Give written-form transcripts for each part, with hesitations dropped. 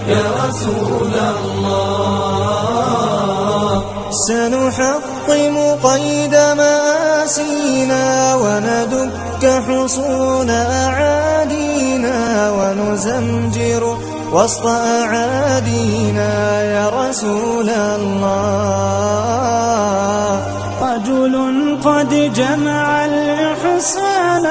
يا رسول الله. سنحطم قيد مآسينا وندك حصون أعادينا ونزمجر وسط أعادينا يا رسول الله. رجل قد جمع الإحسان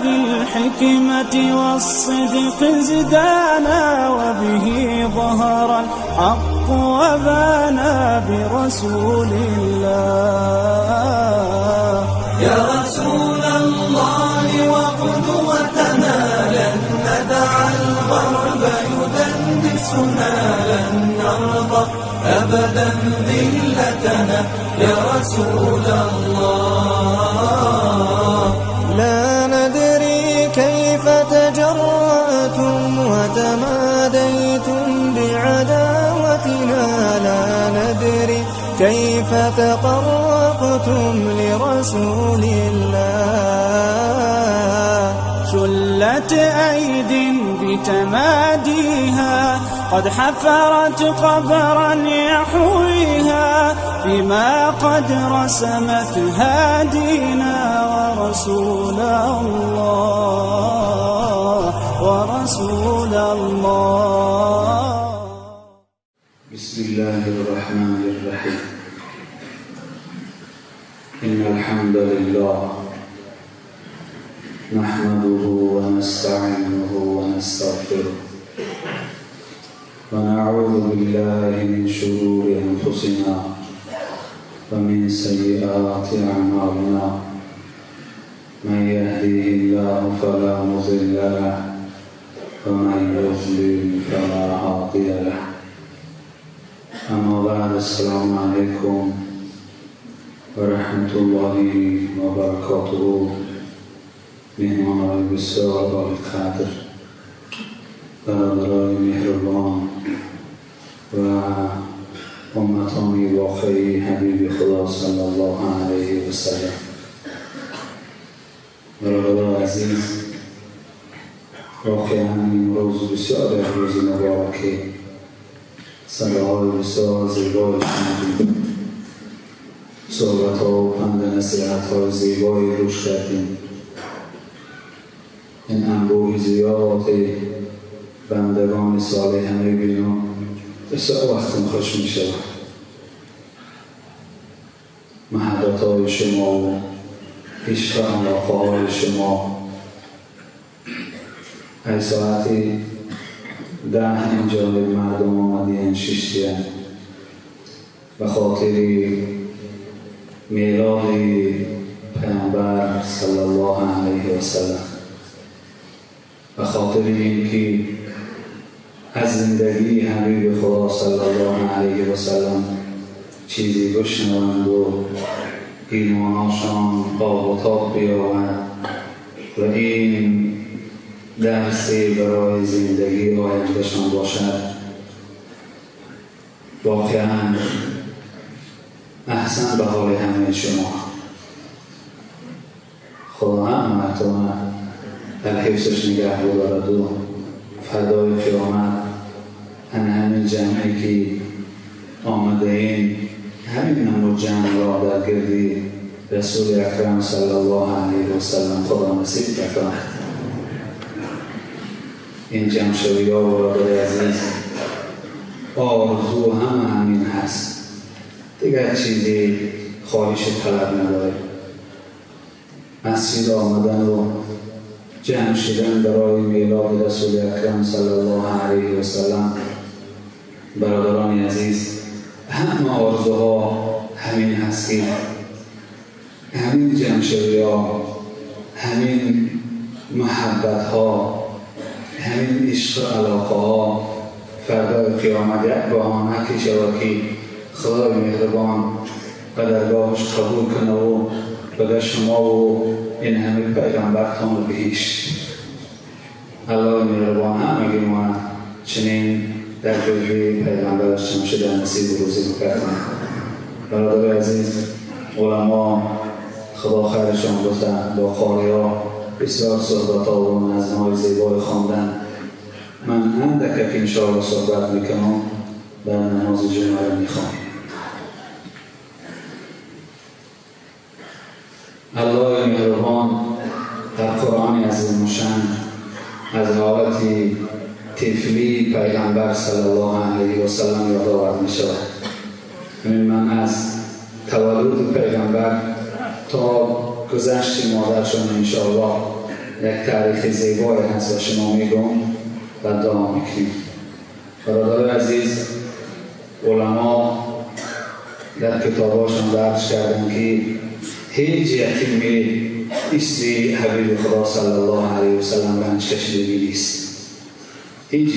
بالحكمة والصدق زدانا وبه ظهر الحق وبانا برسول الله. يا رسول الله وقدوتنا لن ندع الغرب يدنسنا لن نرضى أبدا ذلتنا يا رسول الله. لا ندري كيف تجرأتم وتماديتم بعداوتنا لا ندري كيف تقرقتم لرسول الله. شلت أيد بتماديها قد حفرت قبرا يحويها بما قد رسمت هادينا ورسول الله ورسول الله. بسم الله الرحمن الرحيم. إن الحمد لله نحمده ونستعينه ونستغفره ونعوذ بالله من شرور أنفسنا ومن سيئات أعمالنا. من يهديه الله فلا مضل له ومن يضلل فلا هادي له. اما بعد السلام عليكم ورحمة الله وبركاته. مهمانان بسیار باقی‌قدر، برادران مهربان و امتان واقعی حبیب خدا صلی الله علیه و سلم. برادران عزیز، واقعا این روز بسیار روز مبارکی، صداهای بسیار زیبایی شنیدیم، صحبت‌ها و پند نصیحت‌های زیبایی روش کردیم. این انبوه زیاد بندگان صالح می‌بینم بسیار وقتم خوش می‌شود. محبت‌های شما و عشق علاقه‌های شما. ای ساعتی 10 اینجا به مردم آمدین شیشتیه و خاطری میلاد پیامبر صلی الله علیه و سلم و خاطر این که از زندگی حبیب خدا صلی الله علیه و سلم چیزی بشنوند و ایماناشان آب و تاب بیاورد و این درسی برای زندگی آیندهشان باشد. واقعا احسن به حال همه شما. خدا همتون در حفظش نگه دارد و فردای قیامت همین جمعی که آمده این همین نمو جمع را در گردی رسول اکرم صلی الله علیه و سلم خدا نصیب بکند. این جمع شوی ها و برادر عزیز آرزو همین هست، دیگر چیزی خواهش طلب نداره. مسجد آمدن و جمع شدن برای میلاد رسول اکرم صلی الله علیه و سلم. برادران عزیز، همه آرزوها همین هست که همین جمع شوی ها، همین محبت ها، همین عشق علاقه ها فردا قیامت یک بهانه که شود که خدای مهربان و درگاهش قبول کنه و بده شما و این همه پیغمبرتان رو بهش. الله مهربان همه ما چنین در گردی پیغمبرش چم شده نصیب روزی بکردن. برادر عزیز، علما خدا خیرشان گفتن با قاری ها بسیار صحبت ها و نظم های زیبای خواندن من اندک که انشاءالله صحبت میکنم در نماز جمعه را میخوام. الله مهربان در قرآن عظیم شان از حالت طفلی پیغمبر صلی الله علیه و سلم یادآور می شود. من از تولد پیغمبر تا گذشت مادرشان انشاءالله یک تاریخ زیبایی هست و شما میگم و دعا میکنیم. برادر عزیز، علما در کتاباشان درج کردن که هیچ یتیمی اسمی حبیب خدا صلی الله علیه و سلم رنج کشیدگی نیست. هیچ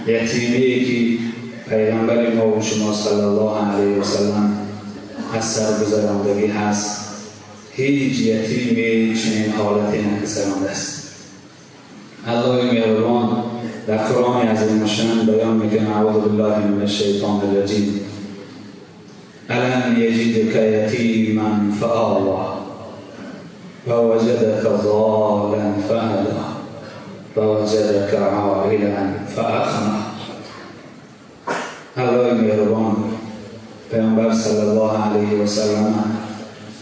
یتیمی که پیغمبر ما و شما صلی الله علیه و سلم از سر گذراندگی هست، هیچ یتیمی چنین حالتی نگذرانده است. الله مهربان در قرآن عظیم شان بیان میکنه اعوذ بالله من الشیطان الرجیم الم یجدک یتیما فآوی ووجدک ضالا فهدی ووجدک عائلا فأغنی. الله مهربان پیامبر صلی الله علیه و سلم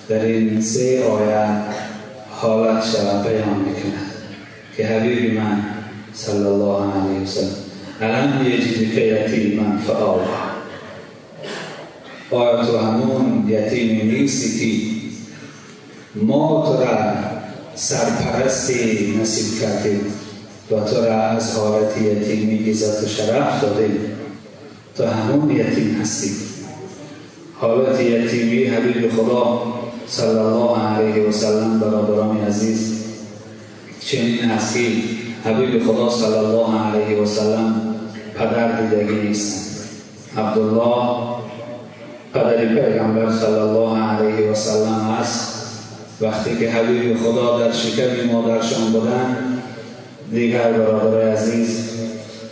در این 3 آیه حالت را بیان میکنه که حبیب من صلی الله علیه و سلم الم یجدک یتیما فآوی. آیا تو همون یتیمی نیستی که ما تو را سرپرستی نصیب کردیم و تو را از حالت یتیمی عزت و شرف دادیم؟ تو همون یتیم هستی. حالت یتیمی حبیب خدا صلی الله علیه و سلم برادران عزیز چنین است که حبیب خدا صلی الله علیه و سلم پدر دیدگی نیست. عبدالله پدر پیغمبر صلی الله علیه و سلم است. وقتی که حبیب خدا در شکم مادرشان بودن، دیگر برادر عزیز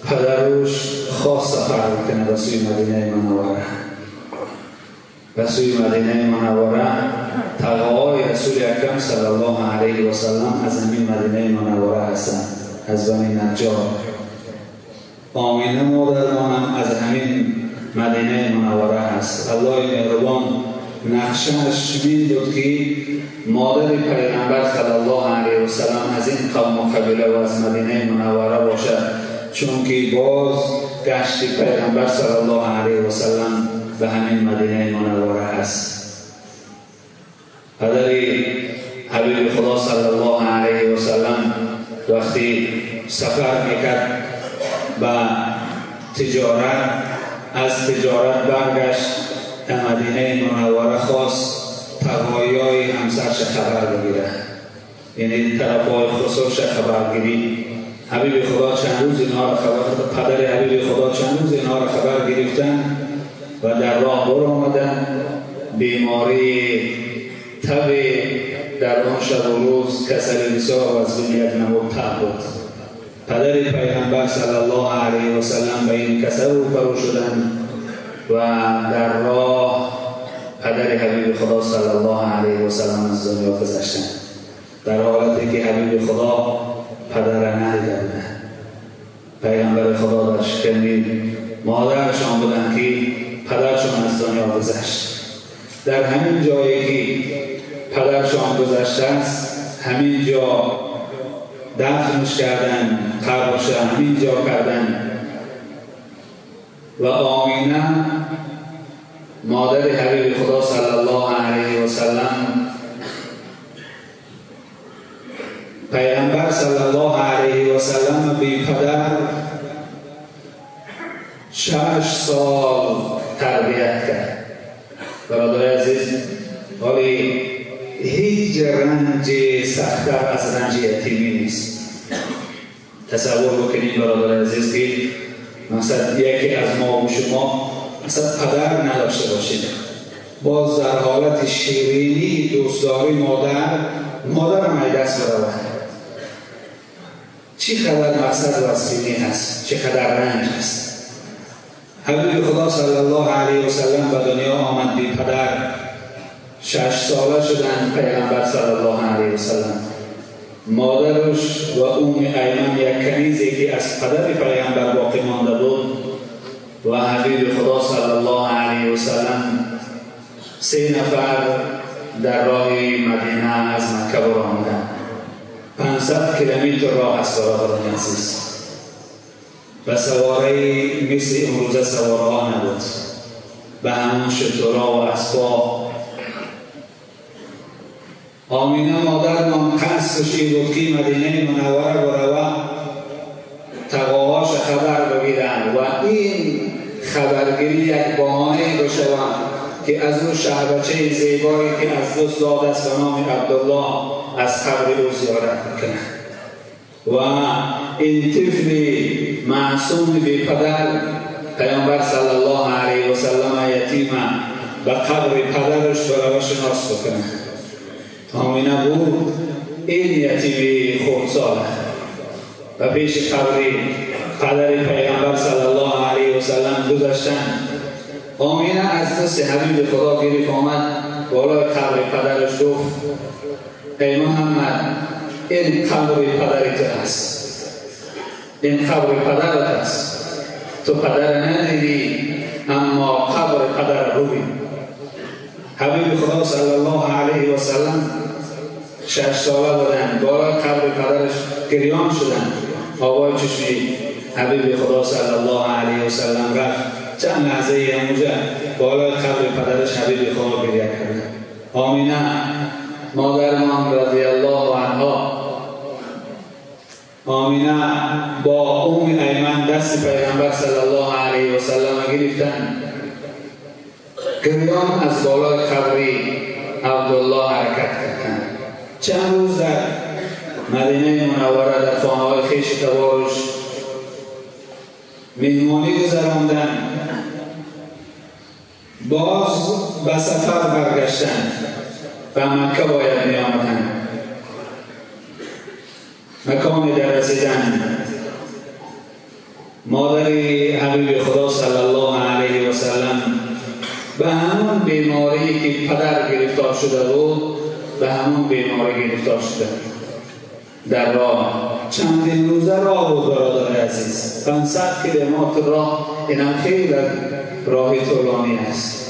پدروش خاص سفر میکنه به سوی مدینه منوره. به سوی مدینه منوره تقوای رسول اکرم صلی الله علیه و سلم از همین مدینه منوره هستند، از بنی نجار. آمینه مادرمانم از همین مدینه منوره هست. الله مهربان نقشه‌اش این بود که مادر پیغمبر صلی الله علیه و سلم از این قوم و قبیله و از مدینه منوره باشد، چون که باز گشت پیغمبر صلی الله علیه و سلم به همین مدینه منوره هست. پدر حبیب خدا صلی الله علیه و سلم وقتی سفر میکرد به تجارت، از تجارت برگشت در مدینه منوره خواست تقویای همسرش خبر بگیره، یعنی طرفای خصوصش خبر گیری. حبیب خدا چند روز اینها را خبر، پدر حبیب خدا چند روز اینها را خبر گرفتن و در راه بر آمدن. بیماری تب در آن شب و روز کسل بسیار و از دنیت نمبتر بود. پدر پیغمبر صلی الله علیه و سلم به این کسل فرو شدن و در راه پدر حبیب خدا صلی الله علیه و سلم از دنیا گذشتند، در حالتی که حبیب خدا پدر را ندیده بودند. پیغمبر خدا در شکم مادرشان بودند که پدرشان از دنیا گذشت. در همین جایی که پدرشان گذشته است، همین جا دفنش کردن، قبرش همین جا کردن و آمینه مادر حبیب خدا صلی الله علیه و سلم پیغمبر صلی الله علیه و سلم بی پدر 6 سال تربیت کرد. برادر عزیز، ولی هیچ رنج سخت‌تر از رنج یتیمی نیست. تصور بکنید برادر عزیز که مثلا یکی از ما و شما مثلا پدر نداشته باشید، باز در حالت شیرینی دوستداری مادر هم دست برود. چقدر مقصد و وسیله هست، چقدر رنج است. حبیب خدا صلی الله علیه و سلم به دنیا آمد بی پدر، 6 ساله شدن پیغمبر صلی الله علیه و سلم. مادرش و ایمن یک کنیزی که از پدر پیامبر باقی مانده بود و حبیب خدا صلی الله علیه و سلم 3 نفر در راه مدینه از مکه برآمدند. 500 کیلومتر راه است برادران عزیز و سواری مثل امروزه سوارها نبود، به همون شترها و اسباب. آمینه مادرمان قصدش این بود که مدینه منوره بروه تقاهاش خبر بگیرن و این خبرگیری یک بهانه بشود که از اون شهرچه زیبایی که از دوست داد است به نام عبدالله از قبر او زیارت بکنه و این طفل معصوم بی پدر پیامبر صلی الله علیه و سلم یتیمه به قبر پدرش برای شناس بکنه. آمینه بود این یتیمی خردسال و پیش قبر پدر پیامبر صلی الله علیه و سلم گذاشتن. آمینه از دست حبیب خدا گرفت آمد بالای قبر پدرش گفت ای محمد این قبر پدرت است، این قبر پدرت است، تو پدر ندیدی اما قبر پدر رو ببین. حبیب خدا صلی الله علیه و سلم 6 ساله بودن، بالای قبر پدرش گریان شدن. آوای چشمی حبیب خدا صلی الله علیه و سلم رفت. چند لحظه همونجا بالای قبر پدرش حبیب خدا گریه کرد. آمینه مادرمان رضی الله عنها، آمینه با ایمن دست پیغمبر صلی الله علیه و سلم گرفتن. گریان از بالای قبر عبدالله حرکت کردند. چند روز در مدینه منوره در خانه‌های خویش تبارش مهمانی گذراندند. باز به سفر برگشتند و مکه باید می آمدند. مکانی در رسیدن مادر حبیب خدا صلی الله علیه و سلم به همون بیماری که پدر گرفتار شده بود به همون بیماری گرفتار شده. در راه چندین روزه راه بود برادر عزیز، 500 کیلومتر راه، اینم خیلی راه طولانی است.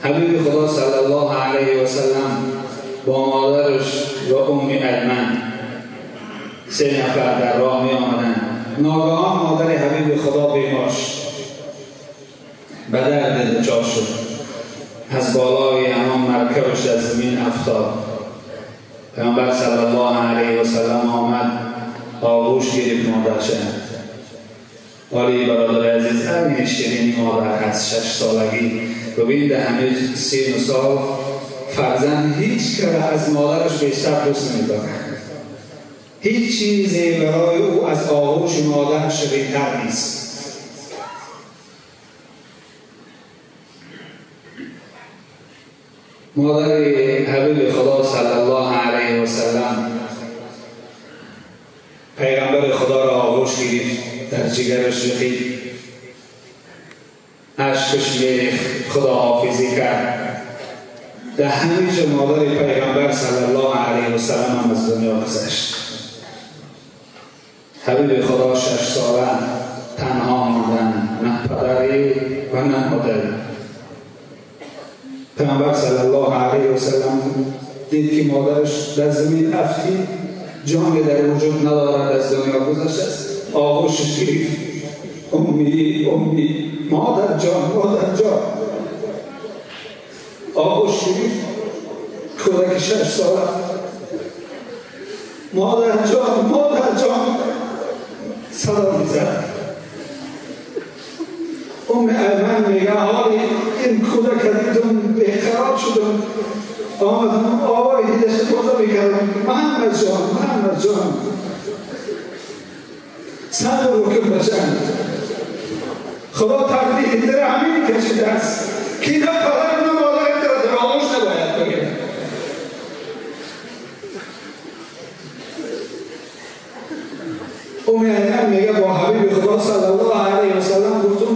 حبیب خدا صلی الله علیه و سلم با مادرش و ایمن 3 نفر در راه می آمدند. ناگهان مادر حبیب خدا بیمارش به درد دچار شد. از بالای همان مرکبش از زمین افتاد. پیامبر صلی الله علیه و سلم آمد آغوش گرفت مادرش. ولی برادر عزیز همین شیرینی مادر هست 6 سالگی. ببین در همه سن و سال فرزند هیچ کاره از مادرش بیشتر دوست نمی‌داره. هیچ چیزی برای او از آغوش مادر شیرین‌تر نیست. مادر حبیب خدا صلی الله علیه و سلم پیغمبر خدا را آغوش گرفت، در جگرش ریخت، اشکش گرفت، خدا حافظی کرد. در همینجا مادر پیغمبر صلی الله علیه و سلم هم از دنیا گذشت. حبیب خدا 6 ساله تنها ماندن، نه پدری و نه مادری. پیامبر صلی الله علیه و سلم دید که مادرش در زمین افتید، جانی در وجود ندارد، از دنیا گذشته است. آغوشش گرفت، امی مادر جان، مادر جان. آغوش گرفت، کودک 6 ساله مادر جان، مادر جان صدا میزد. ایمن میگه حالی این کودک دیدم بیقرار شدم، آمدم آوای دیدش خدا میکردم محمد جان، محمد جان صبر بکن بچن، خدا تقدیر در همین کشیده است که نه پدر نه مادر در آغوش نباید بگیره. ایمن میگه با حبیب خدا صلی الله علیه و سلم گفتم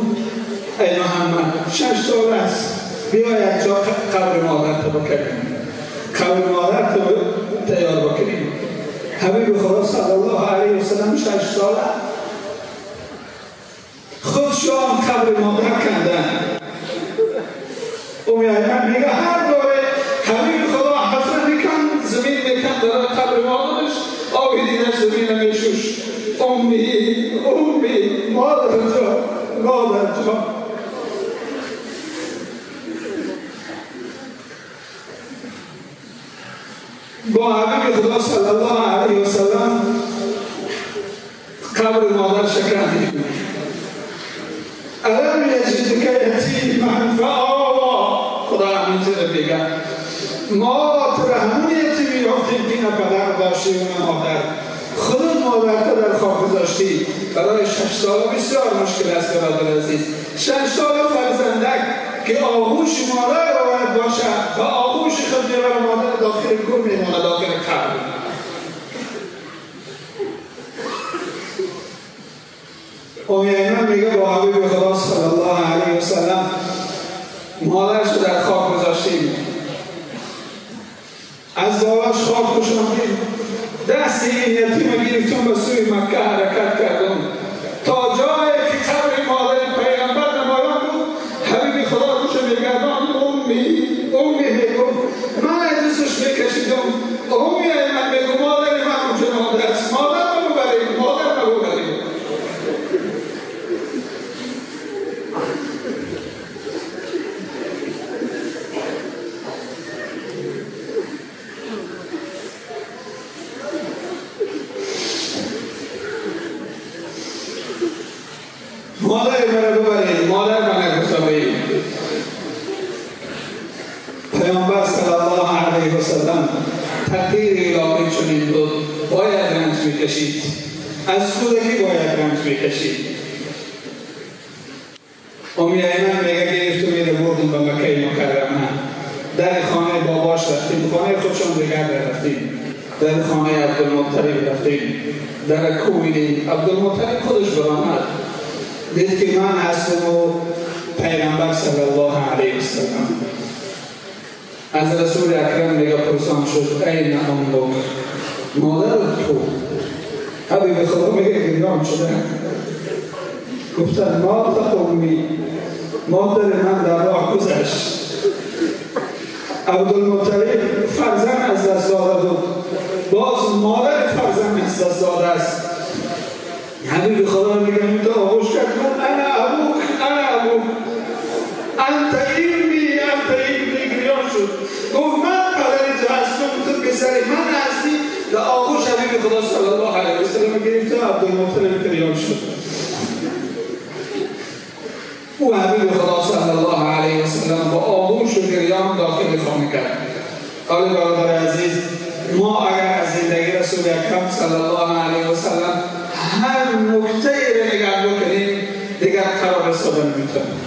ای محمد 6 سال است، بیا یک جا قبر مادر تو بکنیم، قبر مادر تو تیار بکنیم. حبیب خدا صلی الله علیه و سلم 6 ساله خودشان قبر مادر کندن. من میگه هر دوره حبیب خدا حفره میکن، زمین میکن در قبر مادرش، آبی دیدن زمین میشوش. امی مادر جان با حبیب خدا صلی الله علیه و سلم قبر مادر شکردیم. الان یجدک یتیما فآوی. خدا همینطور بگه ما تو همون یتیمی رفتیم که نه پدر داشتی و نه مادر، خودت مادر تو در خواب گذاشتی. برای 6 ساله بسیار مشکل است برادر عزیز. 6 ساله فرزندک که آغوش مادر باید باشد و آغوش خود میبر مادر داخل گور میمونه، داخل قبر. ایمان میگه با حبیب خدا صلی الله علیه و سلم مادرش رو در خاک گذاشتیم، از بالاش خاک کشاندیم، دست این یتیم رو گرفتم به سوی مکه حرکت کردم تا جایی که قبر مادر پیغمبر نمایان بود. حبیب خدا روش میگردان امی میگم، من از دستش میکشیدم. امی ایمان میگم مادر من اونجا مادر است، مادر رو بریم، مادر رو بریم. مادر من ببرید، مادر من بسابید. پیامبر صلی الله علیه و سلم تقدیر الهی چنین بود، باید رنج میکشید، از خودکی باید رنج میکشید. امی ایمان میگه گرفت و میره بردیم به مکه مکرمه، در خانه باباش رفتیم، خانه خودشون دیگر رفتیم، در خانه عبدالمطلب رفتیم، در کویدیم. عبدالمطلب خودش برآمد، دید که من هستم و پیغمبر صلی الله علیه و سلم. از رسول اکرم میگه پرسان شد این امک، مادر تو؟ حبیب خدا میگه گریان شده. گفتن مات امی، مادر من در راه گذشت. عبدالمطلب فرزند از دست داده بود، باز مادر فرزند از دست داده است. حبیب خدا میگه تو آغوش کرد، انا ابوک انت ایمی گریان شد. گفت من پدر تو هستم، تو پسر من هستی. در آغوش حبیب خدا صلی الله علیه و سلم گرفت و عبدالمطلب گریان شد. او حبیب خدا صلی الله علیه و سلم با آغوش و گریان داخل خانه کرد. حالا برادر عزیز، ما اگر از زندگی رسول اکرم صلی الله علیه و سلم هر نکته رو نگاه بکنیم دیگر قرار رسول نمیتونیم.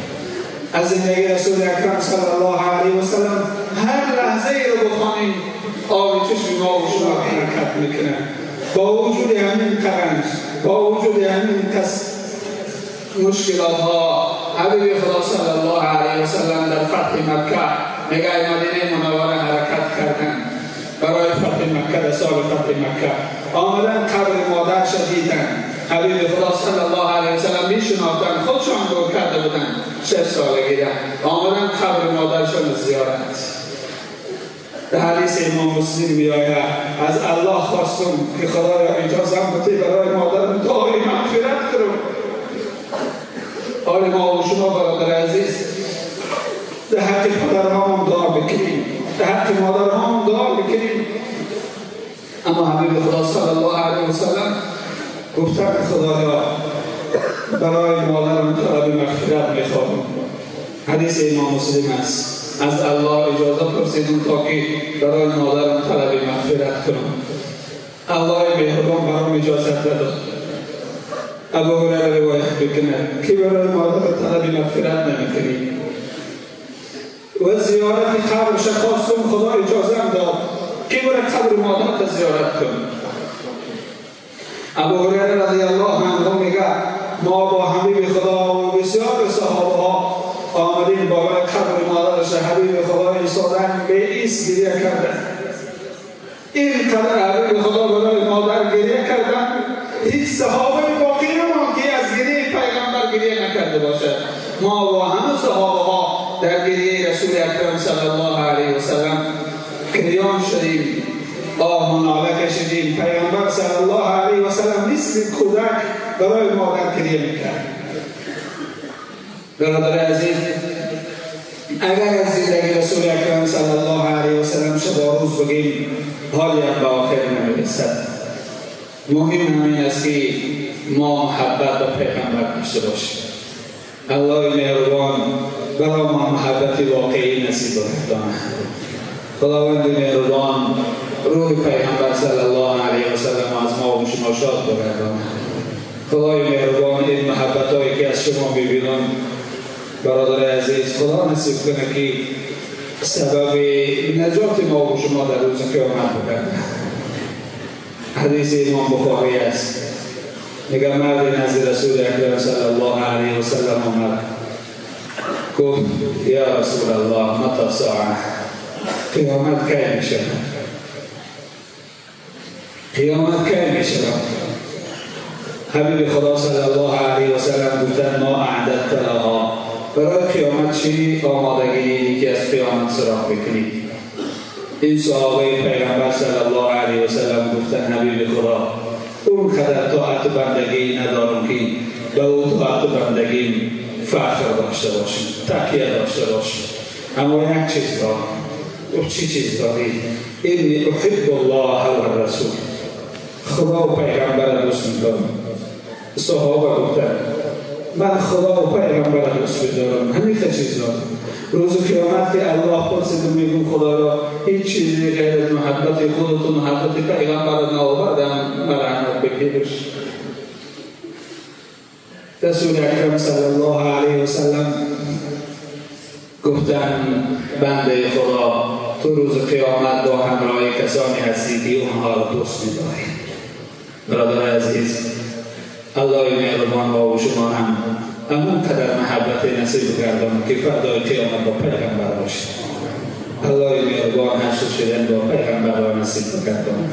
از زندگی رسول اکرم صلی الله علیه و سلم هر لحظه رو بخوانیم آب چشم ما و شما حرکت میکنه. با وجود همین قرنج، با وجود همین مشکلات ها، حبیب خدا صلی الله علیه و سلم در فتح مکه نگاه مدینه منوره حرکت کردن. برای فتح مکه، در سال فتح مکه آمدن قبر مادر شدیدن. حبیب خدا صلی الله علیه و سلم میشناختن، خودشان دور کرده بودن 6 سالگی ده. آمدن قبر مادرشان زیارت. در حدیث امام مسلم میآید از الله خواستم که خدایا اجازه بده برای مادرم دعای مغفرت کنم. حال ما و شما برادر عزیز در حق پدرهامون دعا بکنیم، در حق مادرهامون دعا بکنیم. اما حبیب خدا صلی الله علیه و سلم گفتن خدایا برای مادرم طلب مغفرت میخواهم. حدیث امام مسلم است. از الله اجازه پرسیدم تا که برای مادرم طلب مغفرت کنم. الله مهربان برام اجازت داد. ابو هریره روایت میکنه که برای مادر طلب مغفرت نمیکنی. و زیارت قبرش خواستم، خدا اجازه داد که برای قبر مادر زیارت کنم. ابو هریره رضی الله عنه میگه ما با حبیب خدا و بسیار صحابه ها آمدیم بالای قبر مادرش. حبیب خدا ایستادن به ایست گریه کردن. این قدر حبیب خدا برای مادر گریه نکرده باشد. ما و همه صحابه ها در گریه رسول اکرم صلی الله علیه و سلم گریان شدیم، آه و ناله کشیدیم. پیامبر صلی الله علیه و سلم مثل کودک برای مادر گریه میکرد. برادر عزیز، اگر از زندگی رسول اکرم صلی الله علیه و سلم شب و روز بگیم حالی هم به آخر نمیرسد. مهم همین است که ما محبت به پیغمبر داشته باشیم. الله مهربان برای ما محبت واقعی نصیب بکنه. خداوند مهربان روح پیغمبر صلی الله علیه و سلم از ما و شما شاد بگردانه. خدای مهربان این محبتایی که از شما میبینم برادر عزیز خدا نصیب کنه که سبب نجات ما و شما در روز قیامت بکنه. حدیث امام بخاری است، میگه مرد نزد رسول اکرم صلی الله علیه و سلم آمد، گفت یا رسول الله متی الساعه، قیامت کی میشه؟ قیامت کی میشه؟ حبیب خدا صلی الله علیه و سلم گفتن ما اعددت لها، برای قیامت چی آمادگی که از قیامت سراغ بکنید؟ این صحابه پیغمبر صلی الله علیه و سلم گفتن حبیب خدا اون قدر طاعت بندگی ندارم که به اون طاعت بندگی فخر داشته باشیم، تکیه داشته باشیم. اما یک چیز دارم. او چی چیز دارید؟ اینی احب الله و الرسول، خدا و پیغمبر دوست می‌دارم. صحابه گفتن من خدا و پیغمبر دوست می‌دارم. همین چیز دارم. روز قیامت که الله پرسید میگم خدا را هیچ چیزی غیر از محبت خودت و محبت پیغمبر نآوردم، مرحمت بگیرش. رسول اکرم صلی الله علیه و سلم گفتن بنده خدا تو روز قیامت با همراه کسانی هستی که اونها را دوست می‌داری. برادر عزیز، الله مهربان و شما هم همون قدر محبت نصیب کردم که فردای قیامت با پیغمبر باشید. الله مهربان حشر شدن با پیغمبر را نصیب کردم.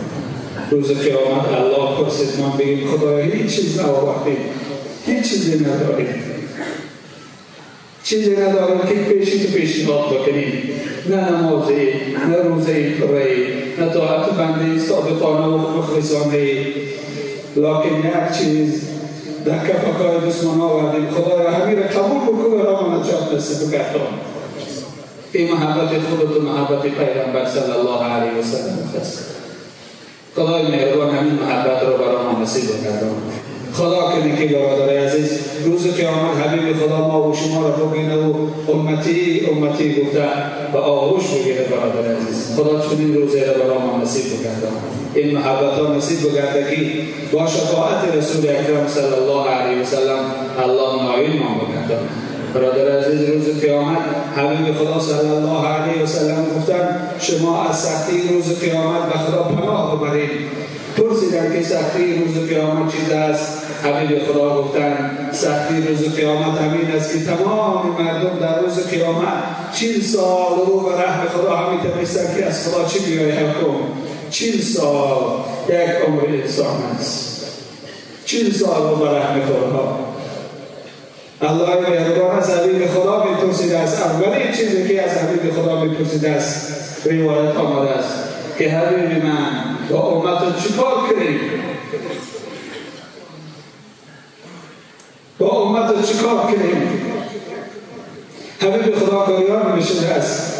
روز قیامت الله پرسید من بگیم خدای هیچ چیز نآوردید، هیچ چیزی ندارید، چیزی ندارید که پیشی تو پیشنهاد بکنید، نه نمازی، نه روزه پرهی، نه طاعت بندی صادقانه و مخلصانه، لکن یک چیز در کف کار دشمن آوردیم. خدایا همین را قبول بکن و ما نجات نصیب کردم. این محبت خودت و محبت پیغمبر صلی الله علیه و سلم است. خدای مهربان همین محبت را برای ما نصیب کردم. خدا کنه که برادر عزیز روز قیامت حبیب خدا ما و شما را بگینه و امتی امتی گفته و آغوش بگیره. برادر عزیز خدا چنین روزی را برای ما نصیب کردم. این محبت ها نصیب بگرده که با شفاعت رسول اکرم صلی الله علیه و سلم الله نایل ما بگردم. برادر عزیز روز قیامت حبیب خدا صلی الله علیه و سلم گفتن شما از سختی روز قیامت به خدا پناه ببرید. پرسیدن که سختی روز قیامت چیز است؟ حبیب خدا گفتن سختی روز قیامت همین است که تمام مردم در روز قیامت 40 سال رو به رحم خدا همین تمیستن که از خدا چی بیایی حکم. 40 سال یک عمر انسان است. 40 سال رو به رحم خدا. الله مهربان از حبیب خدا میپرسید است. اولین چیزی که از حبیب خدا میپرسید است روایت آمده است که حبیب من با امت چیکار کنیم؟ با امت چیکار کنیم؟ حبیب خدا گریان میشده است.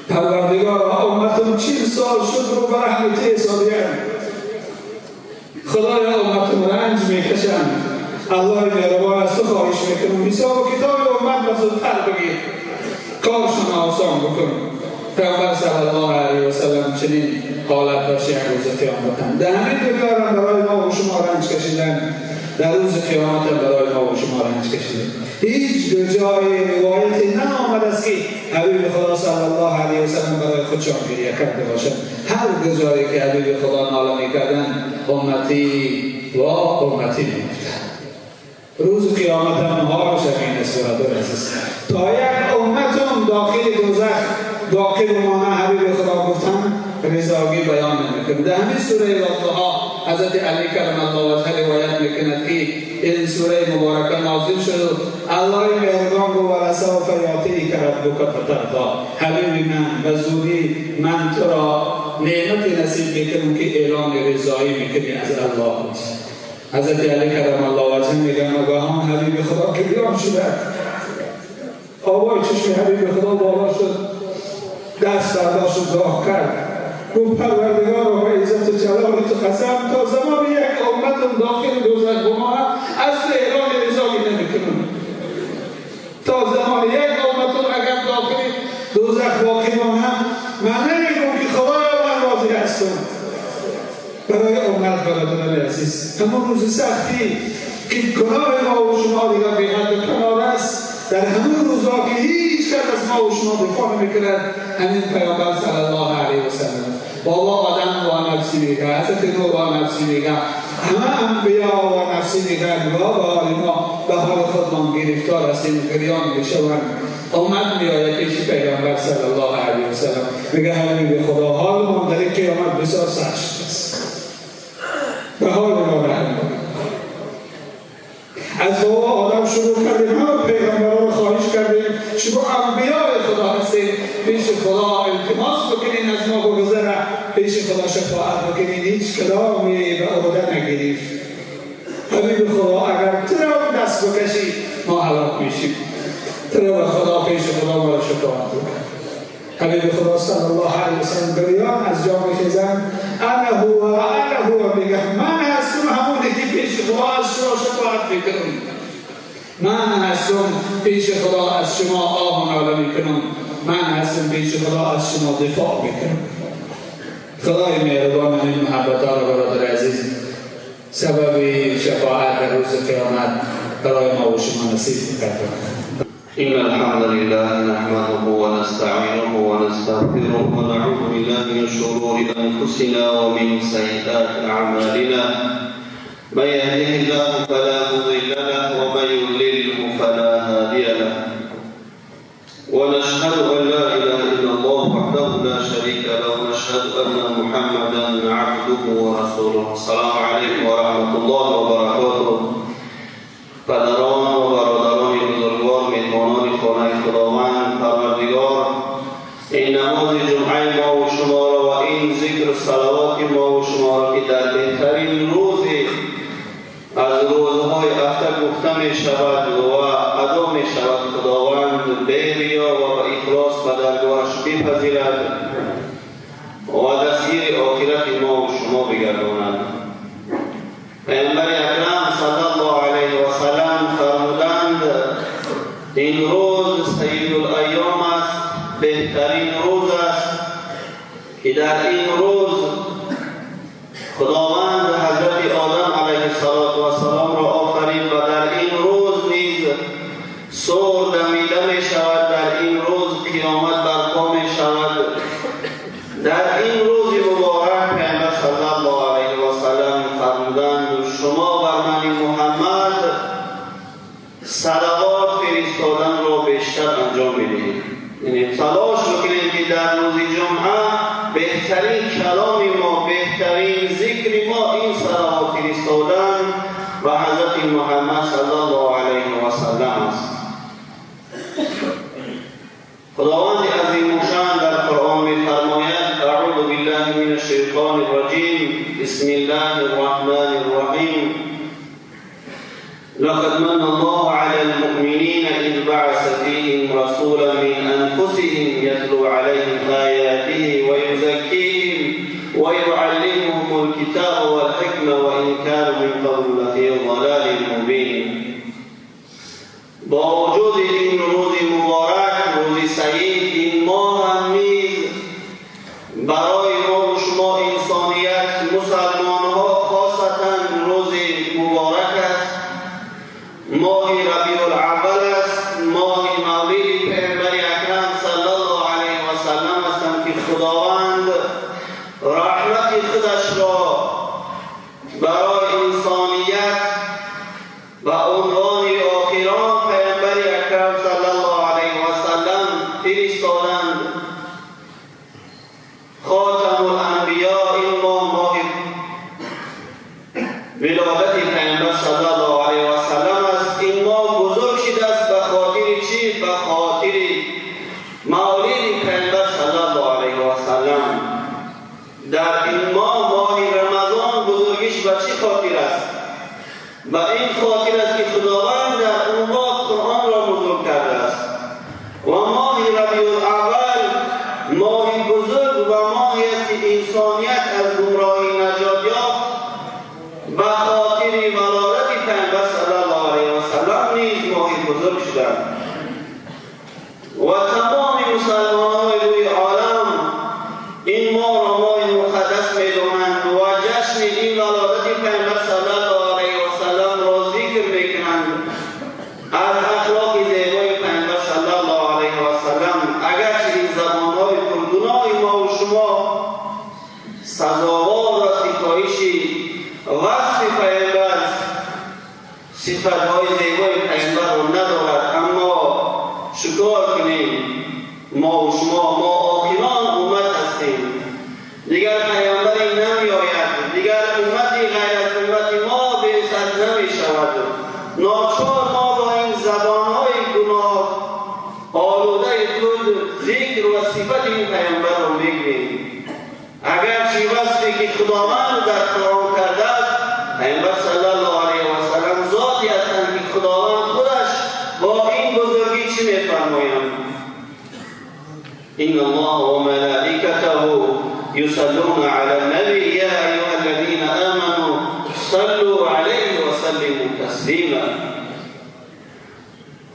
پروردگار امتم 40 سال شد رو به رحمت حسابیم. خدایا امتم رنج میکشند. الله مهربان از تو خواهش میکنم حساب و کتاب امت را زودتر بگیر، کارشون آسان بکن. پیامبر صلی الله علیه و سلم چنین حالت داشت یک روز قیامت. در همین دنیا برای ما و شما رنج کشیدن، در روز قیامت برای ما و شما رنج کشیدن. هیچ جای روایتی نآمده است که حبیب خدا صلی الله علیه و سلم برای خودشان گریه کرده باشد. هر جایی که حبیب خدا ناله میکردن امتی و امتی میگفتند. روز قیامت هم حالش همین است برادر عزیز. تا یک امتم داخل دوزخ باقی بمانه حبیب خدا گفتن رضاگی بیان نمیکنه. در همین سوره والضحی حضرت علی کرم الله وجهه روایت میکند که این سوره مبارکه نازل شد. الله مهربان گفت ولسوف یعطیک ربک فترضی، حبیب من به زودی من تو را نعمتی نصیب میکنم که اعلان رضایی میکنی از الله. حضرت علی کرم الله وجهه میگن ناگهان حبیب خدا گریان شده، آوای چشم حبیب خدا بالا شد، دست برداشت و دعا کرد، گفت پروردگار و عزت و جلال تو قسم تا زمان یک امت داخل دوزخ بماند از تو اعلان رضایی نمیکنم. تا زمان یک امت اگر داخل دوزخ باقی ماند من نمیگم که خدایا من راضی هستم. برای امت برادران عزیز، همون روز سختی که گناه ما و شما دیگر به حد کنار است، در همون روزا که هیچ کس از ما و شما دفاع نمی‌کند، همین پیامبر صلی الله علیه و سلم بابا آدم و نفسی میگه، حضرت نوح و نفسی میگه، همه انبیا و نفسی میگن بابا ما به حال خودمان گرفتار هستیم، گریان میشوند. امت میآید پیش پیامبر صلی الله علیه و سلم میگه حبیب خدا حال ما در این قیامت بسیار سخت است، به حال ما رحم کن. از بابا آدم شروع کردیم، همه پیغمبران رو خواهش کردیم شما انبیاء خدا هستید، پیش خدا التماس بکنین از ما بگذره، پیش خدا شفاعت بکنین، هیچ کلامی به عهده نگیرید. حبیب خدا اگر تو را دست بکشی ما هلاک میشیم، تو را خدا پیش خدا ما را شفاعت بکن. حبیب خدا صلی الله علیه و سلم گریان از جا میخیزن، انا هو میگه من هستم همونی که پیش خدا از شما شفاعت میکنم، من هستم پیش خدا از شما آه و ناله میکنم، من هستم پیش خدا از شما دفاع میکنم. خدای مهربان این محبت ها را برادر عزیز سبب شفاعت در روز قیامت برای ما و شما نصیب میکنم. إن الحمد لله نحمده ونستعينه ونستغفره ونعوذ بالله من شرور أنفسنا ومن سيئات أعمالنا، من يهده الله فلا مضل له ومن يضلله فلا هادي له، ونشهد أن لا إله إلا الله وحده لا شريك له، ونشهد أن محمدا عبده ورسوله. السلام عليكم ورحمة الله وبركاته. پدران و برادران بزرگوار، مهمانان خانه خداوند پروردگار، این نماز جمعه ما و شما را و این ذکر صلوات ما و شما را که در بهترین روزی از روزهای هفته گفته می شود و ادا می شود، خداوند به ریا و به اخلاص به درگاهش بپذیرد و دستگیر آخرت ما و شما بگرداند. پیامبر اکرم صلی الله علیه و سلم فرمودند این روز سید الایام است، بهترین روز است که در این روز خداوند حضرت آدم علیه السلام را آفرید و در این روز نیز صور دمیده می شود، در این روز قیامت برپا می شود. در این روز مبارک پیامبر صلی الله علیه و سلم فرمودند شما بر من محمد صلوات فرستادن را بیشتر انجام بدهید، یعنی تلاش بکنید که در روز جمعه بهترین کلام ما، بهترین ذکر ما این صلوات فرستادن و حضرت محمد صلی الله علیه و سلم است. خداوند عظیم و شان در قرآن می‌فرماید اعوذ بالله من الشیطان الرجیم بسم الله الرحمن الرحیم لقد من الله على المؤمنين إذ بعث فيهم رسولا من أنفسهم يتلو عليهم آياته ويزكيهم ويعلمهم الكتاب والحكمة وإن كانوا من قبل لفي ضلال مبين. با وجود این روز مبارک، روز سعید، این ماه هم نیز برای ما و شما انسانیت مسلمان ها خاصتا روز مبارک است، ماه ربیع الاول است، ماه مولد پیامبر اکرم صلی الله علیه و سلم است که خداوند رحمت خودش را برای انسانیت و عنوان آخران پیامبر اکرم صلی الله علیه و سلم فرستادند. خاتم الانبیا این ماه بزرگ شدند و تمام مسلمانان روی عالم این ماه را ماه مقدس می‌دانند و جشن این ولادت پیامبر صلی الله علیه و سلم را ذکر می‌کنند. از اخلاق زیبای پیامبر صلی الله علیه و سلم اگرچه این زبان‌های پرگناه ما و شما سزاوار و ستایشی وصف پیامبر صفت‌های زیبای پیامبر را ندارد، اما شکر کنیم ما و شما ما آخران امت هستیم. دیگر پیامبری نمی آید، دیگر امتی غیر از امت ما بعثت نمی شود. ناچار ما با این زبان‌های گناه آلوده خود ذکر و صفت این پیامبر را میگوییم. اگرچه وصفی که خداوند در قرآن کرده است، پیامبر صلی الله علیه و سلم ذاتی هستند که خداوند خودش با این بزرگی چی می‌فرمایند؟ ان الله و ملائکته یصلون علی النبی یا ایها الذین آمنوا صلوا علیه و سلموا تسلیما.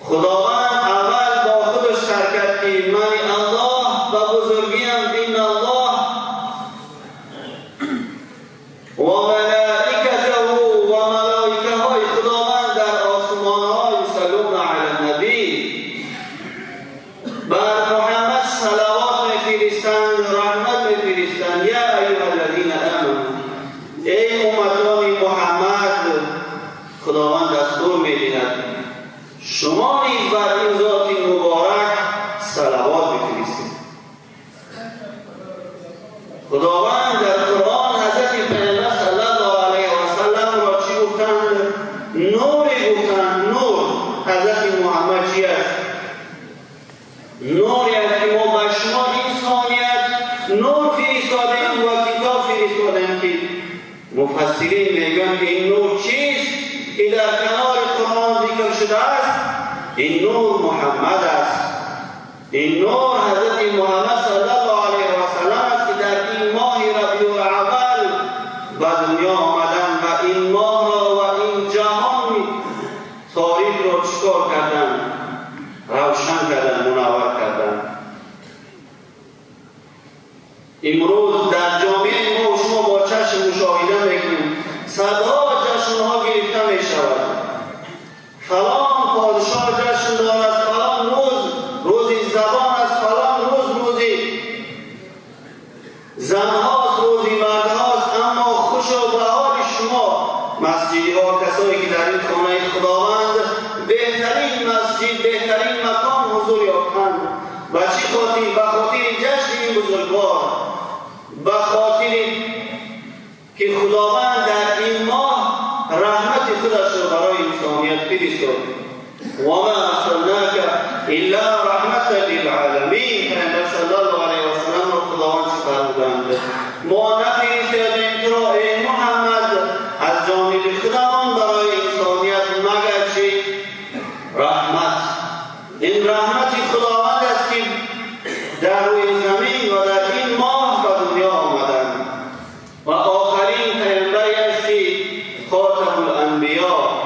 خداوند اول با خودش شرکت که من الله و بزرگیم ان الله و ملائکته و ملائکه های خداوند در آسمان ها یصلون علی النبی، بر محمد صلوات میفرستند، رحمت میفرستند. یا ایها الذین آمنوا، ای امتان محمد، خداوند دستور میدهد شما نیز بر این ذات مبارک صلوات بفرستید. خداوند در قرآن حضرت پیامبر صلی الله علیه و سلم را چی گفتند؟ نوری گفتند. نور حضرت محمد چی است؟ نوری است که ما به شما انسانیت نور فرستادیم و کتاب فرستادیم که مفسرین میگن که این نور چیست که در کنار قرآن ذکر شده است؟ این نور محمد است. این نور حضرت محمد صلی الله علیه و سلم است که در این ماه ربیع الاول به دنیا آمدند و این ماه را و این جهان تاریک را چکار کردند؟ روشن کردند، منور کردند. امروز در جامعه ما و شما با چشم مشاهده میکنیم صدها جشن‌ها گرفته می شود. فلان پادشاه جشن دارد، فلان روز زبان است، فلان روز زنهاست، روزی مردهاست. اما خوش و به حال شما مسجدی ها، کسایی که در این خانه خداوند بهترین مسجد، بهترین مکان حضور یافتند. و چی خاطر؟ به خاطر جشن این بزرگوار، به خاطر که خداوند در این ماه رحمت خودش را برای انسانیت فرستاد. و ما ارسلناک الا رحمت للعالمین. پیامبر صلی الله علیه و سلم را خداوند چی فرمودند؟ ما نفرستادیم تو را ای محمد از جانب خداوند برای انسانیت مگر چی؟ رحمت. این رحمت خداوند است که در روی زمین و در این ماه به دنیا آمدند. و آخرین پیامبری است که خاتم الانبیا.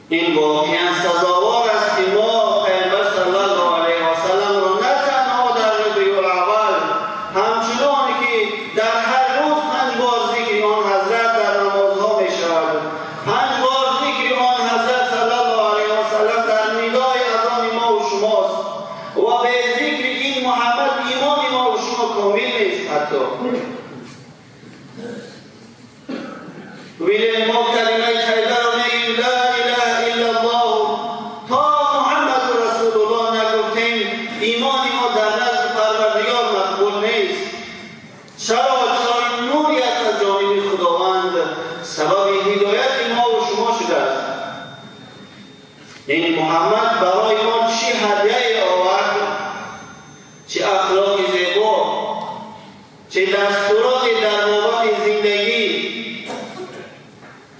این واقعا سزاوار است که ما پیامبر صلی الله علیه و سلم را نه تنها در ربیع الاول، همچنان که در هر روز 5 بار ذکر آن حضرت در نمازها می شود، 5 بار ذکر آن حضرت صلی الله علیه و سلم در ندای اذان ما و شماست. و به ذکر این محمد ایمان ما و شما کامل نیست. حتی ولی ما کلمه توحید را میگیم لا اله الا الله، تا محمد رسول الله نگفتیم ایمان ما در نزد پروردگار مقبول نیست. چرا این نوری است از جانب خداوند سبب هدایت ما و شما شده است. این محمد برای ما چی هدیه آورد؟ چه اخلاق زیبا، چه دستورات در بابت زندگی،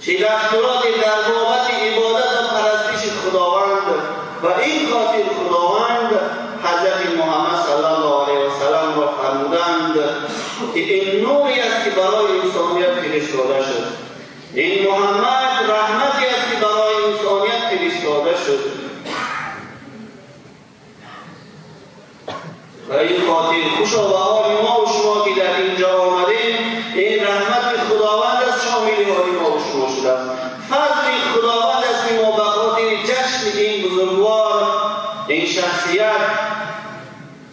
چه دستورات در بابت عبادت و پرستش خداوند. و این خاطر خداوند حضرت محمد صلی الله علیه و سلم را فرمودند که این نوری است که برای انسانیت فرستاده شد. این محمد رحمتی است که شخصیت،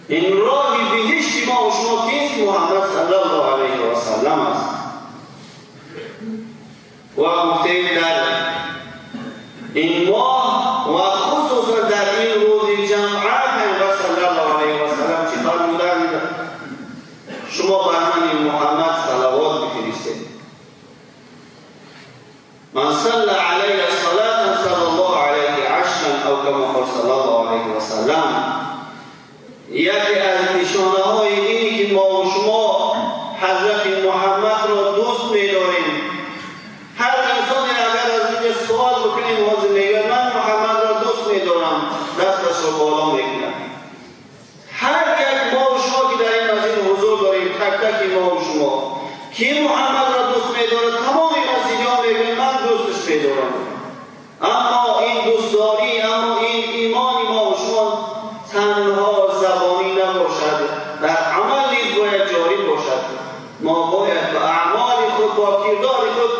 این راه بهشت ما و شما کیست؟ محمد صلی الله علیه و سلم است. و گفتیم در این ماه و خصوصا در این روز جمعه پیامبر صلی الله علیه و سلم چی فرمودند؟ شما بر من محمد صلوات بفرستید. من صلی علیه صلاة صلی الله علیه عشرا او کما قال صلی الله علیه و سلم. یکی از نشانه های اینی که ما و شما حضرت محمد را دوست می‌داریم. هر انسانی اگر از اینجا سوال بکنیم حاضر میگه من محمد را دوست می‌دارم، دستش را بالا می‌کنه. هر یک ما و شما که در این مسجد حضور داریم، تک تک ما و شما که محمد را دوست می‌داره، تمام مسیحیان میگن من دوستش می‌دارم. اما این دوستداری، اما این ایمان ما و شما تنها زبانی نباشد، در عمل نیز باید جاری باشد. ما باید به اعمال خود، با کردار خود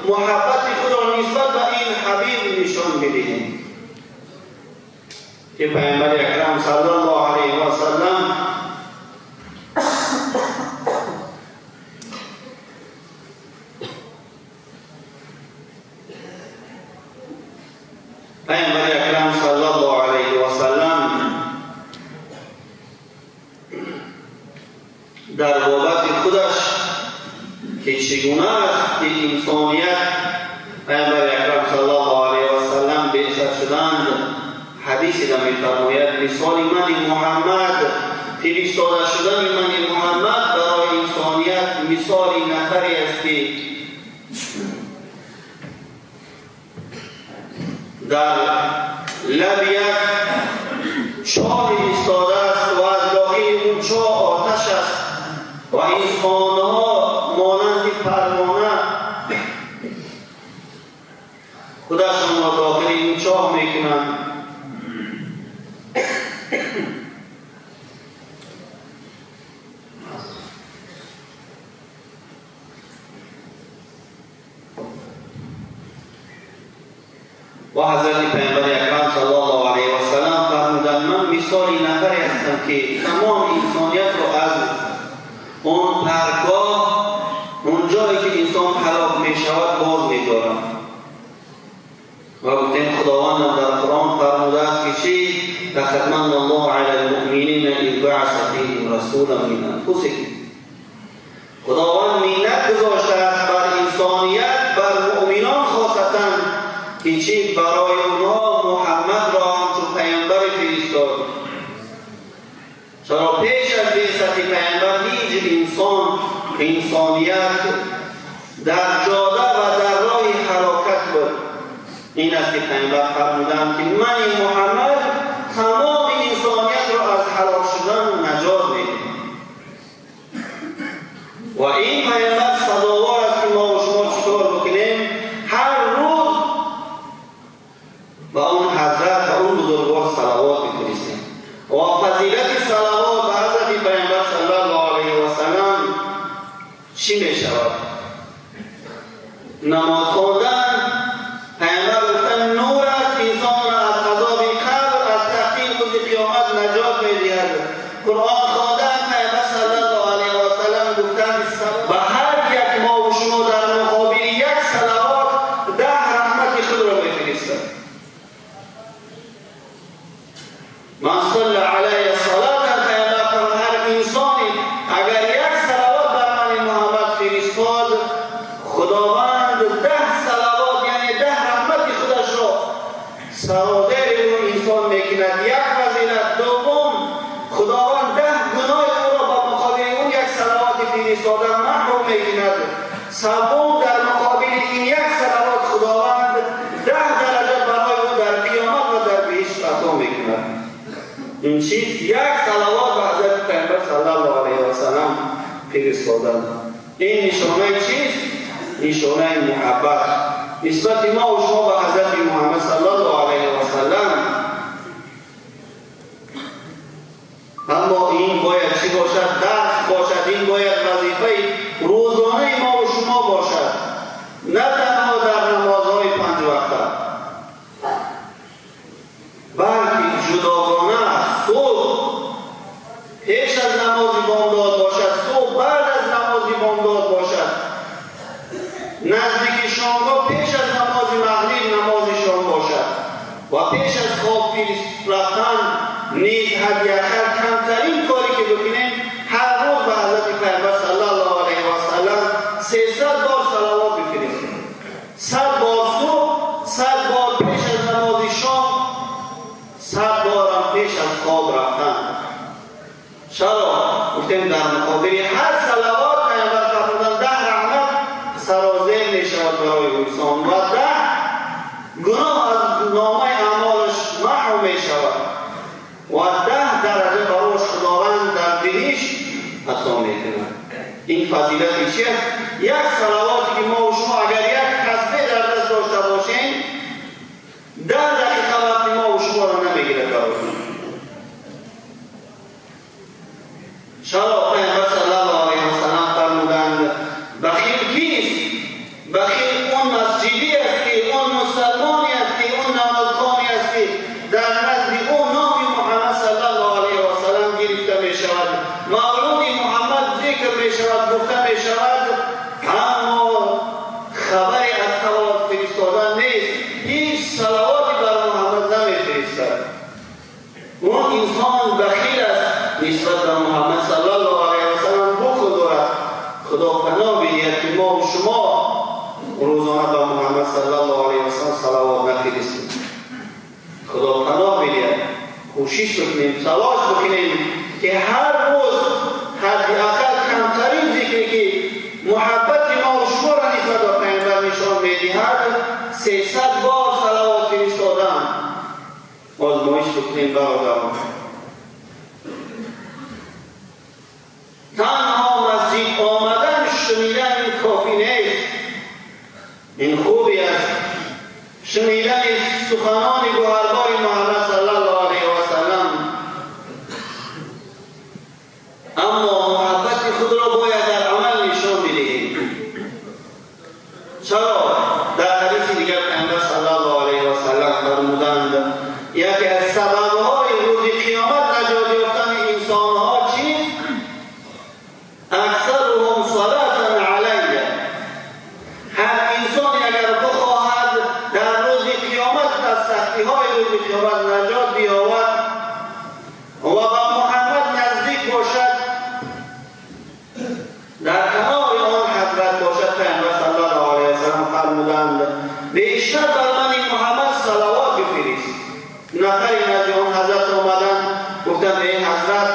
محبت خود را نسبت به این حبیب نشان بدهیم که پیامبر اکرم صلی الله علیه و سلم صلی الله علیه و سلم در بابت خودش که چگونه است که انسانیت پیامبر اکرم صلی الله علیه و سلم بعثت شدند حدیثی را می‌فرماید مثال من محمد، فرستاده شدن من محمد برای انسانیت مثال نفری است که در لب یک چاه ایستاده است و از داخل اون چاه آتش است و انسان‌ها مانند پروانه خودشان را داخل این چاه میکنند. و حضرت پیامبر اکرم صلی الله علیه و سلم فرمودند من مثال نفری هستم که تمام انسانیت را از اون پرگاه، اون جایی که انسان هلاک می شود باز می دارم. و گفتیم خداوند در قرآن فرموده است که چی؟ لقد من الله علی المؤمنین اذ بعث فیهم رسولا من انفسهم. خداوند منت گذاشته است بر انسانیت، بر مؤمنان خاصتا که چی؟ برای اونها محمد را همچون پیامبر فرستاد. چرا پیش از بعثت پیامبر هیچ انسانیت در جاده و در راه حرکت بود. این است که پیامبر فرمودند که من محمد تمام انسانیت را از هلاک شدن نجات میدم. و این پیامبر سزاوار است که ما و شما چطور بکنیم؟ هر روز و اون حضرت و اون بزرگوار صلوات بفرستیم. و فضیلت صلوات به حضرت پیامبر صلی الله علیه و سلم چی می شود؟ نماز خواندن، پیامبر گفتن نور است انسان را از عذاب قبر، از سختی روز قیامت نجات می دهد. قرآن خواندن، پیامبر صلی الله علیه و سلم گفتن و هر یک ما و شما در مقابل یک صلوات 10 رحمت خود را می‌فرستد. من صلی علیه صلاة پیامبر هر انسانی اگر یک صلوات بر من محمد فرستاد، خداوند 10 صلوات یعنی 10 رحمت خودش را سرازیر اون انسان میکند. یک فضیلت. دوم، خداوند 10 گناه او را با مقابل اون یک صلوات فرستاده محو میکند. سوم، در مقابل این یک صلوات خداوند 10 درجه برای او در قیامت و در بهشت عطا میکند. این چیز یک صلوات به حضرت پیامبر صلی الله علیه و سلم فرستادن. این نشانه چیست؟ نشانه محبت نسبت ما و شما به حضرت محمد صلی الله علیه و سلم. اما این باید چی باشد؟ درس باشد. این باید وظیفه روزانه ما و شما باشد، نه تنها در نمازهای 5 وقته، بلکه جداگانه پیش از خواب رفتن نیز حداقل کمترین کاری که بکنیم هر روز به حضرت پیامبر صلی الله علیه و سلم 300 بار صلوات بفرستیم. 100 بار صبح، 100 بار پیش از نماز شام، 100 بار هم پیش از خواب رفتن. چرا؟ گفتیم در مقابل هر صلوات پیامبر فرمودند 10 رحمت سرازیر می شود برای انسان و 10 گناه از نامه اعمالش محو می شود و 10 درجه براش خداوند در بهشت عطا می کند. این فضیلت چیه؟ یک صلواتی که ما و شما اگر یک تسبیح در دست داشته باشیم 10 دقیقه وقت ما و شما را نمیگیره کارتون. چرا پیامبر صلی الله علیه و سلم فرمودند بخیل کیست؟ بخیل اون مسجدی است که اون مسلمانی است که اون نمازخوانی است که در نزد او نام محمد صلی الله علیه و سلم گرفته می شود، مولود محمد ذکر می شود، گفته می شود، اما خبری از صلوات فرستادن نیست، هیچ صلواتی بر محمد نمی فرستد. اون انسان بخیل است نسبت به محمد صلی الله علیه و سلم بخل دارد. خدا پناه بدهد که ما و شما روزانه به محمد صلی الله علیه و سلم صلوات نفرستیم. خدا پناه بدهد کوشش بکنیم، تلاش بکنیم که هر روز حداقل کمترین ذکری که محبت ما و شما را نسبت به پیامبر نشان می‌دهد 300 بار صلوات فرستادن آزمایش بکنیم برادران. تنها مسجد آمدن شنیدن کافی نیست. این خوبی است شنیدن سخنان گوهربار محمد صلی الله علیه و سلم، اما محبت خود را باید در عمل نشان بدهیم. چرا؟ در حدیث دیگر پیامبر صلی الله علیه و سلم فرمودند یکی از سبب‌های روز قیامت نجات یافتن انسان‌ها چیست؟ اکثرهم صلاة علیه. هر انسانی اگر بخواهد در روز قیامت از سختی‌های روز قیامت نجات بیابد و به محمد نزدیک باشد، در کنار آن حضرت باشد، پیامبر صلی الله علیه و سلم فرمودند بیشتر بر من محمد صلوات بفرست. نفری نزد آن حضرت آمدند گفتند ای حضرت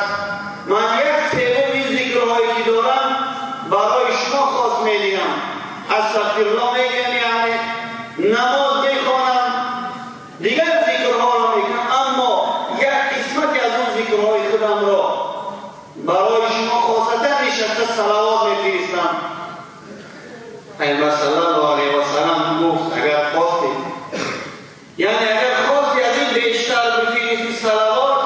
من یک سوم ذکرهایی که دارم برای شما خاص می‌دهم. استغفرالله میگم، یعنی نماز میخوانم، دیگر ذکرها را میکنم، اما یک قسمتی از اون ذکرهای خودم را برای شما خاصتا نشسته صلوات میفرستم. پیامبر صلی الله علیه و سلم گفت اگر خواستی، یعنی اگر خواستی از این بیشتر بفرستی صلوات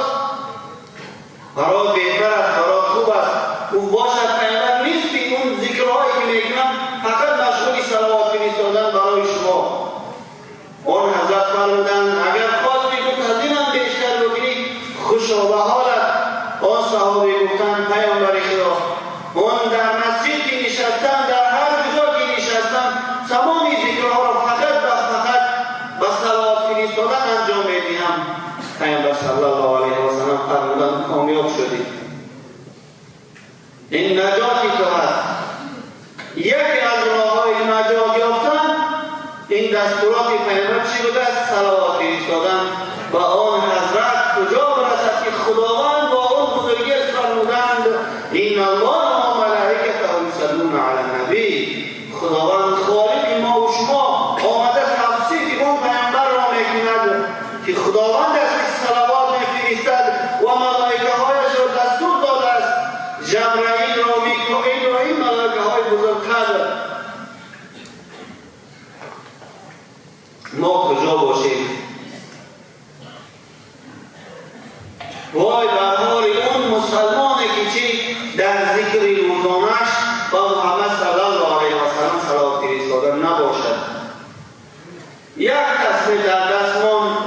برای بهتر است، برای خوب است. او باشد پیامبر نیستی اون ذکرهایی که میکنم فقط مشغول صلوات فرستادن برای شما. اون حضرت فرمودند اگر خواستی گفت از اینم بیشتر بکنی خوشا به حالت. آن صحابه گفتند پیامبر خدا اون در مسجد که نشستم، در هر جا که نشستم تمام ذکرها را فقط به صلوات فرستادن انجام میدهم. پیامبر صلی الله علیه و سلم فرمودند کامیاب شدی، این نجاتی تو هست. یکی از راه‌های نجات یافتن این دستورات پیامبر چی بوده است؟ صلوات فرستادن و آن حضرت کجا برسد که خداوند با اون بزرگیش فرمودند این الله و ملائکته یصلون علی النبی. خداوند خالق ما و شما آمده توصیف اون پیامبر را میکند که خداوند از صلوات میفرستد و ملائکه هایش را دستور داده است، جبرائیل را، میکائیل را، این ملائکه های بزرگتر. ما کجا باشیم؟ وای بر حال اون مسلمانی که چی در ذکر روزانش با محمد صلی الله علیه و سلم صلوات فرستادن نباشد. یک تصویر در دستمان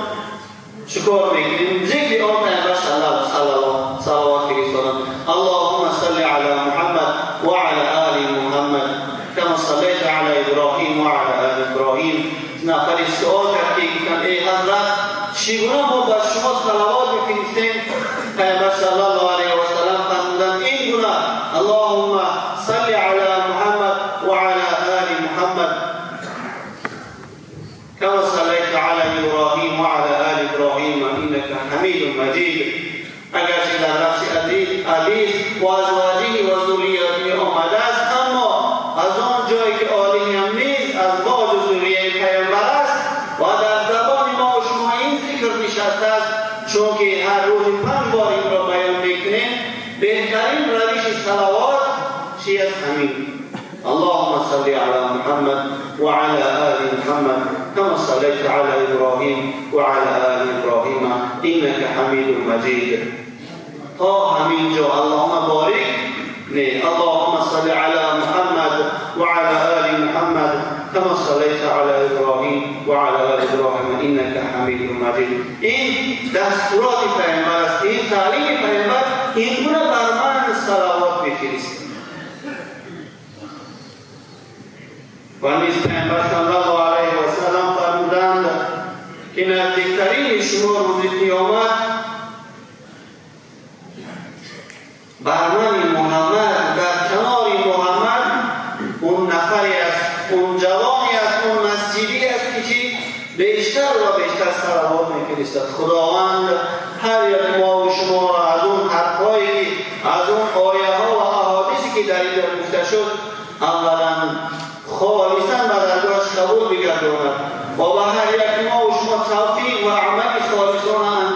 چکار میکنیم؟ ذکر آن پیامبر صلی الله صلوات فرستادن. اللهم صل علی محمد و علی آل محمد کما صلیت علی ابراهیم و علی آل ابراهیم. نفری سؤال کرد که ای حضرت چگونه ما بر شما صلوات بفرستیم؟ پیامبر صلی الله علیه و سلم فرمودند این گونه اللهم صل علی محمد و علی آل محمد كما صليت على ابراهیم و علی آل ابراهیم انك حمید مجید. اگرچه در لفظ حدیث و ازواجه و ذریته آمده است، اما از آن جایی که عالی هم نیست از بعد ذریه پیامبر است و در زبان ما و شما این ذکر نشسته است، چون که هر روز 5 بار این را بیان میکنیم. بهترین روش صلوات چی است؟ همین اللهم صل علی محمد و علی آل محمد كما صليت على ابراهیم و علی آل ابراهیم انك حمید مجید. تا همین جا اللهم بارک نه اللهم صل علی محمد و علی آل محمد كما صليت على ابراهیم و علی آل ابراهیم انك حمید مجید. این دستورات پیامبر است، این تعلیم پیامبر. این گونه بر من صلوات بفرست. و نیز پیامبر صلی الله علیه و سلم فرمودند که نزدیکترین شما روز قیامت بر من محمد، در کنار محمد اون نفری است، اون جوانی است، اون مسجدی است که چی بیشتر و بیشتر صلوات میفرستد. خداوند هر یک ما و شما را از اون حرفایی که از اون آیه ها و احادیثی که در این گفته شد اولا خالصا به درگاهش قبول بگرداند و به هر یک ما و شما توفیق و عمل خالصانه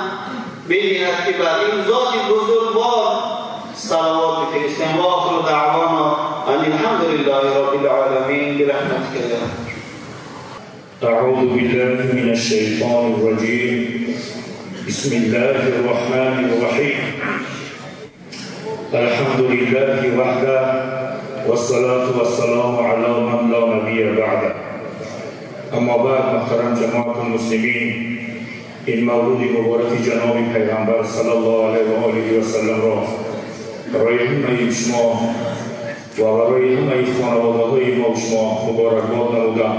بدهد که بر این ذات بزرگوار صلوات بفرستیم. و آخر دعوانا ان الحمد لله رب العالمین برحمتك یا أعوذ بالله من الشيطان الرجيم بسم الله الرحمن الرحيم الحمد لله وحده والصلاة والسلام على من لا نبي بعده. اما بعد محترم جماعت المسلمین، این مولود مبارک جناب پیغمبر صلی الله علیه و آله و سلم را برای همه شما و برای همه خانواده‌های ما و شما مبارکباد نمودم.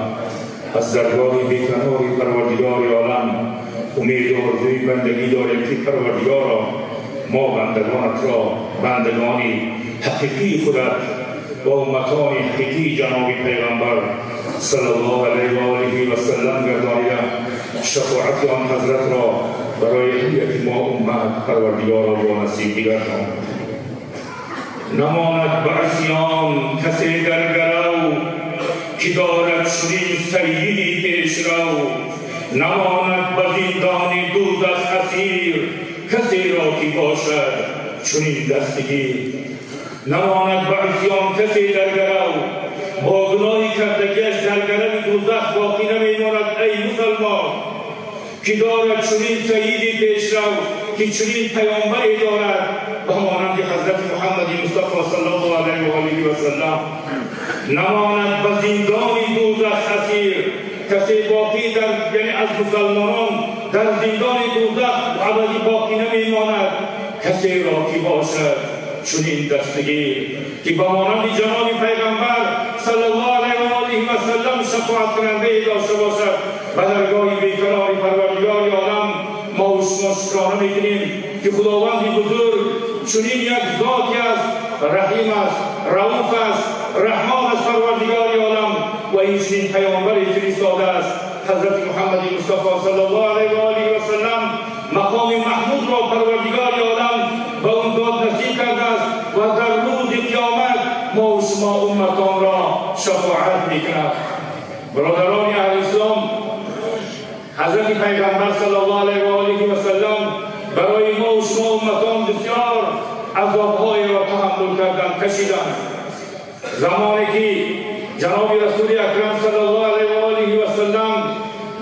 از درگاه بیکنار پروردگار عالم امید و آرزوی بندگی داریم که پروردگارا ما بندگانت را، بندگانی حقیقی خودت و امتان حقیقی جناب پیغمبر صلی الله علیه و آله و سلم گردانیده. شفاعت آن حضرت را برای هیئت ما امت پروردگارا با نصیب گردان. نماند به عصیان کسی در گرو که دارد چنین سیدی پیش رو. نماند به زندان دوزخ اسیر کسی را که باشد چنین دستگیر. نماند به عصیان کسی در گرو با گناهی کردگیش در گرو دوزخ باقی نمیماند. ای مسلمان که دارد چنین سیدی پیش رو که چنین پیامبری دارد به مانند حضرت محمد مصطفی صلی الله علیه و آله و سلم. نماند به زندان دوزخ اسیر کسی باقی در یعنی از مسلمانان در زندان دوزخ ابدی باقی نمیماند. کسی را که باشد چنین دستگیر که به مانند جناب پیغمبر صلی الله علیه و آله و سلم شفاعت کننده داشته باشد و درگاه بیقرار پروردگار عالم ما و شما شکرانه میکنیم که خداوند بزرگ چنین یک ذاتی است، رحیم است، رؤوف است، رحمان است پروردگار عالم و این چنین پیامبری فرستاده است حضرت محمد مصطفی صلی الله علیه و آله و سلم. مقام محمود را پروردگار عالم به اون ذات نصیب کرده است و در روز قیامت ما و شما امتان را شفاعت میکند. برادران اهل اسلام، حضرت پیغمبر صلی الله علیه و آله و سلم برای ما و شما امتان بسیار عذاب‌های را تحمل کردند، کشیدند. زمانی که جناب رسول اکرم صلی الله علیه و آله و سلم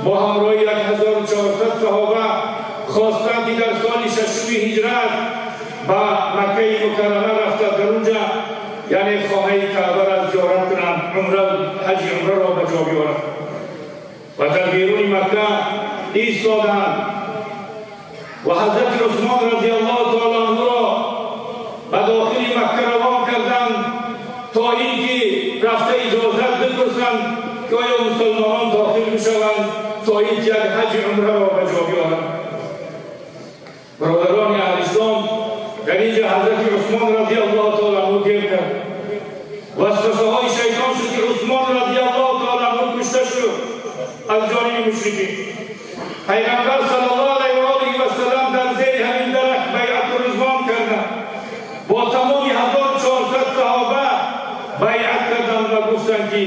با همراه 1400 صحابه خواستند که در سال 6 هجرت به مکه مکرمه رفته در اونجا یعنی خانه کعبه را زیارت کنند، حج عمره را به جا بیارند و در بیرون مکه ایستادند و حضرت عثمان رضی الله تعالی عنه را به داخل مکه روان کردند تا اینکه رفته اجازت بپرسند که آیا مسلمانان داخل بشوند تا اینکه یک حج عمره را به جا بیارند. برادران اهل اسلام، در اینجا حضرت عثمان رضی الله تعالی عنه گیر کرد. وسوسه های شیطان شد که عثمان رضی الله تعالی عنه کشته شد از جانب مشرکین. پیغمبر صلی الله علیه و آله و سلم در زیر همین درخت بیعت رضوان کردند. با تمام 1400 صحابه بیعت کردند و گفتند که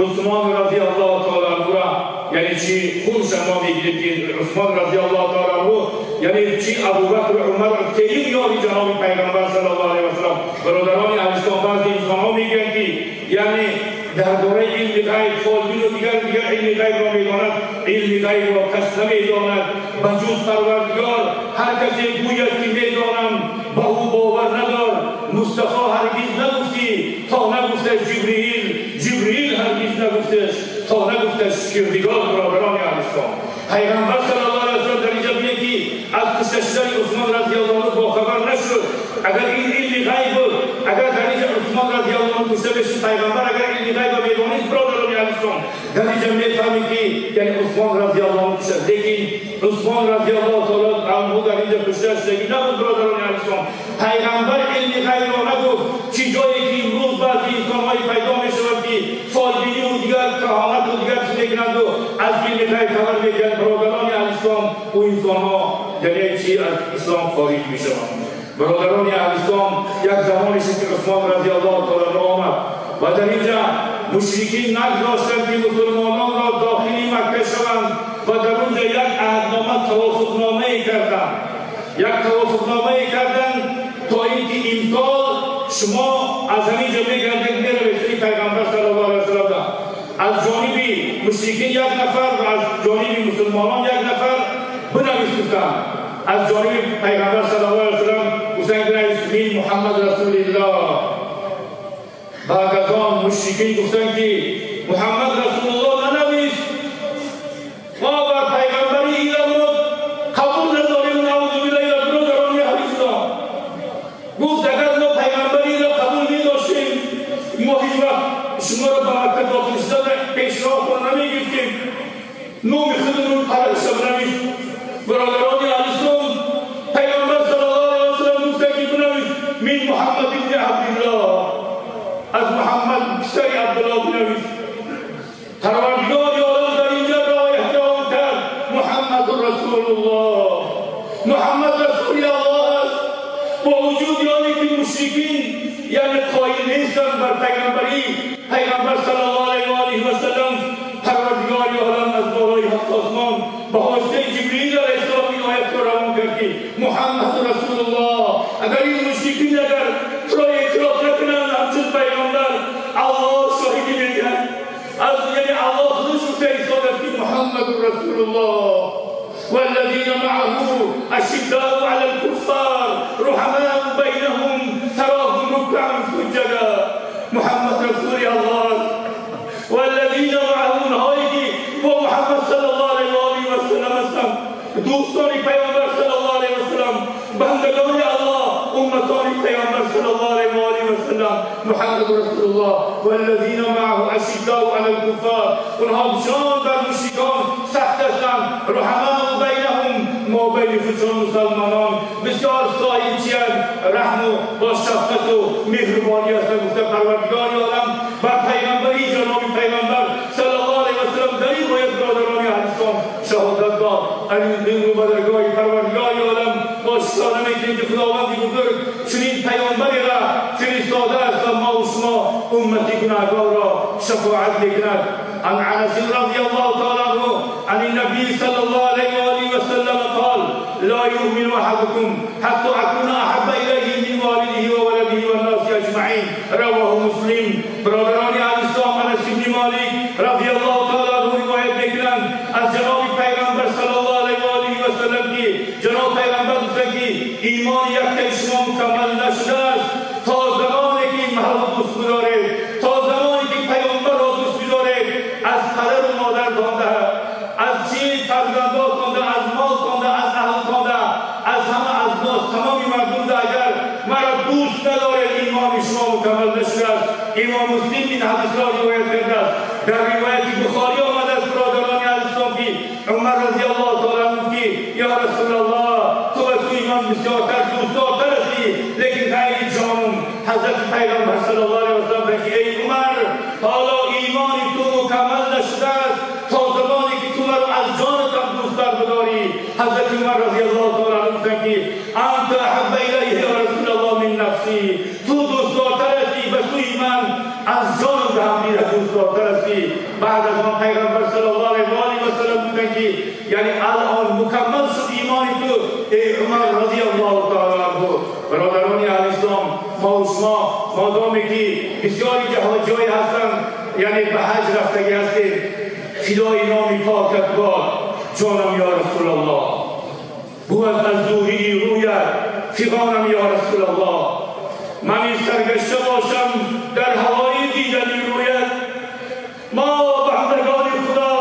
عثمان رضی الله تعالی عنه را، یعنی چی خون شما میگید که عثمان رضی الله تعالی عنه یعنی چی ابوبکر و عمر تیم یاری جناب پیغمبر صلی الله علیه و سلم. برادران اهل اسلام بعضی انسان‌ها میگن که یعنی درباره علم غیب خالدین و دیگر علم غیب را میداند، علم غیب را کس نمیداند بجز پروردگار. هر کسی گوید که میدانم به او باور ندار. مصطفی هرگز نگفتی تا نگفتش جبریل هرگز نگفتش تا نگفتش کردگار. برادران اهل اسلام، پیغمبر صلی الله علیه و سلم در اینجا میگه که از کشته شدن عثمان رضی الله عنه با خبر نشد. اگر این علم غیب بود، اگر در اینجا عثمان رضی الله عنه کشته بشه، پیغمبر اگر علم غیب میدونست برادران اهل اسلام در اینجا میفهمید که یعنی عثمان رضی الله عنه کشته. لیکن عثمان رضی الله تعالی عنه در اینجا کشته شدگی نبود. برادران اهل اسلام، پیغمبر علم غیب را نگفت. چی جایی که امروز بعضی انسان‌های پیدا میشود که فالبینی و دیگر کهانت و دیگر چیز میکنند و از علم غیب خبر میگن، برادران اهل اسلام او انسان‌ها یعنی چی از اسلام خارج میشوند. برادران اهل اسلام، یک زمانی که عثمان رضی الله تعالی عنه آمد و در اینجا مشرکین نگذاشتند که مسلمانان را داخلی مکه شوند و در اونجا یک عهدنامه توافقنامه کردند. یک توافقنامه کردند تا اینکه امسال شما از همینجا میگردید میروید پیغمبر صلی الله علیه و سلم. از جانب مشرکین یک نفر و از جانب مسلمانان یک نفر بنویسیدند. از جانب پیغمبر صلی الله علیه و سلم گفتند بنویسید محمد رسول الله. بعد از آن مشرکین گفتند که محمد رسول الله ننویس، ما بر پیغمبری ایران قبول نداریم. نعوذ بالله. برادران اهل اسلام، گفت اگر ما پیغمبری را قبول می‌داشتیم ما هیچ وقت شما را به مکه داخل شدن پیشنهاد نمی‌گرفتیم، نام خودمون پرستش نمی‌شد. برادران اهل اسلام، پیغمبر صلی الله علیه و سلم گفت که بنویس من محمد ابن عبدالله، از محمد پسر عبدالله بنویس. پروردگار عالم در اینجا را احترام کرد. محمد رسول الله، محمد رسول الله است. با وجود یعنی که مشرکین یعنی قائل نیستند بر پیغمبری پیغمبر صلی الله علیه و آله و سلم، پروردگار عالم از بالای هفت آسمان با واسطه جبریل علیه السلام این آیت را روان کرد که محمد رسول الله. اگر این مشرکین اگر تو را اعتراف نکنند همچون پیغمبر، الله شاهدی میگن از یعنی الله خودش گفته ایستاد است که محمد رسول الله والذین معه اشداء علی الکفار رحماء بینهم تراهم رکعا سجدا. محمد رسول الله والذین معه اونهایی که با محمد صلی الله علیه و آله و سلم هستند، دوستان پیامبر صلی الله علیه و سلم، بندگان الله، امتان پیامبر صلی الله علیه و آله و سلم. محمد رسول الله والذین معه اشداء علی الکفار، اونها جان بر مشرکان سخت هستند. رحماء بینهم، ما بین خودشان مسلمانان بسیار صاحب‌چی‌اند، رحم و با شفقت و مهربانی هستند. گفته پروردگار عالم بر پیغمبری جناب پیغمبر صلی الله علیه و سلم در این باید برادران اهل اسلام شهادت داد. این رو بدرگاه پروردگار عالم با شکار نمی‌کنیم که خداوند بزرگ چنین پیامبری را فرستاده است و ما و شما امتی گناهکار را شفاعت می‌کند. عن انس رضی الله تعالی عنه عن النبي صلى الله عليه وآله وسلم قال لا يؤمن أحدكم حتى أكون أحب إليه من والده وولده والناس أجمعين. رواه مسلم. برادران اهل اسلام، انس بن مالک رضی الله تعالی عنه روایت میکنند از جناب پیغمبر صلی الله علیه و آله و سلم که جناب پیغمبر گفتند که ایمان یک شما مکمل نشده است تا زمانی که محل دوست بدارید، تا زمانی که پیغمبر را دوست بدارید، از پدر و مادر تانده، از چین فرزندان تانده، از مال تانده، از اهل تانده، از همه از ناس تمامی مردم ده اگر مرا دوست ندارید ایمان شما مکمل نشده است. امام مسلم این حدیث را روایت کرده است. در روایت بخاری آمده است برادران اهل اسلام که عمر رضی الله تعالی عنه که یا رسول الله تو به تو ایمان ایمان بسیارتر دوستدارتر هستی، لیکن غیر جانم حضرت پیغمبر صلی الله علیه و سلم که ای عمر حالا ایمانی تو مکمل نشده است تا زمانی که تو مرا از جانت هم دوستتر بداری. حضرت عمر رضی الله تعالی عنه گفتند که انت احب الیه یا رسول الله من نفسی، تو دوستدارتر هستی به سوی من از جانم به هم دیگر دوستدارتر هستی. بعد از آن پیغمبر صلی الله علیه و سلم گفتند که یعنی الان مکمل شد ایمانی تو ای عمر رضی الله تعالی عنه. برادران اهل اسلام، ما و شما مادامی که بسیاری جایی هستند یعنی به حج رفتگی هستیم، فدای نام پاکت باد جانم یا رسول الله، بود از دوری رویت فغانم یا رسول الله. من این سرگشته باشم در هوای دیدنی رویت. ما بندگان خدا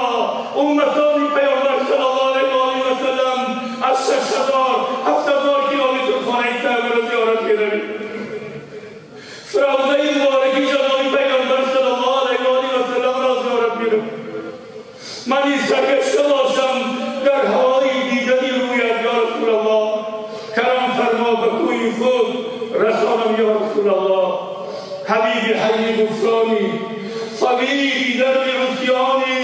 امتان پیامبر صلی الله علیه و سلم از 6,000-7,000 کیلومتر خانه کعبه را زیارت کردیم. روضه مبارکی جناب پیغمبر صلی الله علیه و سلم را زیارت کردیم. من این سرگشته باشم در هوای دیدنی رویت یا رسول الله. کرم فرما به کوی خود رسانم یا رسول الله. حبیب حی گفتانی طبیبی در عصیانی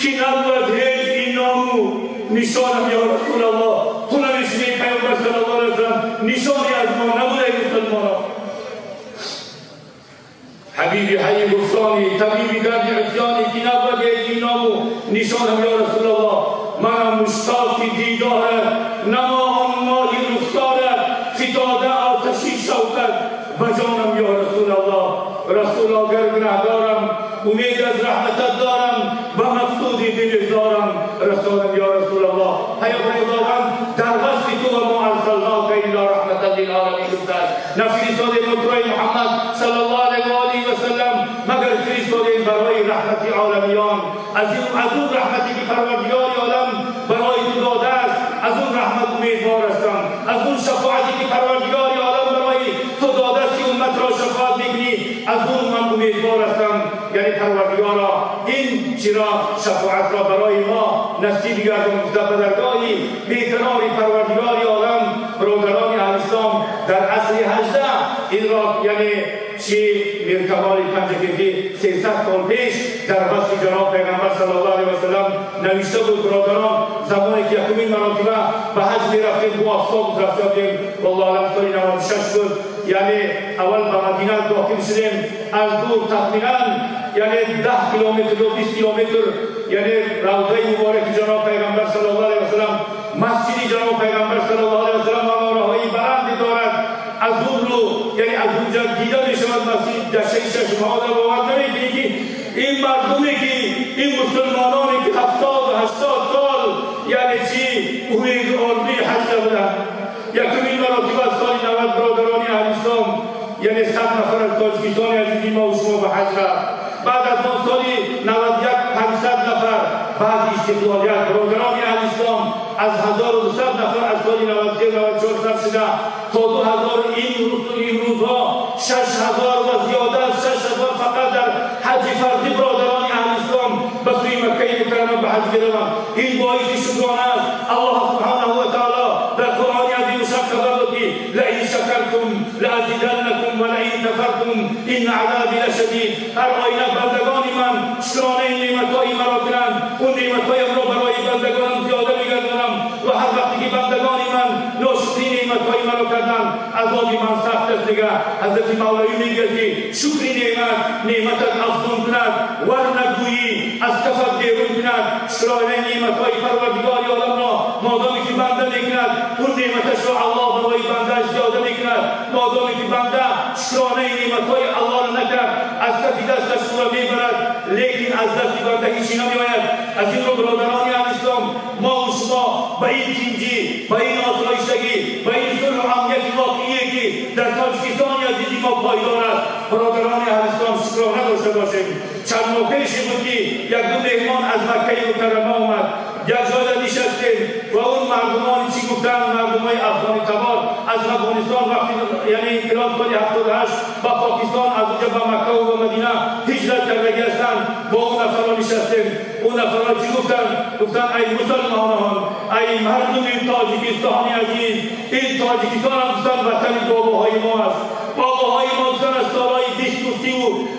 که نبود هیچ این نامو نشانم یا رسول الله. تو نمیشنی پیامبر صلی الله علیه و سلم نشانی از ما نبوده مسلمانان. حبیبی حی گفتانی طبیبی در عصیانی که نبود هیچ این نامو نشانم یا رسول الله. منم مشتاق دیدارت نما آن ماهی رخسارت فتاده آتشی شوقت به جانم یا رسول الله. رسول الله گر گناهکارم امید از رحمتت دارم به مقصودی دل دارم رسولم یا رسول الله. پیامبر خداوند در وصف تو و ما ارسلناک الا رحمة للعالمین گفته است. نفرستاده مطرح محمد صلی الله علیه و سلم مگر فرستاده برای رحمت عالمیان. از اون رحمتی که پروردگار عالم برای تو داده است از اون رحمت امیدوار هستم. از اون شفاعتی که پروردگار عالم برای تو داده است که امت را شفاعت میکنی از اون من امیدوار هستم. یعنی پروردگارا این چرا شفاعت را برای ما نصیب گردان به درگاهی بی‌قرار پروردگار عالم. برادران اهل اسلام در عصر 18 این را یعنی چی میرکمال پنجگیری 300 سال پیش در وصف جناب پیغمبر صلی الله علیه و سلم نوشته بود. برادران زمانی که یکمین مراتبه به حج میرفتیم با افساب رفتیم والله علم سال 96 بود. یعنی اول به مدینه داخل شدیم از دور تقریبا یعنی 10 کیلومتر و 20 کیلومتر یعنی روضه مبارک جناب پیغمبر صلی الله علیه و سلم مسجد جناب پیغمبر صلی الله علیه و سلم راههای بلندی دارد. از اون رو یعنی از اونجا دیده میشود مسجد جشن شما را باور نمیکنید که این مردمی که این مسلمانانی که 70-80 سال یعنی چی امید آرزوی حج بودند. یکمین مراتبه از سال 90 برادران اهل اسلام یعنی 100 نفر از تاجیکستان عزیزی ما و شما به حج رفت. بعد از آن سالی 91 500 نفر بعد استقلالیت برادران اهل اسلام از 1200 نفر از سال 93-94 سر شده تا 2000 این روزها 6000 و زیاده از 6000 فقط در حج فرضی برادران اهل اسلام به سوی مکه مکرمه به حج میروند. این باعث شکرانه است. الله سبحانه و تعالی در قرآن عظیم شان خبر داد که لئن شکرتم لازیدنکم ولئن کفرتم ان عذابی لشدید. هر آینه بندگان من شکرانه این نعمتهای مرا کنند اون نعمتهایم را برای بندگانم زیاده میگردانم و هر وقتی که بندگان من ناشکری نعمتهای مرا کردند عذابی من سخت است. دیگر حضرت مولوی میگه که شکری نعمتت افزون کند ورنگویی از کفت بیرون کند. شکرانه نعمتهای پروردگار عالم را مادامی که بنده میکند اون نعمتش را الله برای بنده زیاده میکند. مادامی که بنده شکرانه نعمتهای الله را نکرد از کسی دستش را میبرد لیکن از دست بنده هیچی نمیآید. از این رو برادران اسلام ما و شما به این تینجی به این آسایشتگی به این صلح و امنیت واقعی که در تاجیکستان عزیزی ما پایدار است برادران اسلام شکرانه داشته باشیم. چند ماه پیش بود که یک دو مهمان از مکه مکرمه آمد یک جای نشستیم و اون مردمانی چی گفتن مردمای افغان تبار از افغانستان وقتی یعنی انقلاب سال 78 با پاکستان از اونجا به مکه و مدینه هجرت کردگی هستند. با اون نفران نشستیم. اون نفران چی گفتن ای مسلمانان ای مردم تاجیکستان عزیز، این تاجیکستان هم دوستان وطن باباهای ما است. باباهای ما دوستان از سالهای 20 و 30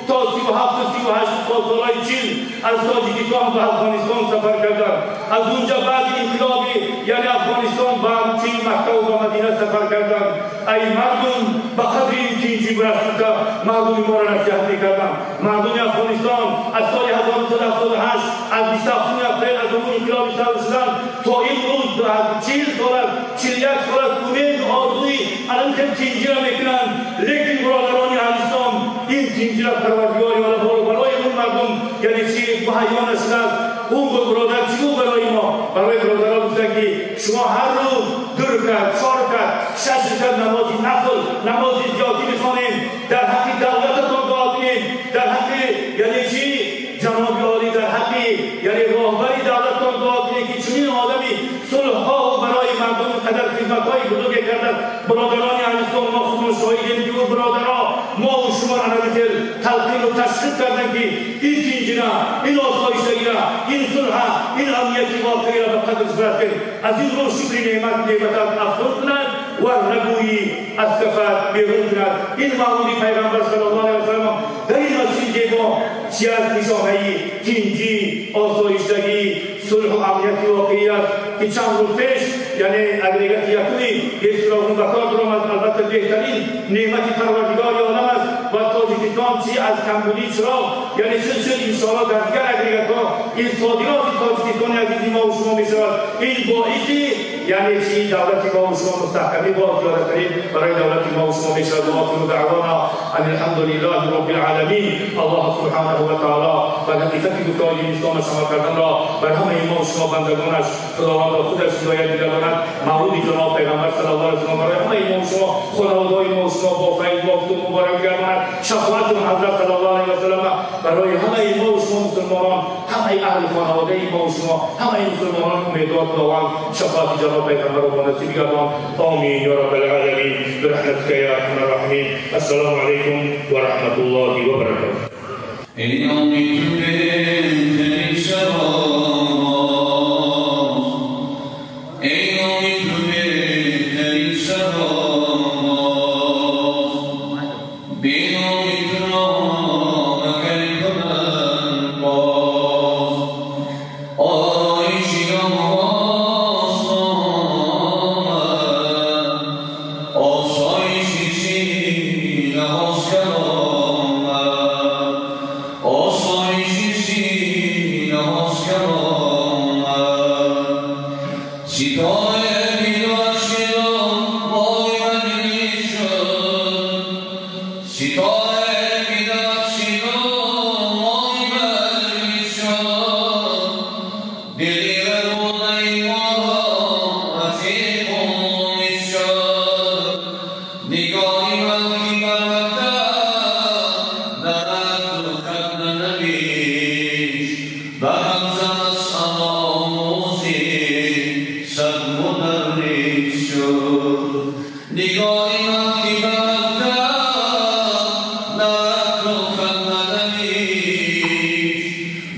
تا 37 و 38 تا سالهای 40 از تاجیکستان به افغانستان سفر کردند. از اونجا بعد انقلاب یعنی افغانستان به چین، مکه و مدینه سفر کردند. ای مردم به قدر این تینجی برسید که مردم ما را نصیحت میکردند. مردم افغانستان از سال 1978 از 27 اپریل از اون انقلاب شروع شدن تا این روز 40 سال است، 41 سال است امید آرزوی الان که تینجی را میکنند. لیکن برادران اسلام این تینجی را پروردگار عالم برای اون مردم یعنی چی مهیا نشده است. اون برادر چی برای ما؟ برای برادران گفتن که شما هر روز 2 رکعت 4 رکعت 6 رکعت نماز نفل نماز زیادی بخوانید، در حق دولتتان دعا کنید، در حق یعنی چی جناب عالی در حق یعنی راهبری دولتتان دعا کنید که چنین آدمی صلح‌ها و برای مردم قدر خدمت‌های بزرگ کردند. برادران اسلام ما خودمون شاهدیم که اون برادرها ما و شما علامت تلقین و تشریف کردن که این تینجی را، این آسایشگی را، این صلح، این امنیتی واقعی را به قدرش برسید. از این رو شکر نعمتان افزون کند و نگویی از کفر بیرون کند. این معمولی پیغمبر صلی الله علیه و سلم در این مسجد ما چی از نشانه‌ای تینجی، آسایشگی، صلح و امنیتی واقعی است که چند روز پیش یعنی اگریگت یکمی یک سراغون بکار درآمد. البته بهترین نعمت پروردگار عالم است و تاجیکستان چی از کمبودی چرا یعنی چه انشاءالله در دیگر اگریگت‌ها این صادرات تاجیکستان عزیزی ما و شما میشود. این باعثی یعنی چی دولت ما و شما مستحکمی با زیادترین برای دولت ما و شما میشود. و آخر دعوانا ان الحمد لله رب العالمین. الله سبحانه و تعالی و حقیقت گفتار اسلام شما کردن را بر همه ما و شما بندگانش خداوند را خودش هدایت می‌دهد. مولود جناب پیغمبر صلی الله علیه و سلم برای همه ما و شما خداوندای ما و شما با فیض و فتوح مبارک گرداند. شفاعت حضرت صلی الله علیه و سلم برای همه ما و شما مسلمانان، همه اهل خانواده ما و شما، همه مسلمانان امیدوار خداوند شفاعت جناب پیغمبر را نصیب گردان. آمین یا رب العالمین برحمتک یا ارحم الراحمین. السلام علیکم و رحمت الله و برکاته. ای امید بهترین شباب، ای امید بهترین شباب، بی امید را مگر کنند باز. آرایشی نماز آمد، آسایشی چی نماز کرامد، آسایشی چی نماز کرامد. ستاره بیدار شد بای مدنی شد، ستاره بیدار شد بای مدنی شد. دلی رودی ما رفیق امید شد، نگاهی ملکی برمکه نرد و خط ننویش. به همزن از همه آموزی صد مدرس شد. نگاهی ملکی برمکه نرد و خط ننویش.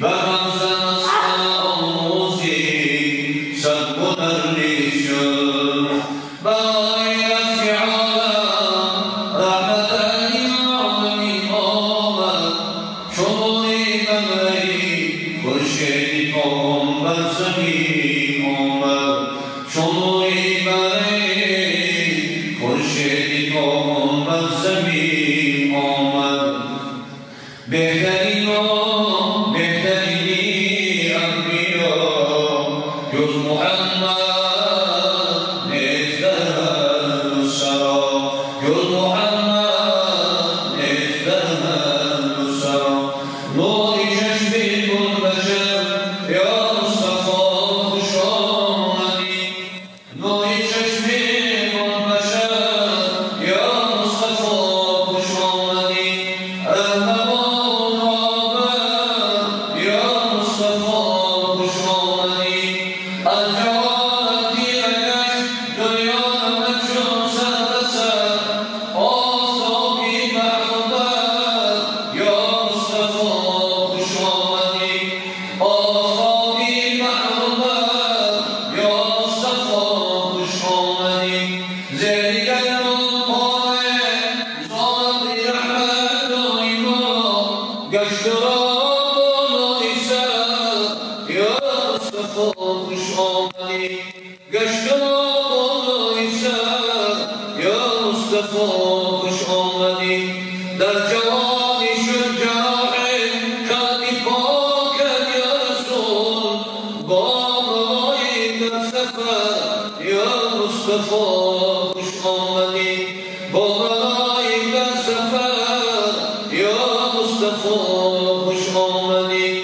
به همزن از همه آموزی صد مدرس شد. برای رفع عالم رحمت للعالمین آمد. شمولی بمری خورشید تام بر زمین آمد. شمولی بمری خورشید تام بر زمین آمد. بهترین و بهترین انبیا جز محمد نیست در هر سرا، جز محمد نیست در هر سرا. نوری چشم گلبشر یا مصطفی خوش آمدی، نوری چشم گلبشر یا مصطفی خوش آمدی. رهنمون رابر یا مصطفی خوش آمدی. الجواد آمدی گشتم آبایسر یا مصطفی خوش آمدی در جوانی شجاع کردی پاکت یا رسول با مایی در سفر یا مصطفی خوش آمدی با مایی در سفر یا مصطفی خوش آمدی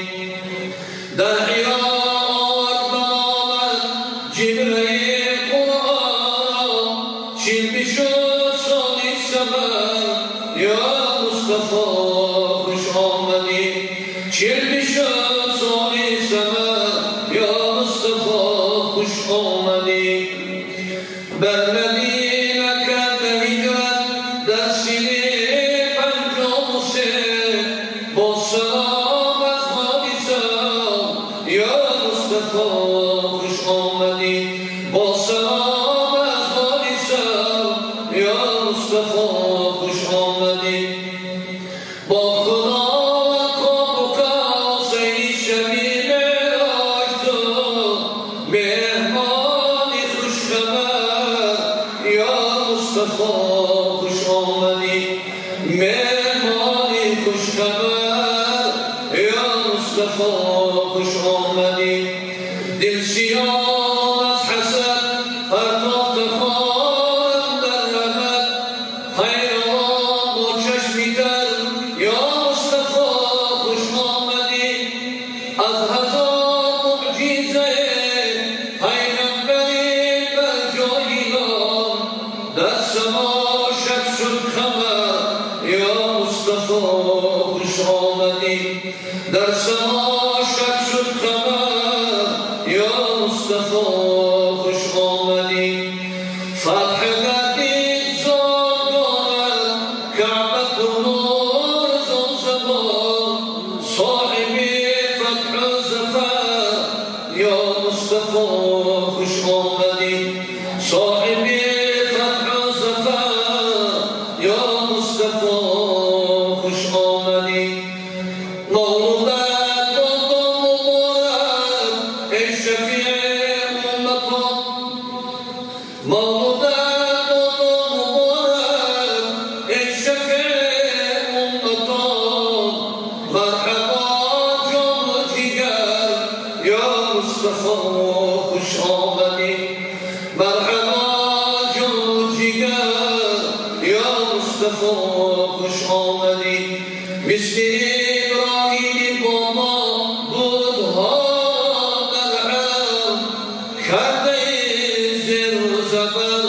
در حیات جبريل قرآن شيل بشوط صوني السماء يا مصطفى خوش آمدي شيل بشوط صوني السماء يا مصطفى خوش آمدي بالمدينة كانت هجرة در سنين پنجم و سه با سلام از حادثات یا مصطفى خوش آمدی با سلام از حادثات یا مصطفى خوش آمدی با خدا و کام و کاسه شبی معراج تو مهمانی خوش خبر یا مصطفى خوش آمدی مهمانی خوش خبر یا مصطفى خوش آمدی دل سیاه از حسد هر تاخت خواهم در رمد حیران با چشمی تر یا مصطفى خوش آمدی از هزار معجزه پیغمبری بر جاهیان در سما شمس القمر یا مصطفى خوش آمدی در سما شمس القمر یا مصطفى خوش آمدی فتح گردی زادگان کعبت و نور زمزمان صاحبی فتح و زفر یا مصطفى خوش آمدی صاحبی فتح و زفر یا مصطفى خوش آمدی مولودت بادم و مورد ای شفیع امتان مولودت بادم و مورد ای شفیع امتان مرحبا جان و جگر یا مصطفى خوش آمدی مرحبا جان و جگر یا مصطفى خوش آمدی مثل ابراهیم با ما بودها در حرم کرده زر و زبر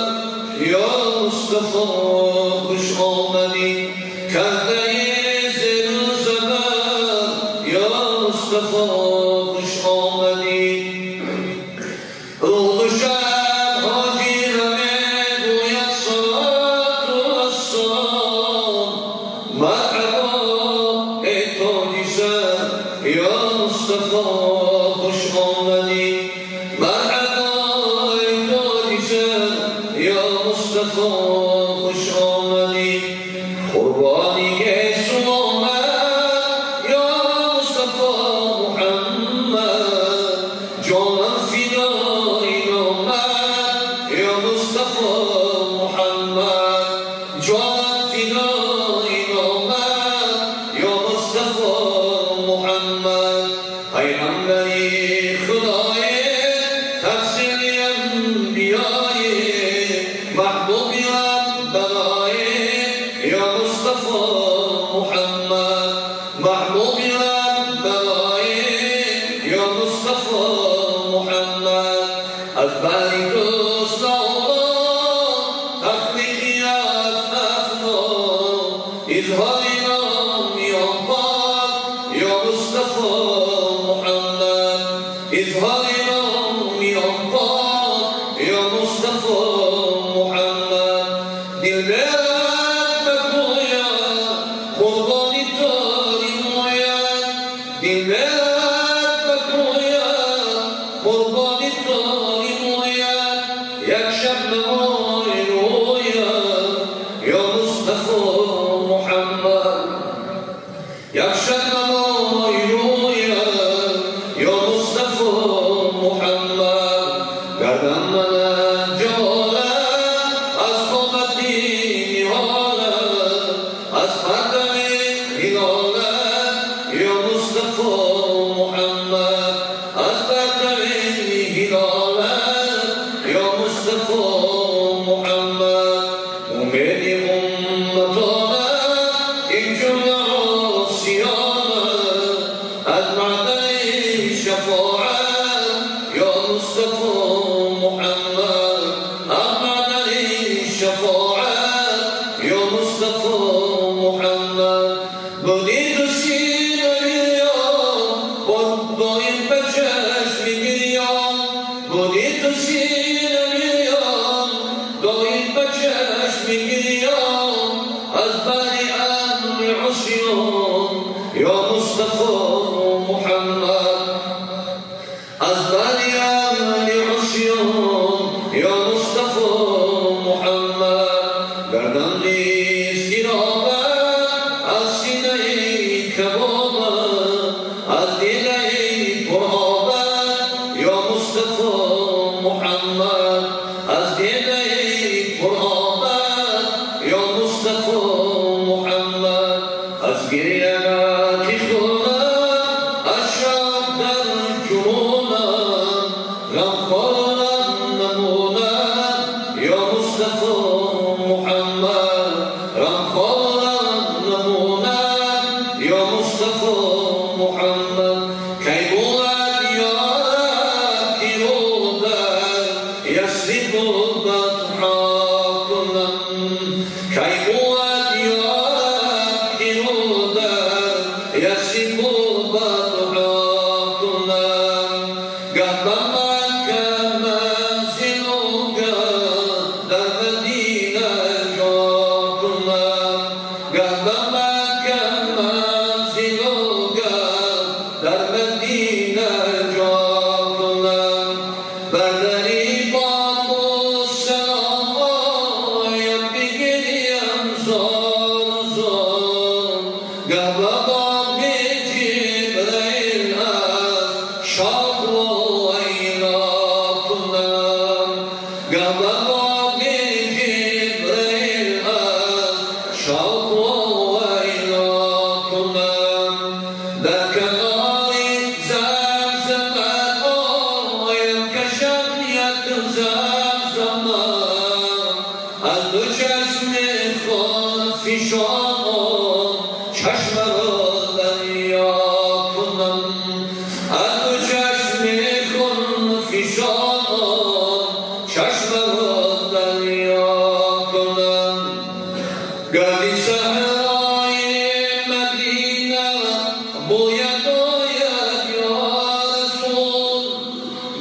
یا مصطفى خوش آمدی کرده زر و زبر یا مصطفى خوش آمدی روح و شب حاجی رمه گوید صلات و السلام مرحبا ای تاج سر یا مصطفى خوش آمدی مرحبا ای تاج سر یا مصطفى خوش آمدی قربانی یسوع آمد یا مصطفى محمد جانم فدای آمد یا مصطفى محمد جانم فدای آمد یا مصطفى محمد پیغمبری خدای تفسیر انبیای محبوبی بلای یا مصطفى محمد محبوبی بلای یا مصطفى محمد از بری دوست تخلیقی از افنان اظهاری نامی آنباد یا مصطفى محمد اظهاری نامی آنباد یا مصطفى محمد دل برد بگوید قربانی داری موید دل برد بگوید قربانی داری موید یک شب نمای روید یا مصطفى محمد یک شب نمای روید یا مصطفى محمد گردم من جاله از قامتی نهاله از پرده هلاله یا مصطفی محمد از پرده هلاله یا مصطفی محمد امید امتانه این جمله آسیانه از معدن شفاعت یا مصطفی محمد از معدن شفاعت یا مصطفی محمد بودی تو سینه گریان با این بچشم گریان بودی تو سینه گریان با این بچشم گریان از بنی امر عصیان یا مصطفی محمد از بنی امر عصیان یا مصطفی محمد گردن نیستی نامد از سینه کبابد از دیده پرآبد یا مصطفی محمد از دیده پرآبد یا مصطفی محمد از گریه‌گاهی خونم از شب در جنونم غمخوارم نمونم یا مصطفی محمد غمخوارم نمونم یا مصطفی محمد کی بود یارم پیرودن یسرب بطحا کنم کی بود یارم پیرودن یسرب بطحا کنم گه به مکه منزل و گه در مدینه جا کنم گه به مکه منزل و گه در مدینه جا کنم بر دری بام و سلام آیم بگریم زار زار گه به بام جبرئیل شوق و اینا کنم گه به بام جبرئیل شوق و اینا کنم در کنار زمزم آیم کشم یک زمزم از دو چشم خون فشان چشم را دریا کنم از دو چشم خون فشان چشم را دریا کنم گردی صحرای مدینه باید آید یا رسول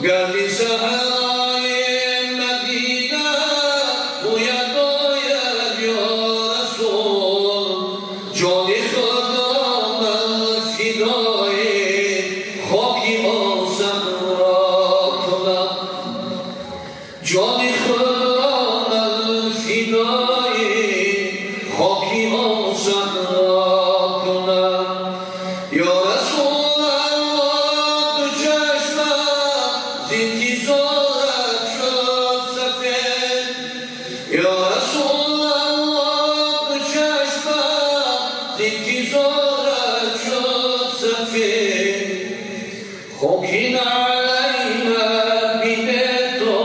گردی صحرای مدینه باید آید یا رسول جان خود را من فدای خاکی صحرا کنم جان خود را من فدای خاکی صحرا کنم یا رسول الله دو چشمم ز انتظارت شد سفید یا رسول الله دو چشمم ز انتظارت شد سفید خاکی علینا بیده تو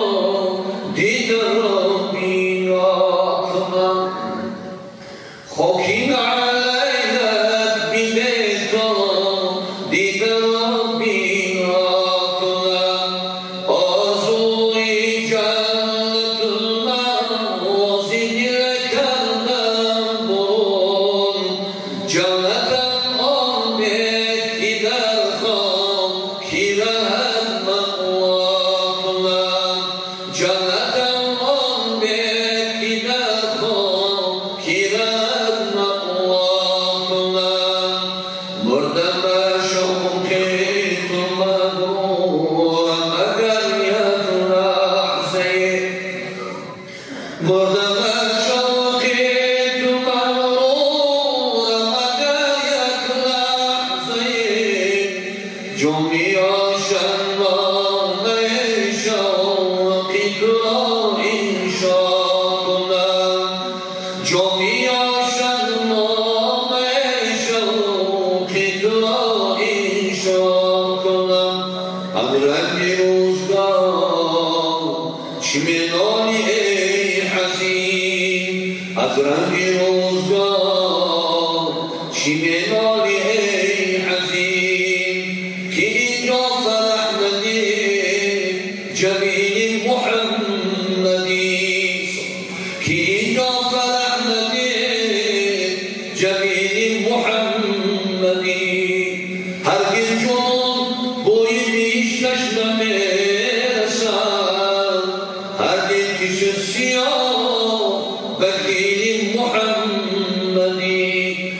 دیده را بینا کنم خاکی علینا بیده تو دیده را بینا کنم آرزوی جنت المأوی دل کردم برون جنتم آن بیتی در خواب کی رهد مأوا کنم جنتم آن بیتی در خواب کی رهد مأوا کنم مردم شوق تو مغرورم اگر یک لحظه مردم شوق تو مغرورم اگر یک لحظه جمعی آشن ما میشم تو را انشا کنم جامی آشد نام شوق تو را انشا کنم از رنگ روزگار چی منانی ای حزین از رنگ روزگار چی منانی ای حزین که اینجا فرح ندید جمیل محمدی که اینجا فرح ندید جمیل محمدی هرگز چون بوی نیشتش نمیرسد هرگز کش سیاه وکیل محمدی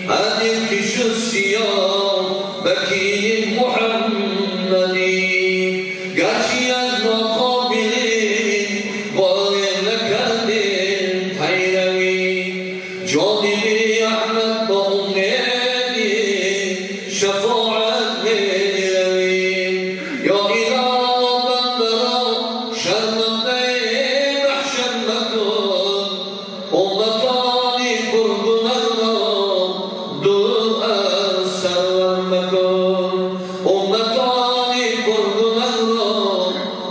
هرگز کش سیاه وکیل محمدی گرچه از ناقابلین وارد نکردین پیروی جانبی احمد با امیدی شفاعت میروی یا اله بندرا شرمنده وحشت مکن امتانی پرگنه را دور از سرور مکن امتانی پرگنه را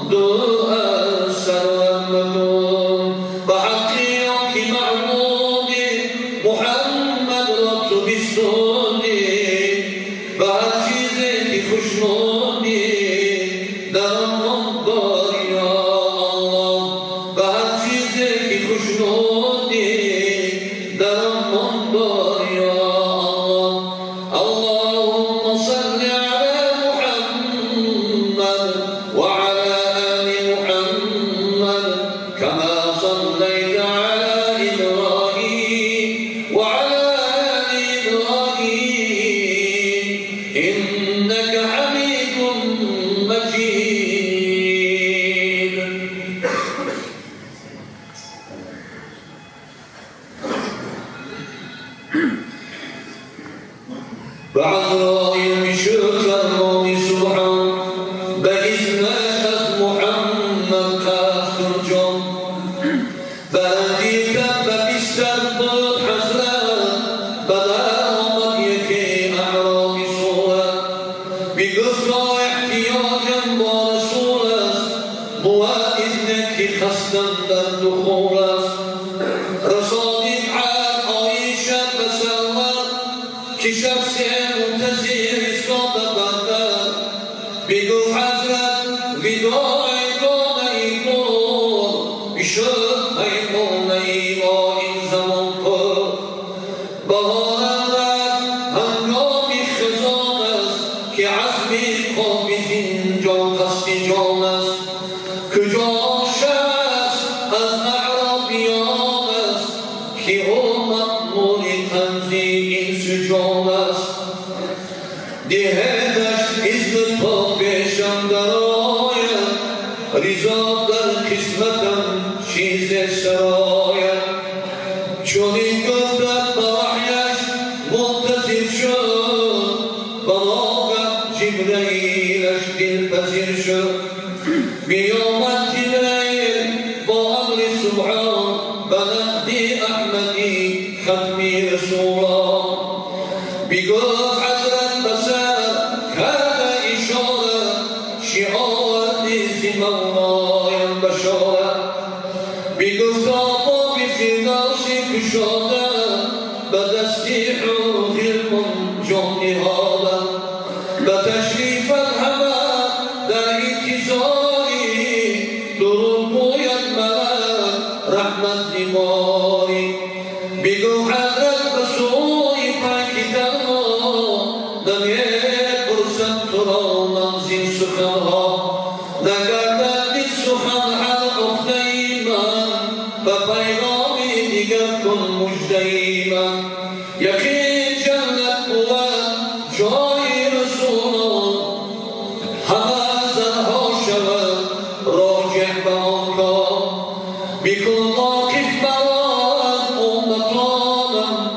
دور از سرور مکن به حقی که معبودی محمد را تو بستانی به هر چیزی که خوشنودی در آن دار یا الله به هر چیزی که خوشنودی در آن دار یا الله اللهم صل على محمد وعلى آل محمد كما صليت على إبراهيم وعلى آل إبراهيم إنك حميد مجيد بعذراء بشوك الموت سبحان بإذنك محمد كاستر جون برديك ببستر ضد حزران بدا آمد يكي أعراب صورة بقصة احتياجا برسول هو إذنك خستم در دخول رصادم عاد عائشة بسرور كشخص منتظر صدقك بقف حضرت وداعي كون يكون بشوق يكون يبا إن زمان كون بهار هنگام خزان است که عزم قابض جان قصد جان است کجا شخص از اعرابیان است که او مأمور تنزیل سجان است دهدش اذن تا پیشم درآید رضا در قسمتم چیز سراید چون این گفتد با وحیش منتظر شد بناگه جبرائیلش دلپذیر شد بیامد جبرائیل با امر سبحان به نقد احمدی ختمی رسولا بگفت حضرت بسر کرده اشاره شعار نیز مولایم بشاره بگفت آبا بفردوسی کشاده به دستی حور غلمان جان نهاده به تشریف همه در انتظاری درود گوید مرد رحمت نمایی بگو حضرت بسوی پاکیدن نمیپرسم تو را منزل سخنها نگردد این سخن هر عقده من به پیغام دیگر کن مژده من یقین جنت بود جای رسولان همه زنها شود راجع به آن کار بکن واقف برای امتانم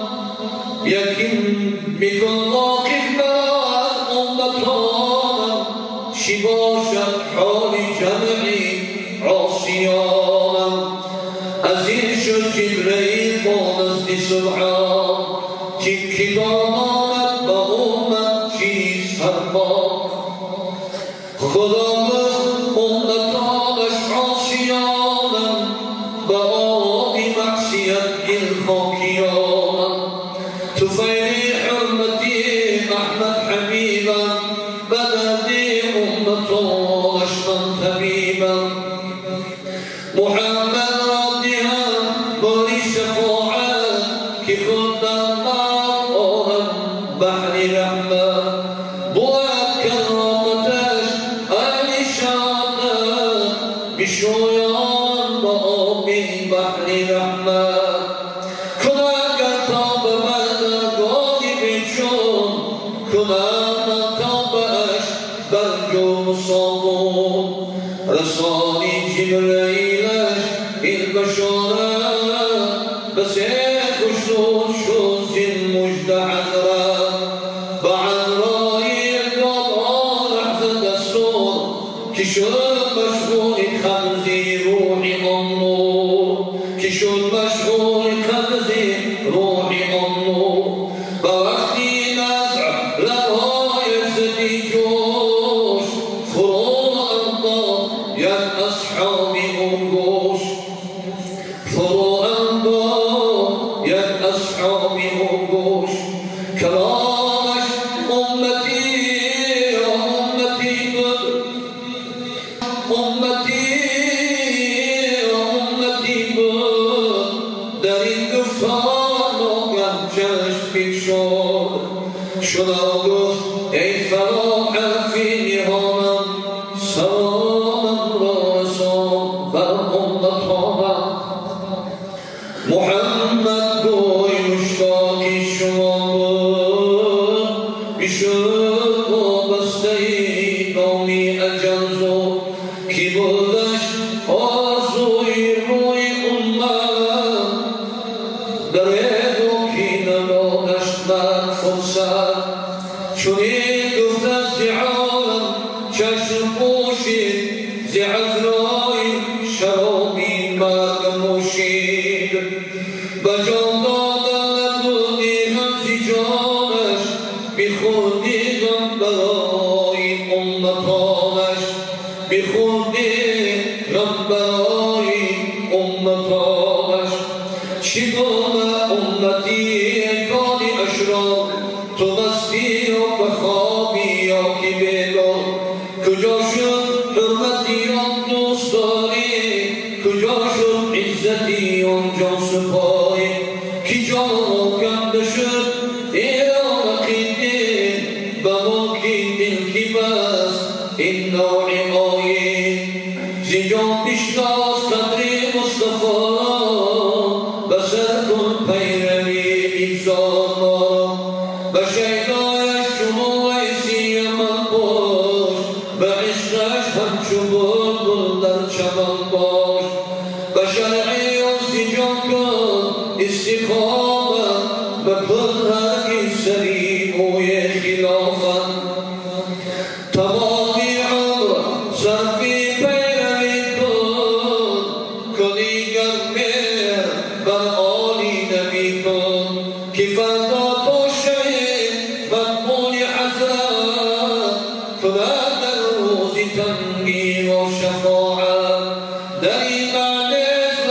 یقین بکن واقف برای امتانم چی باشد حال جمعی آسیانم از این شد جبرئیل با نزد سبحان کتاب آمد با امت چیز فرما خداوند امتانش عاصیانم با آبی معصیت گلخاکیانم طفیل حرمتی احمد حبیبم بدرد امتانش من طبیبم محمد را دهم باری شفاعت که خودم آرم بحر رحمت باید کرامتش علی شانت بشویان با آب بحر رحمت کنم گر تا به من گاهی بچون کنم تا بهش برجو صابون رسانی جبرئیلش این بشارت بس خوشنود شد زین مجد حضرت بعد رای داد لحظه دستور که شد مشغول خبزی روح امو که شد مشغول خبزی روح امو با وقتی نزع لبهای زدی جوش فرو انداز یک اصحاب اون گوش فرو انداز یک اصحاب اون گوش کلامش امتی یا امتی بود امتی یا امتی بود در این گفتار ناگه چشم بگشاد شدا گفت ای فراح فی نهانم سلامم را رسان بر امتانم محمد گوی مشتاقی شما بود بشد وابسته نامی اجل زود کی بودش آرزوی روی امت درد و کی ندادش من فرصت چونین گفت از زعالم چشم پوشید ز عذرای شرابی مرگ موشید بجان دادن دونیم زی جانش بخوردیدم برای امتانش بخوردیدم برای امتانش چی کنه امتی کاری اشرار تو مستی و بخوابی یا کی بیدار کجا شد حرمتی آن دوستاری کجا شد عزتی آن جان سپاری کی جان را کنده شد ایران عقیده به ما کی دل کی بست این نوع آیین زی جان بشناس قدر مصطفی بسر کن پیروی ایزان ما به شیدایش شما ویسی من باش به عشقش همچو بلبل در چمن باش به شرعی انسجام کن استقامت بکن هرگز سری موی خلافت تمامی عمر صرفی پیروی کن کنی گرمه بر آلی نبی کن که فردا تو شهید مقبول حضرت کنه در روزی تنگی و شفاعت در این معنیست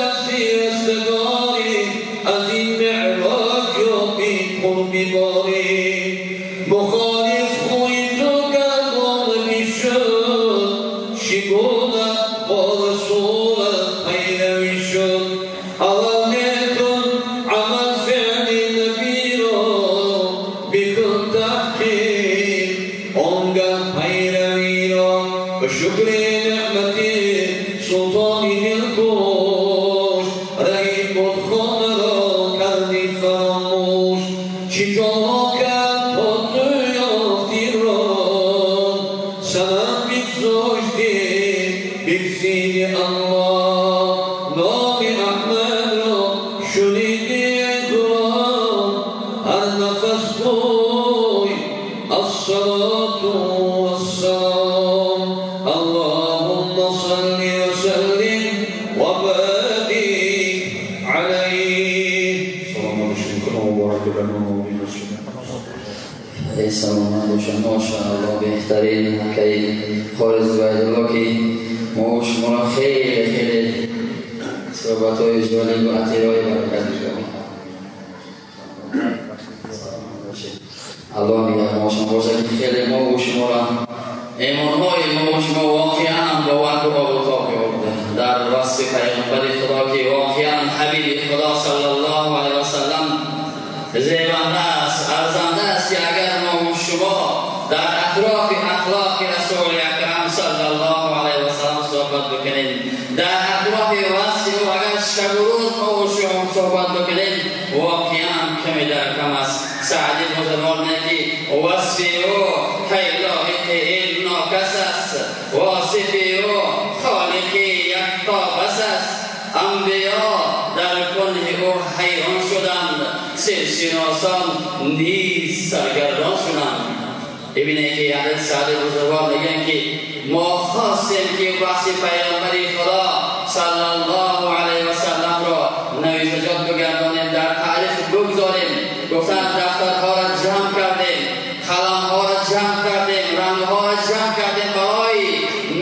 لبنان بمسلمين. سلام ماشاءالله بهترین حکای خارج ویدالله که ما شما را خیلی خیلی صحبت های جالب و عطیرهای برکت می‌کنیم. الله میگه ما شما باشه که خیلی ما و شما را ایمانهای ما و شما واقعا با وقت و آبوتاب کرده در وصف پیغمبر خدا که واقعا حبیب خدا صلی الله علیه و سلم زیبنده است، ارزنده است که اگر ما و شما در اطراف اخلاق رسول اکرم صلی الله علیه و سلم صحبت بکنیم، در اطراف وصف او اگر شب و روز ما و شما صحبت بکنیم، واقعا کمی در کم است. سعدی بزرگوار میگه وصف او خیلاقی علم ناکس است، واصف او خالقی یکتا بس است. انبیا در کنه او حیران شدند، سرشناسان نیز سرگردان شدند. ببینید که حضرت سعدی بزرگوار میگن که ما خواستیم که وصف پیغمبر خدا صلی الله علیه و سلم را نویسجات بگردانیم، در تعریف بگذاریم. گفتن دفترها را جمع کردیم، قلمها را جمع کردیم، رنگها را جمع کردیم برای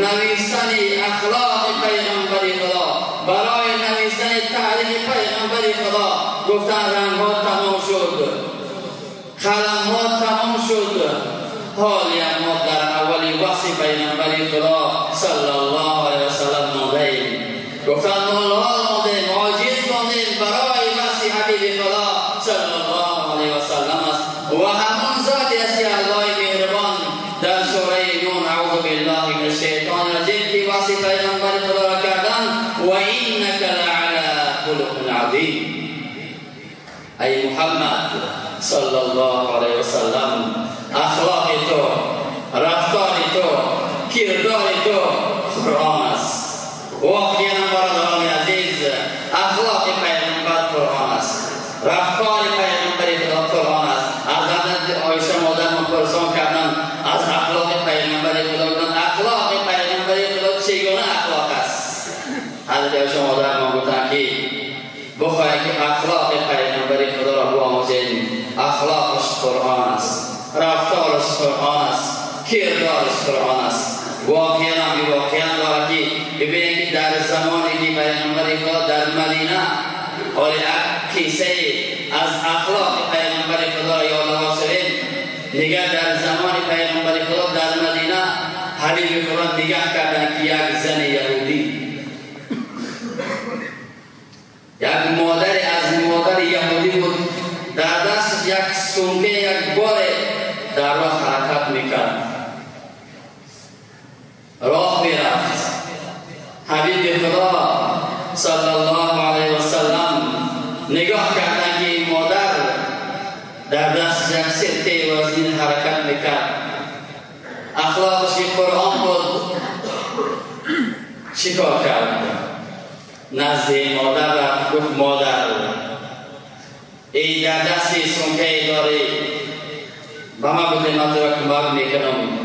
نویسن اخلاق پیغمبر خدا، برای نویسن تعریف پیغمبر خدا. گفتن رنگها تمام شد، قلمها تمام شد، حالی ما در اولی وصف پیغمبر خدا صلی الله علیه و سلم مانده‌ایم. گفتن مانده‌ایم، عاجز مانده‌ایم برای وصف حبیب خدا صلی الله علیه و سلم است. و همون ذاتی است که الله مهربان در سوره نون اعوذ بالله من الشیطان الرجیم که وصف پیغمبر خدا را کردن و انک لعلی خلق عظیم. ای محمد صلی الله علیه و سلم، اخلاق تو، رفتار تو، کردار تو قرآن است. واقعا برادران عزیز، اخلاق پیغمبر قرآن است، رفتار پیغمبر خدا قرآن است. از حضرت عایشه مادرمان پرسان کردند از اخلاق پیغمبر خدا، گفتند اخلاق پیغمبر خدا چگونه اخلاق است؟ حضرت عایشه مادرمان گفتند که بخواهید که اخلاق پیغمبر خدا را بیاموزید، اخلاقش قرآن است، رفتارش قرآن است، کردارش قرآن است. واقعا دارد که ببینید که در زمانی که پیغمبر خدا در مدینه حالی کیسه از اخلاق پیغمبر خدا را یادآور شدید، نگاه در زمان پیغمبر خدا در مدینه حبیب خدا نگاه کردن که یک زن یهودی، یک مادر از مادر یهودی بود، در دست یک سنگه یک باره در راه حرکت میکرد، راه میرفت. حبیب خدا صلی الله علیه و سلم نگاه کردن که این مادر در دست یک سکه وزین حرکت میکرد، اخلاقش که قرآن بود، چیکار کرد؟ نزد مادر رفت، گفت مادر ای در دستی سنگه داری، با ما بودیم من تو را کمک میکنم.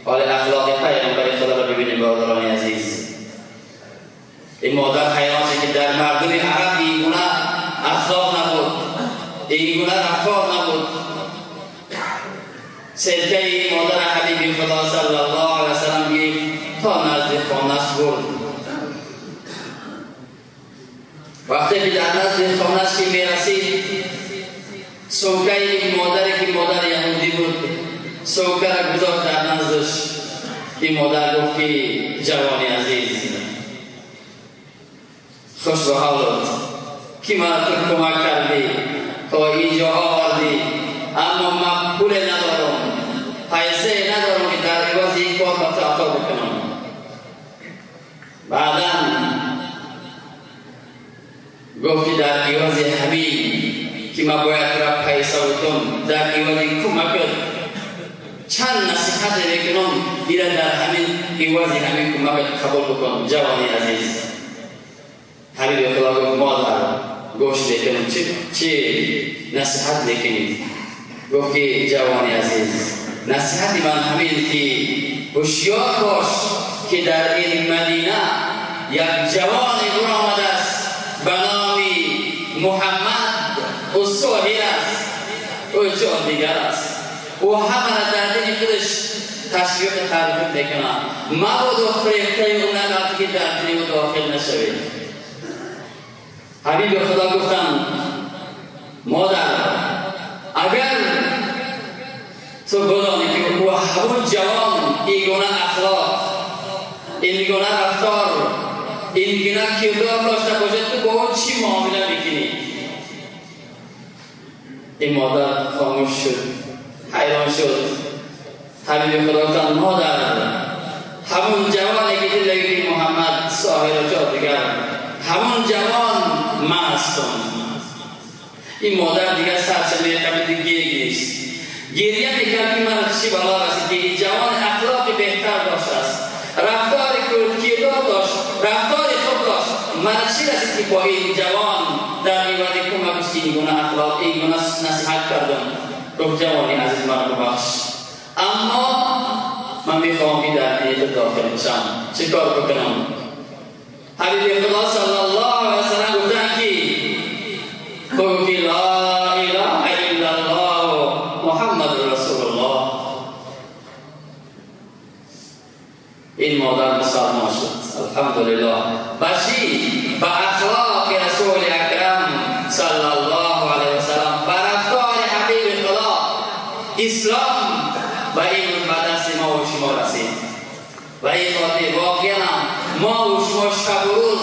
حال اخلاق پیغمبر خدا را ببینیم برادران عزیز. این مادر حیران شد که در مردم عرب این گونه اخلاق نبود، این گونه رفتار نبود. سلکه این مادر حبیب خدا صلی الله علیه و سلم گرفت تا نزد خانه‌اش برد. وقتی که در نزد خانه‌اش که میرسید، سوکه این مادری که مادر یهودی بود سوکه را گذاشت در نزدش. این مادر گفت که جوانی عزیز، خوش به حالت که من تو کمک کردی تا اینجا آوردی، اما من پول ندارم، پیسه ندارم که در عوض این کار را عطا بکنم. بعدا گفت که در عوض همین که من باید را پیسه بکنم، در عوض کمک چند نصیحت بکنم، دیره در همین عوض همین کمک قبول بکنم. جوانی عزیز، حبیب خدا گفت مادر گوش بکنم، چه نصیحت بکنید؟ گفت که جوانی عزیز، نصیحت من همین که هوشیار باش که در این مدینه یک جوانی برآمده است به نام محمد الصاهر است. دیگر است. او همه را در دل خودش تشویق تعریف میکنه. مبادا فریفته اون نقاطی که در دل او داخل نشوید. حبیب خدا گفتن مادر اگر تو بدانی که او همون جوان این گونه اخلاق، این گونه رفتار، این گونه کردار داشته باشد تو با او چی معامله میکنی؟ این مادر خاموش شد، حیران شد. حبیب خدا گفتن مادر همون جوانی که دلگیری محمد ساحر جا دیگر همون جوان من هستم. این مادر دیگر سرچشمه قبل گریست. گریه میکرد که من چی بلا رسید که این جوان اخلاق بهتر داشت است، رفتار کردار داشت، رفتار خوب داشت. من چی رسید که با این جوان در میوان کمکش این گونه اخلاق این گونه نصیحت کردم. گفت جوانی عزیز من ببخش، اما من میخوام که در نیت داخل بشم. چه کار بکنم؟ حبیب خدا صلی الله علیه وسلم گفتن که بگو که لا اله الا الله محمد رسول الله. این مادر مسلمان شد. الحمدلله. باشی با اخلاق رسول اکرم صلی الله علیه وسلم، با رفتار حبیب خدا اسلام و این به دست ما و شما رسید. و این خاطر واقعا ما و شما شب و روز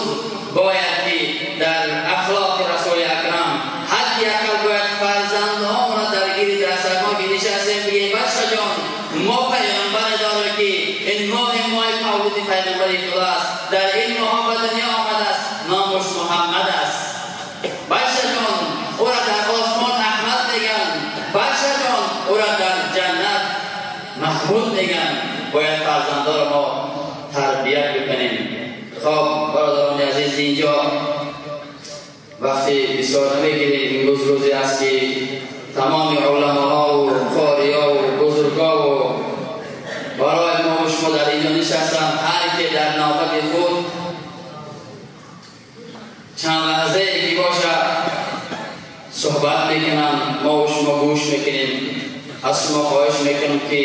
باید که در اخلاق رسول اکرم حتی اکل باید فرزندان را درگیر دستگاه که نشستیم بگیم بچه جان ما پیغمبر داره که این ماه مولود پیغمبر خدا است، در این ماه به دنیا آمده است، نامش محمد است. بچه جان او را در آسمان احمد میگن، بچه جان او را در جنت محمود میگن. باید فرزندان ما تربیت بکنیم. خب برادران عزیز اینجا وقتی بسیار نمیگیریم این روزی است که تمام علماء و قاری‌ها و بزرگا و برای ما و شما در اینجا نشستن، هر که در نوبت خود چند لحظه که باشه صحبت میکنن، ما و شما گوش میکنیم. از شما خواهش میکنم که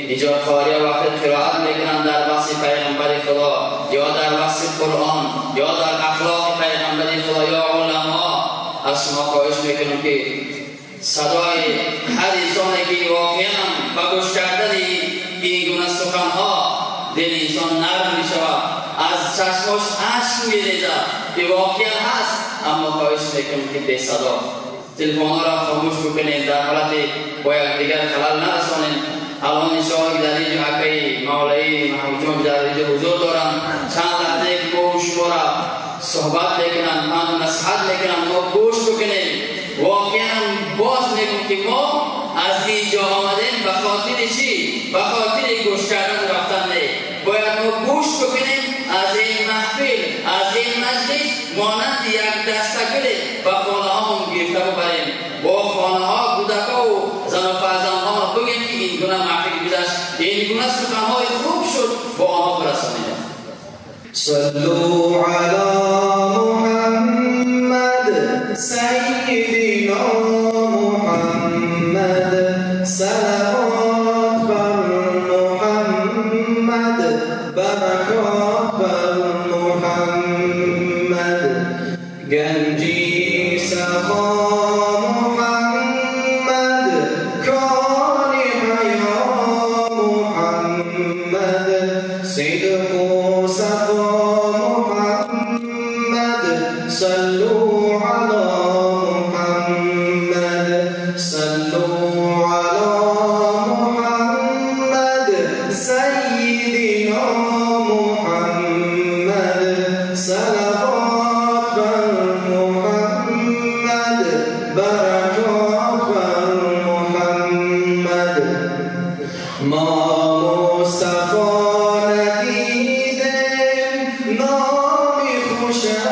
اینجا قاری وقت قرائت میکنن در بحث پیغمبر خدا یا در بحث قرآن یا در اخلاق پیغمبر خدا یا علما، از شما خواهش میکنم که صدای هر انسانی که واقعا با گوش کردن این گونه سخنها دل انسان نرم میشود، از چشمش اشک میریزد که واقعا هست، اما خواهش میکنم که به صدا تلفن‌ها را خاموش بکنیم، در حالت باید دیگر خلل نرسانیم. الان انشاءالله در اینجا حقی مولایی محمود در اینجا حضور دارم، چند لحظه که با شما را صحبت میکنن، من نصیحت میکنم، ما گوش بکنیم. واقعا باز میگم که ما از اینجا آمدیم به خاطر چی؟ به خاطر گوش کردن رفتن نه. باید ما گوش بکنیم از این محفل، از این مجلس مانند یک دستگل به خانه هامون گرفته ببریم، با خانه ها کودک‌ها و زن و فرزندان ها بگیم که این گونه محفل گذشت، این گونه سخن‌های خوب شد، با آنها برسانیم. صلوا علی محمد سیدنا محمد، صلوات بر محمد، برکات بر محمد، گنجی سخا محمد، کان حیا محمد، صدق و صفا محمد، صلوا علی محمد، صلوا علی محمد سیدنا محمد، صلوات بر محمد، برکات بر محمد. ما مصطفی ندیدیم، نام خوشش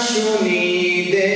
شنیدیم،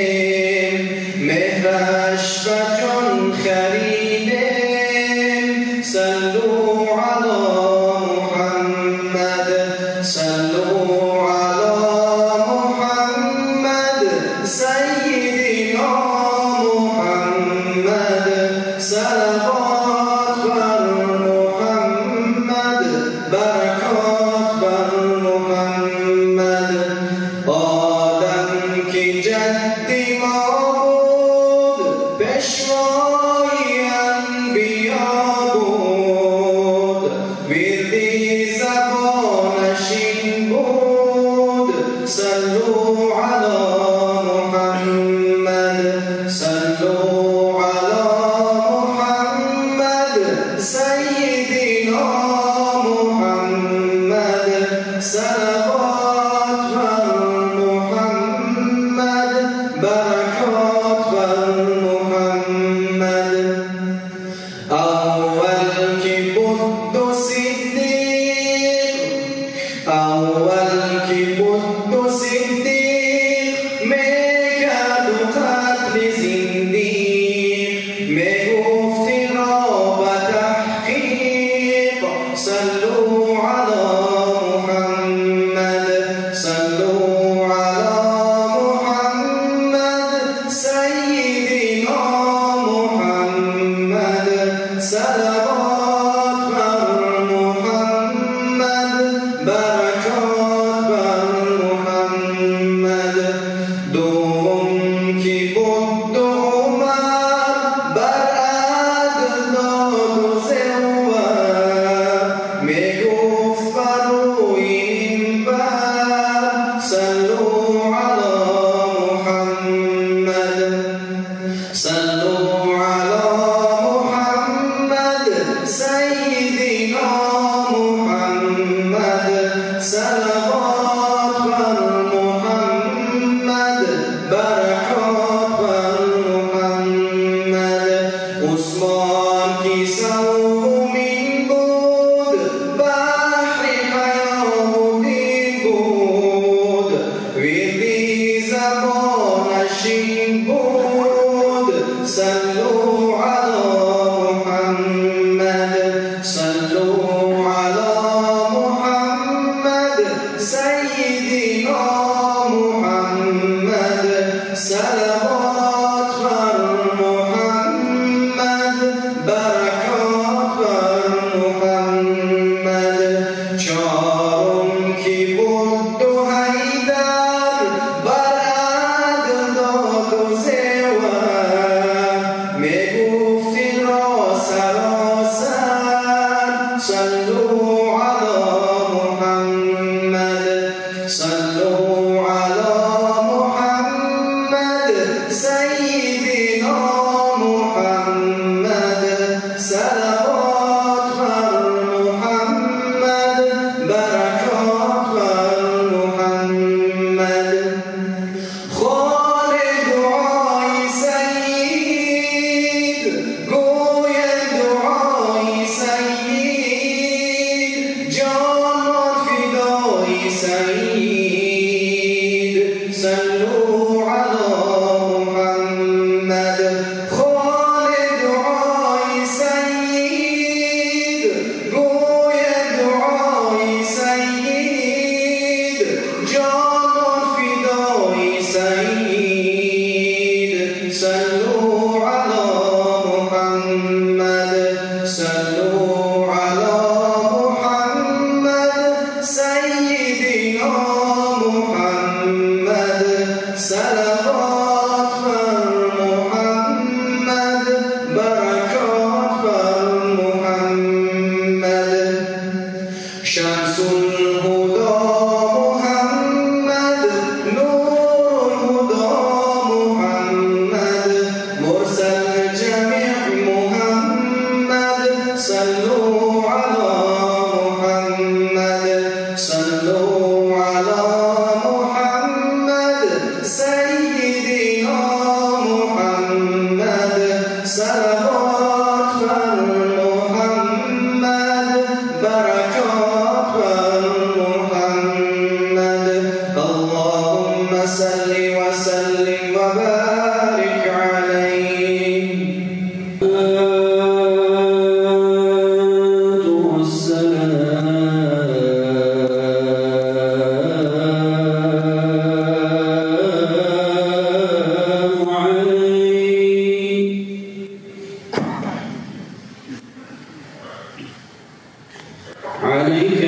زبانش این بود صلوا علی محمد صلوا علی محمد سیدنا محمد صلوات بر محمد برکات بر محمد چارم کی بود و حیدر بر عدل داد و زیور میگفت این را سراسر صلوا علی محمد صلوا علی محمد سیدنا محمد صلوات بر محمد برکات بر محمد خال دعای سید گوی دعای سید جان فدای سید صلوا علی محمد خال دعای سید گوی دعای سید جان فدای سید صلوا علی محمد صلوا علی محمد سیدنا محمد صلوات بر محمد برکات بر محمد شمس الهدى محمد نور الهدى محمد مرسل جميع محمد صلوا على محمد صلوا على محمد سيدنا محمد صلوات بر محمد بركات بر محمد اللهم صل وسلم وبارك عليه عليك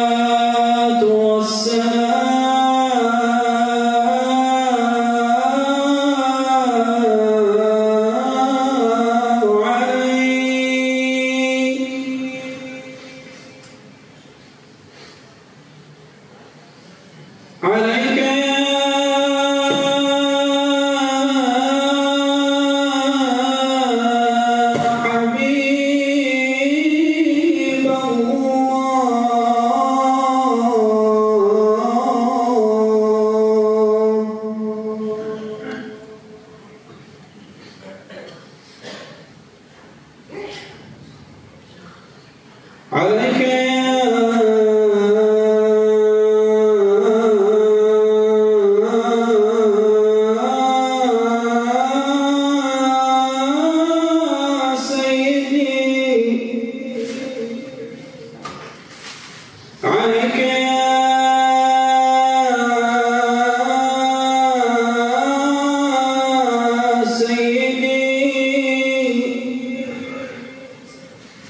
الصلاة والسلام عليك عليك عليك يا سيدي عليك يا سيدي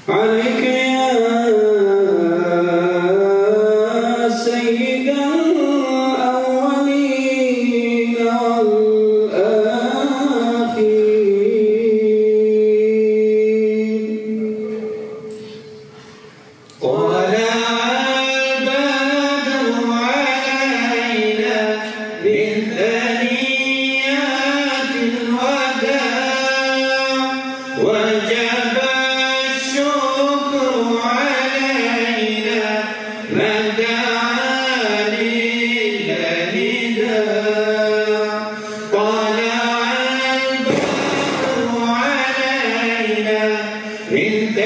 عليك يا سيد الأولين والآخرين طلع البدر علينا من ثنيات الوداع وجب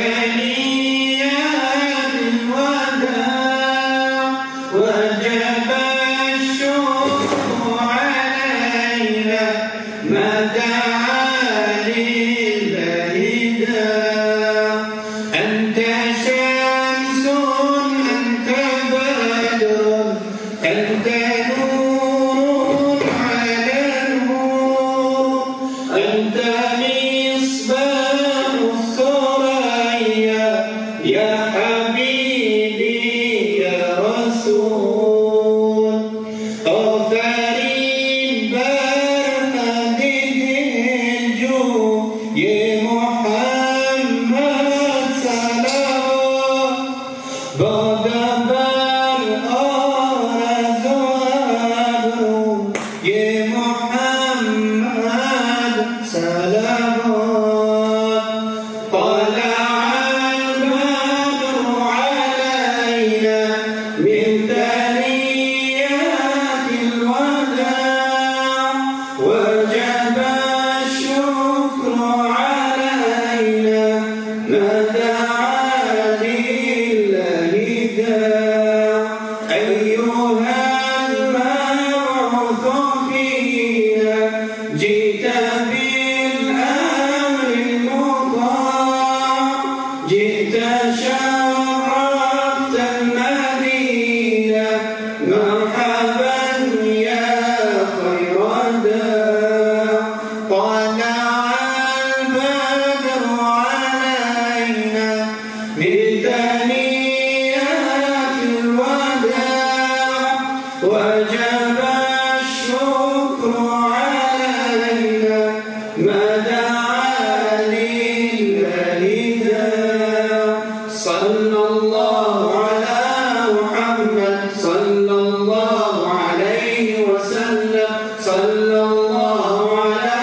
ثنيات الوداع وجب الشكر علينا ما دعا للهدى أنت شمس أنت بدر أنت نور على نور أنت مصباح الثريا يا حبيبي يا رسول آفرین بر جو یه محمد صلوات بادم بر آرزو ابرو یه محمد صلوات طلع البدر علينا من ثنيات الوداع وجب الشكر علينا ما دعا للهدى أيها المبعوث فينا جئت بالأمر المطاع جئت شرفت المدينة مرحبا يا خير داع طلع البدر علينا من ثنيات الوداع وجب الشكر علينا ما دعا للهدى صلى الله على محمد صلى الله عليه وسلم صلى الله على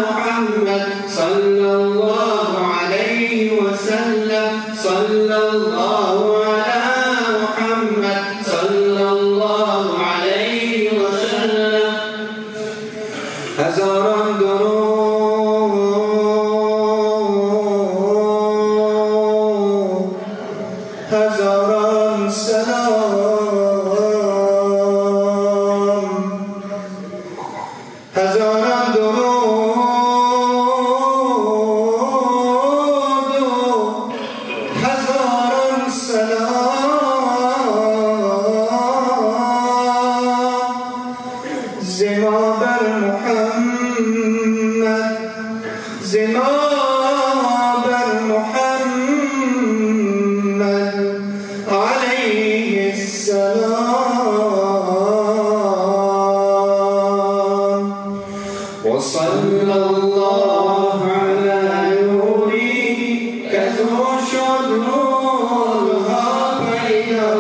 محمد صلى الله عليه وسلم صلى الله على محمد صلى الله عليه وسلم هزاران درود هزاران سلام هزاران درود هزاران سلام زما بر محمد زما بر محمد عليه السلام وصلى الله على نوره كذو شد نورها پیدا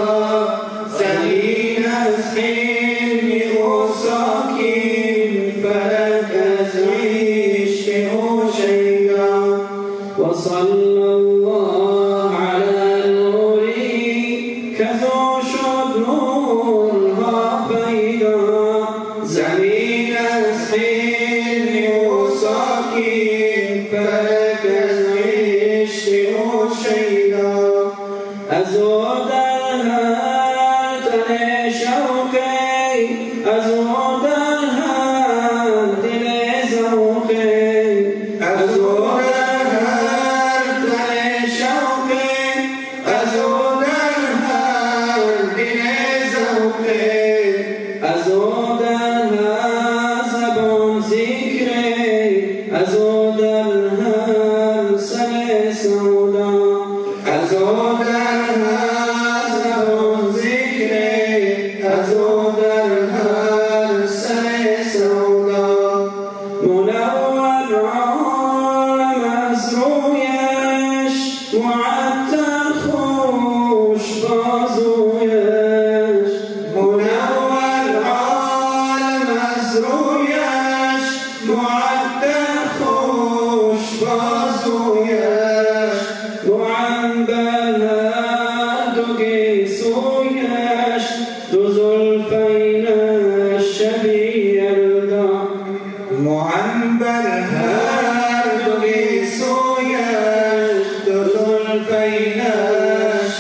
زمین از خیل او ساکن فلک از عشق او شیدا وصلى الله على نوره كذو شد نورها پیدا زمین از خیل او ساکن فلک از عشق او شیدا از او در هر تن شوقی از او در هر دل ذوقی از او در هر تن شوقی از او در هر دل ذوقی از او در هر زبان ذکری از او در هر سر سودا از او در هر زبان ذکری از او در هر سر سودا منور عالم از رویش معطر خوش بازویش منور عالم از رویش معطر خوش بازویش معنبر هر دو گیسویش دو زلفینش شبیه الدار معنبر هر دو گیسویش دو زلفینش زلفین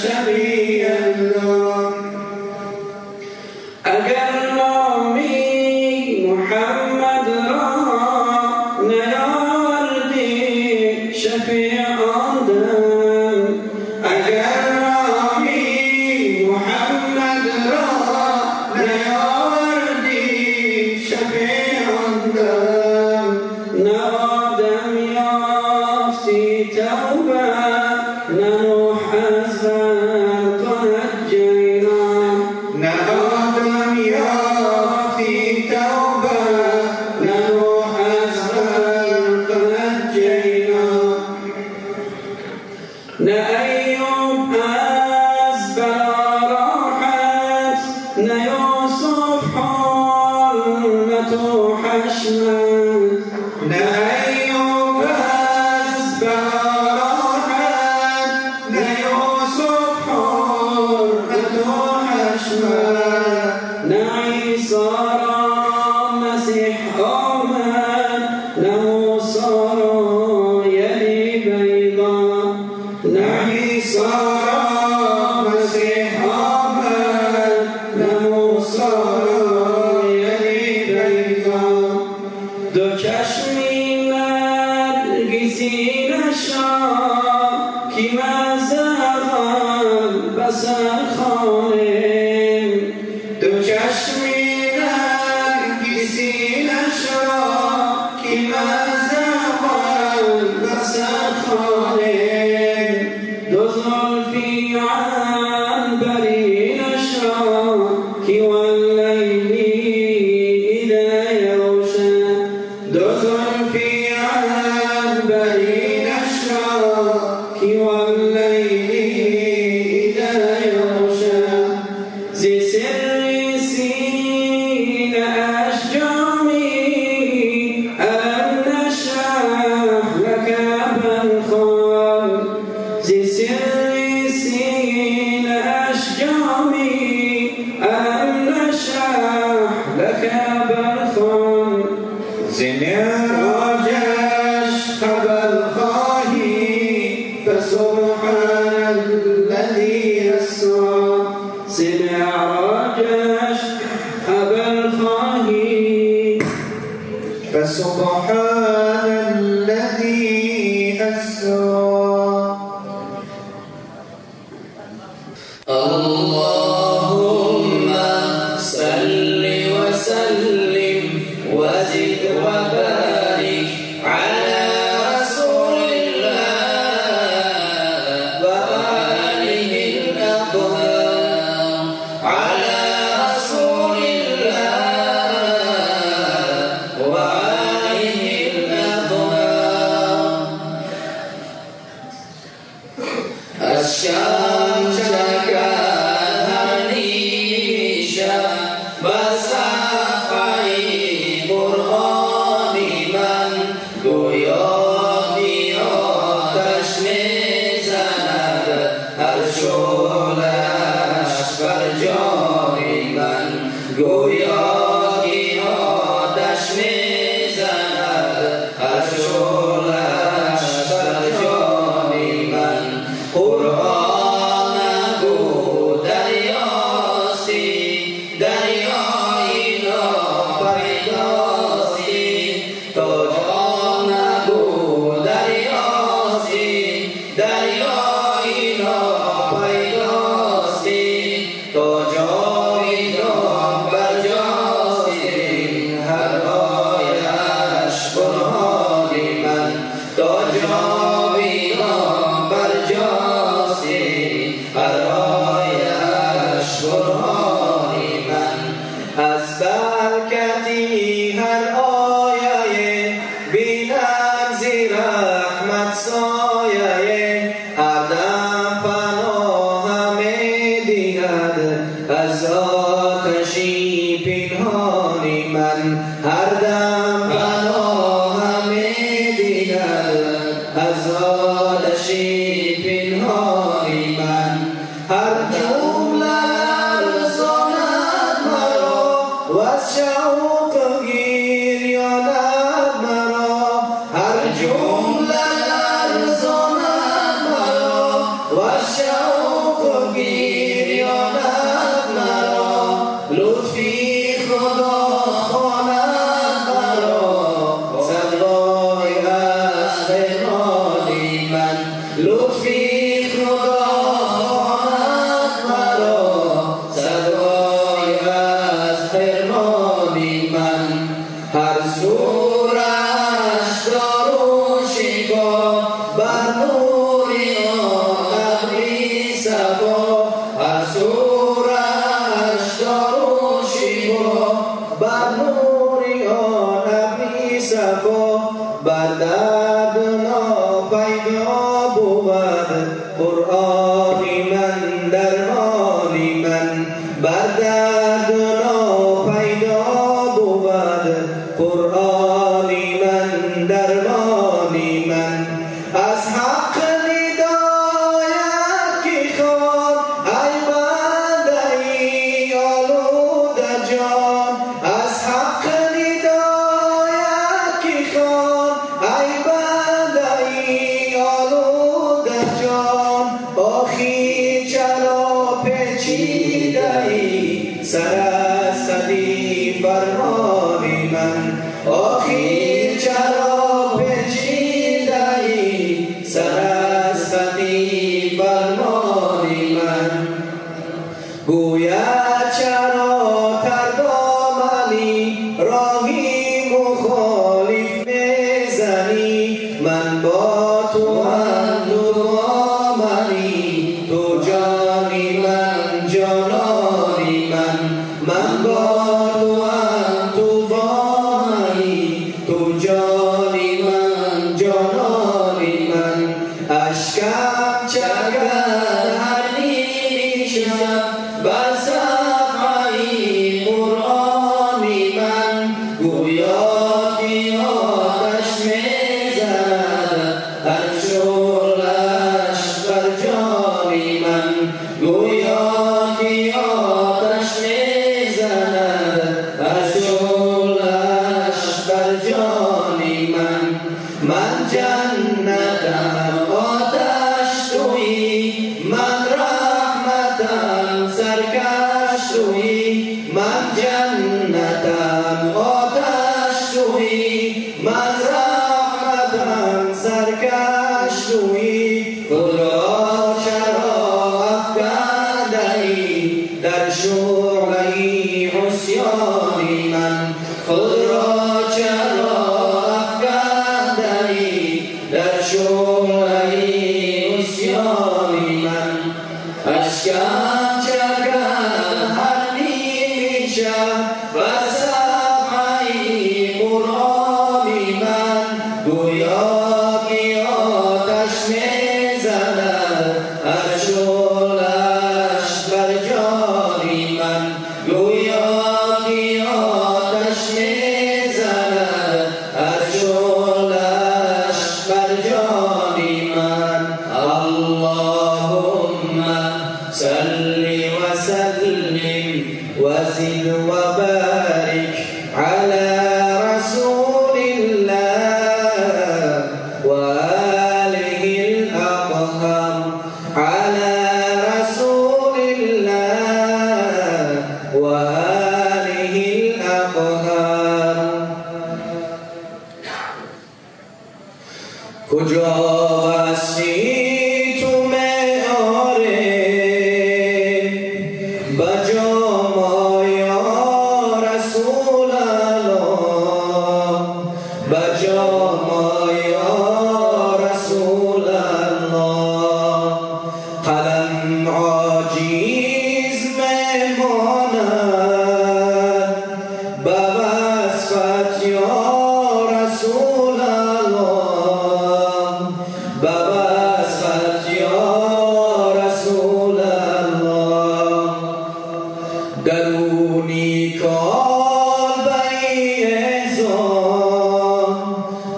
شبیه الله. اگر نامی محمد را نیاوردی شفیع آن دم، اگر نامی محمد را نیاوردی شفیع آن دم، نه آدم یافتی توبه نه نوح از غرق نجینا، نه آدم یافتی توبه نه نوح از غرق نجینا، نه ایوب از بلا راحت نه یوسف حرمت و حشمت، نه ایوب از بلا راحت نه یوسف حرمت و حشمت، نه عیسی را مسیح آمد نه موسی را یدی بیضا، نه عیسی را مسیح آمد نه موسی را یدی بیضا، دو چشمی نرگسی نشا کی مزغم بسر خانم، دو چشمی نرگسی نشا کی مزغم بسر خانم، دو زلفی عنبری نشا کی واللیل اذا یغشی، دو زلفی عنبری نشا کی واللیل اذا یغشی، زی سر سین اشجامی الم نشرح لک بالخال، زی سر سین اشجامی الم نشرح لک بالخال، زی معراجش خبر خواهی فسبحان الذي أسرى، زی معراجش خبر خواهی فسبحان الذي أسرى. اللهم صل وسلم وزد وبارك على رسول الله وآله الأطهار، على رسول الله وآله الأطهار. الشام شكا هنيشا بصفعي قرآن من گویایی آتش میزند، هر شعله‌اش بر جای من گویایی آتش میزند، هر شعله‌اش بر جای من. قرآن گو دریاسی دریای ناپیداسی، تو جان گو دریاسی دریای ناپیداسی، تو جاویدان برجاسی هر آیش برهان من، تو جاویدان برجاسی و شوق گریانت مرا لطفی خدا خواند مرا صدای از پیمانی من لطفی خدا خواند مرا صدای از پیمانی من هر سورش دارو شفا بر نوری ابری صفا هر سورش دارو شفا بر نوری ابری صفا بر درد ناپیدا بود قرآنی من درمانی من بر درد ناپیدا بود قرآنی من درمانی من از حق ندایت که خوان ای بنده ای آلوده جان از حق ندایت که خوان ای بنده ای آلوده جان آخی چرا پیچیده ای سرسدی فرمانی من آخی چرا پیچیده ای سرسدی فرمانی من گویا چرا تردامنی راهی مخالف میزنی من با تو هم دوامنی تو جانی من جانانی من با تو هم تو بامنی تو جانی من جانانی من اشکم چگر هر نیمی شب بر صفحه قرآنی من گویا که آتش میزند هر شعله‌اش بر جانی من گویا که آتش میزند هر شعله‌اش بر جانی من جنتم آتش تویی من رحمتم سرکش تویی من جنتم آتش تویی من رحمتم سرکش تویی خود را چرا افکنده ای در شعله عصیانی من خود را چرا افکنده ای در شعله عصیانی من اشکم چکد هر نیمی شب بر صفحه قرآنی من گویا که آتش میزند هر شعله‌اش بر جانی من گویا که آتش میزند هر شعله‌اش بر جانی من اللهم صل وسلم وزد وبارك على رسول الله وآله الأطهر على رسول الله وآله الأطهر کجا بستی تو معاره بجا یا رسول الله بجا یا رسول الله قلم عاجز میماند به وصفت یا رسول الله به وصفت یا رسول الله درونی کال بی احسان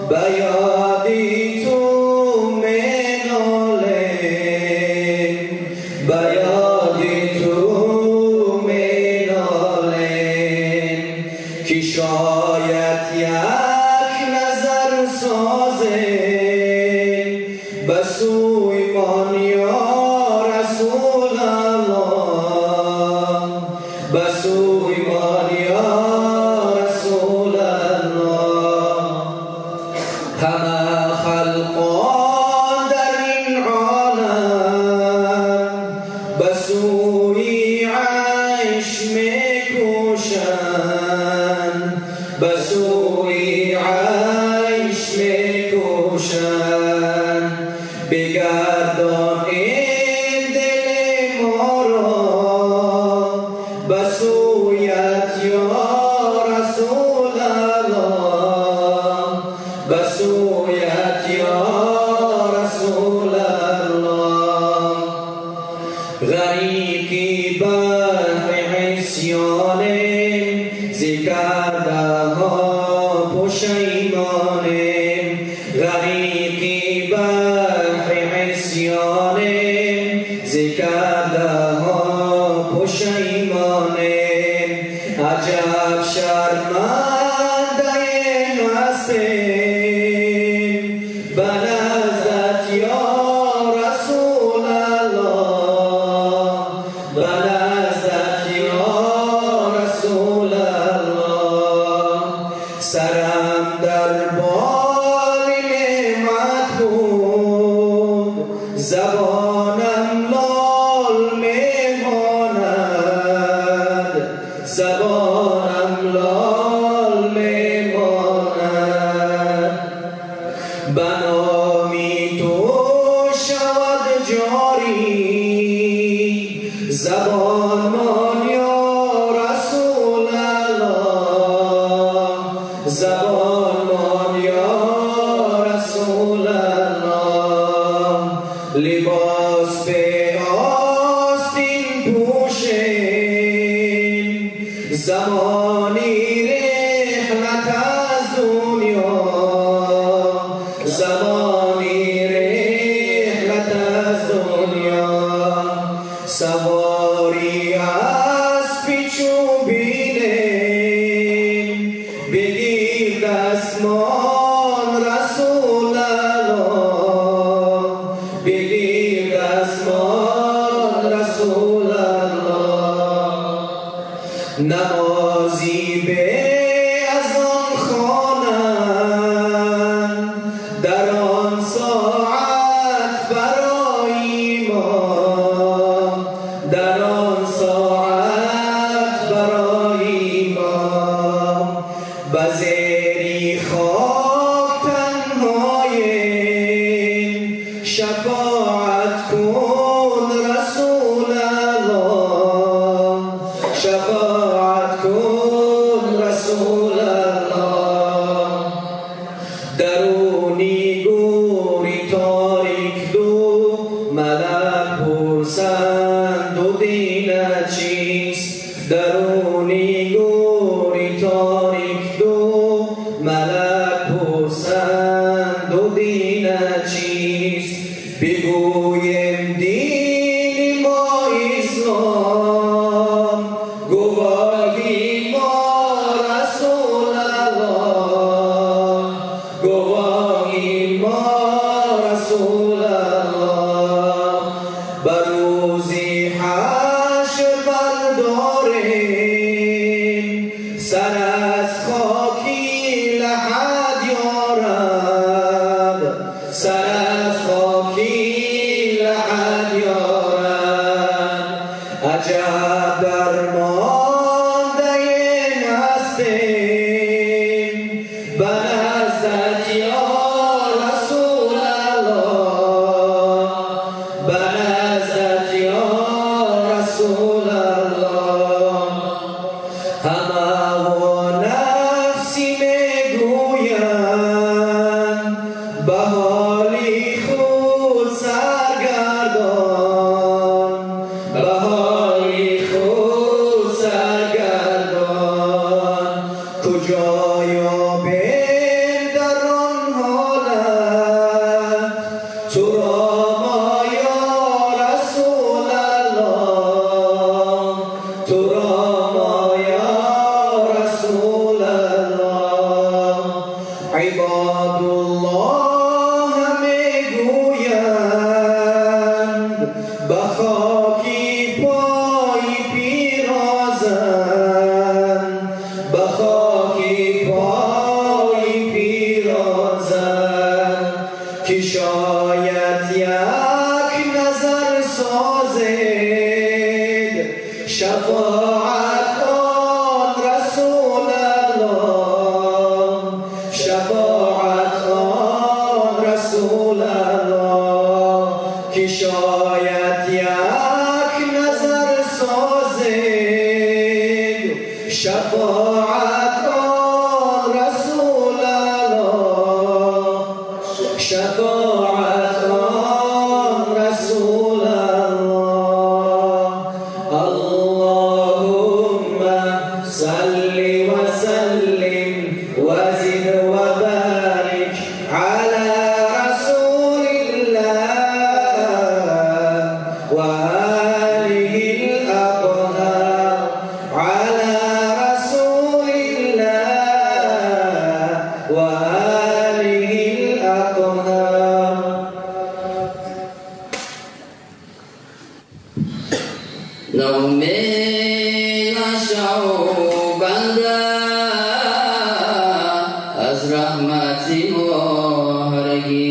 به یادی تو مناله به یادی غریقی بحر عصیانیم ز کرده ها پشیمانیم غریقی بحر عصیانیم ز کرده ها پشیمانیم عجب شرمنده هستیم به نزدت یا رسول الله به نزدت یا رسول الله سرم در بال نعمت بود زبانم لال میماند زبانم لال میماند بنامی تو شود جاری زبان من یا رسول الله زبان من یا رسول الله لباس به آستین پوشیم زمانی رحلت از دنیا زمانی رحلت از دنیا سواری اسب چوبینیم بگیر دستمان رسول الله بگیر دستمان رسول الله نمازی به اذان خوانند در آن ساعت برای ما در آن ساعت برای ما به زیر خاک تنهاییم شفاعت کن رسول الله شفاعت کن رسول الله درونی گوری تاریک دو ملک پرسند و دینت چیست درونی گوری تاریک دو ملک پرسند و دینت چیست بگویم دین ما اسلام گواهی ما رسول الله گواهی ما رسول الله بر روز حشر برداریم سر از خاکی لحد یارب سر از خاکی لحد یارب عجب درمانده هستیم به نزدت یا رسول الله به نزدت یا رسول الله همه و نفسی میگویند به حالی خود سرگردان به حالی خود سرگردان کجا یابیم در آن حالت تو را ما یا رسول الله تو را ما یا رسول الله عباد الله میگویند به خاکی پای پیرازند به خاکی پای پیرازند که شاید یک نظر سازد شفاعت آن رسول الله شفاعت آن رسول الله که شاید یک نظر سازد شفاعت آن رسول الله شفاعت آن رسول الله وآله الأطهار على رسول الله وآله الأطهار. نومین شو بنده از رحمتی مهرگی،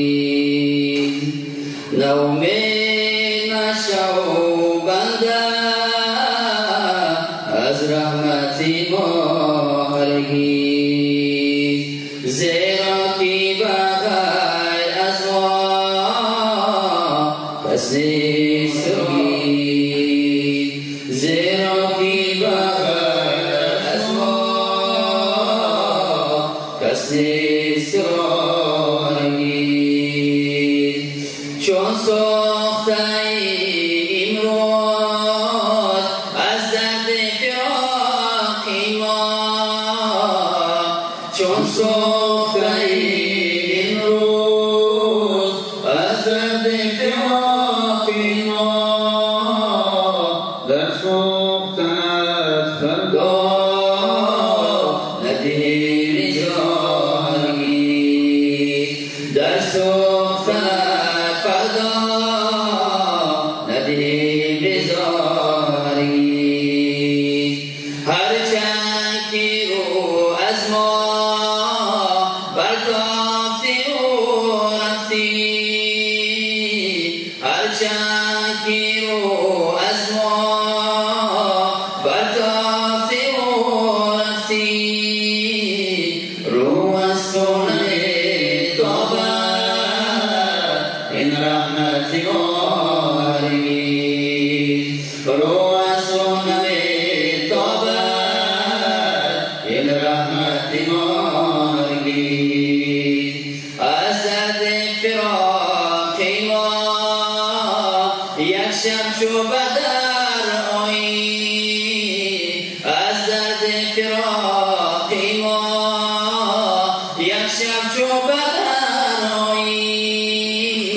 نومین شو بنده از رحمتی مهرگی، زیرا کی بغیر از ما کس نیست زیرا کی بغیر از ما کس نیست چون ساخته امروز از درد فراقی ما، چون ساخته امروز از درد فراقی ما، در سوختنت فردا ندیم رجالگی، در سوختنت فردا ندیم رجالگی، هرچند که رو از ما برتافتی و رفتی، هرچند که رو از ما برتافتی و رفتی، رو از تو نمیتابد این رحمت مهرگی، رو از تو نمیتابد این رحمت مهرگی، از درد فراقی ما یک شب چو بدر آیی، از درد فراقی ما یک شب چو بدر آیی،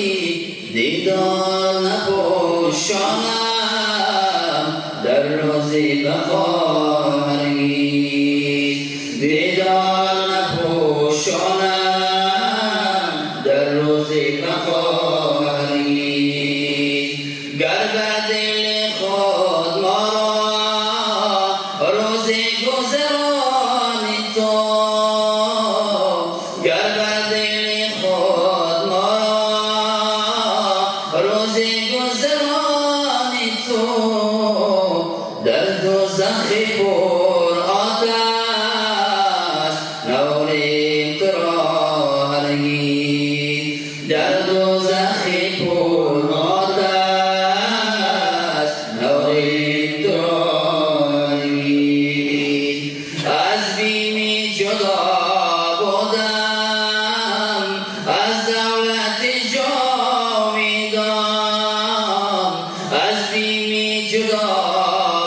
دیدار نپوشانم در روز بقارگی، دیدار نپوشانم در روز بقارگی، گر بر دل خود ما را روز گذرانی تو، گر بر دل خود ما را روز گذرانی تو، در دوزخ پر آتش نوریم تو را هرگی، در دوزخ پر آتش نوریم تو را هرگی، از بیمی جدا بودم از دولت جاویدان، از بیمی جدا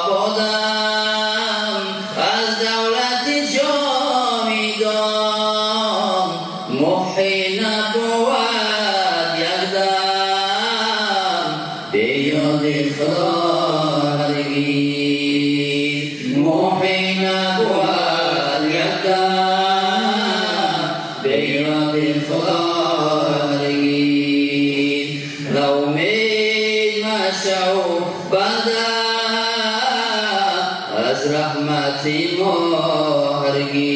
بودم از دولت جاویدان، محی نبود یک دم به یاد خدا هرگی، محی نبود یک دم به یاد خدا هرگی، نومید مشو بنده از رحمتی مهرگی،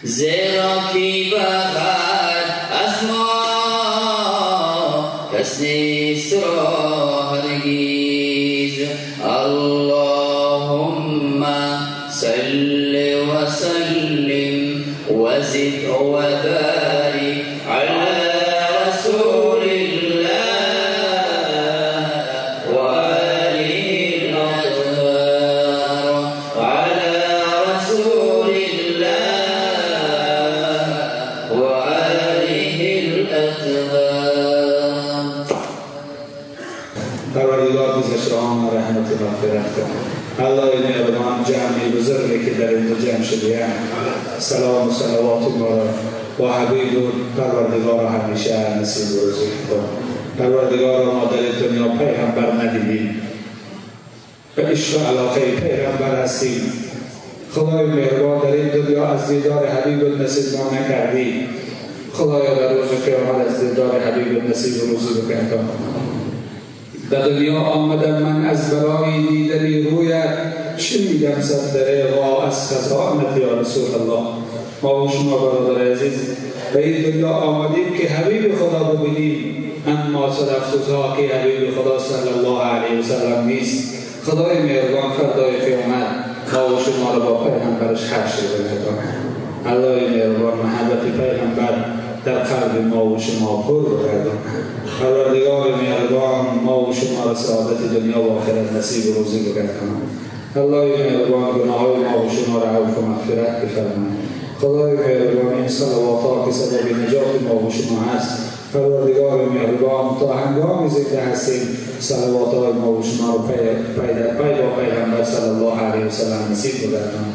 زیرا کی بغیر از ما کس نیست هرگیز. اللهم صل وسلم وزد وبارك على رسول الله وآله الأطهار، على رسول الله وآله الأطهار. پروردگار گذشت آن رحمت و مغفرت کن. الله مهربان جمعی بزرگی که در اینجا جمع شدیم، سلام و صلوات ما را با حبیب و پروردگار همیشه نصیب و رزق کن. پروردگار ما در دنیا پیغمبر ندیدیم و عشق و علاقه پیغمبر هستیم. خدای مهربان در این دنیا از دیدار حبیب نصیب ما نکردی. خدایا در روز قیامت از دیدار حبیب نصیب روزی بکردم. در دنیا آمدم من از برای دیدن رویت، شنیدم صدره غا از خزانت یا رسول الله. ما و شما برادر عزیز به این دنیا آمدیم که حبیب خدا ببینیم، اما صد افسوس‌ها که حبیب خدا صلی الله علیه و سلم نیست. خدای مهربان فردای قیامت ما و شما را با پیغمبرش حشر بگرداند. الله مهربان محبت پیغمبر در قلب ما و شما پر بگرداند. پروردگار مهربان ما و شما را سعادت دنیا و آخرت نصیب و روزی بگرداند. الله مهربان گناههای ما و شما را عفو و مغفرت بفرماید. خدای مهربان این صلوات‌ها که سبب نجات ما و شما هست، پروردگار مهربان تا هنگامی زنده هستیم صلوات‌های ما و شما را پی با پیغمبر صلی الله علیه و سلم نصیب بگرداند.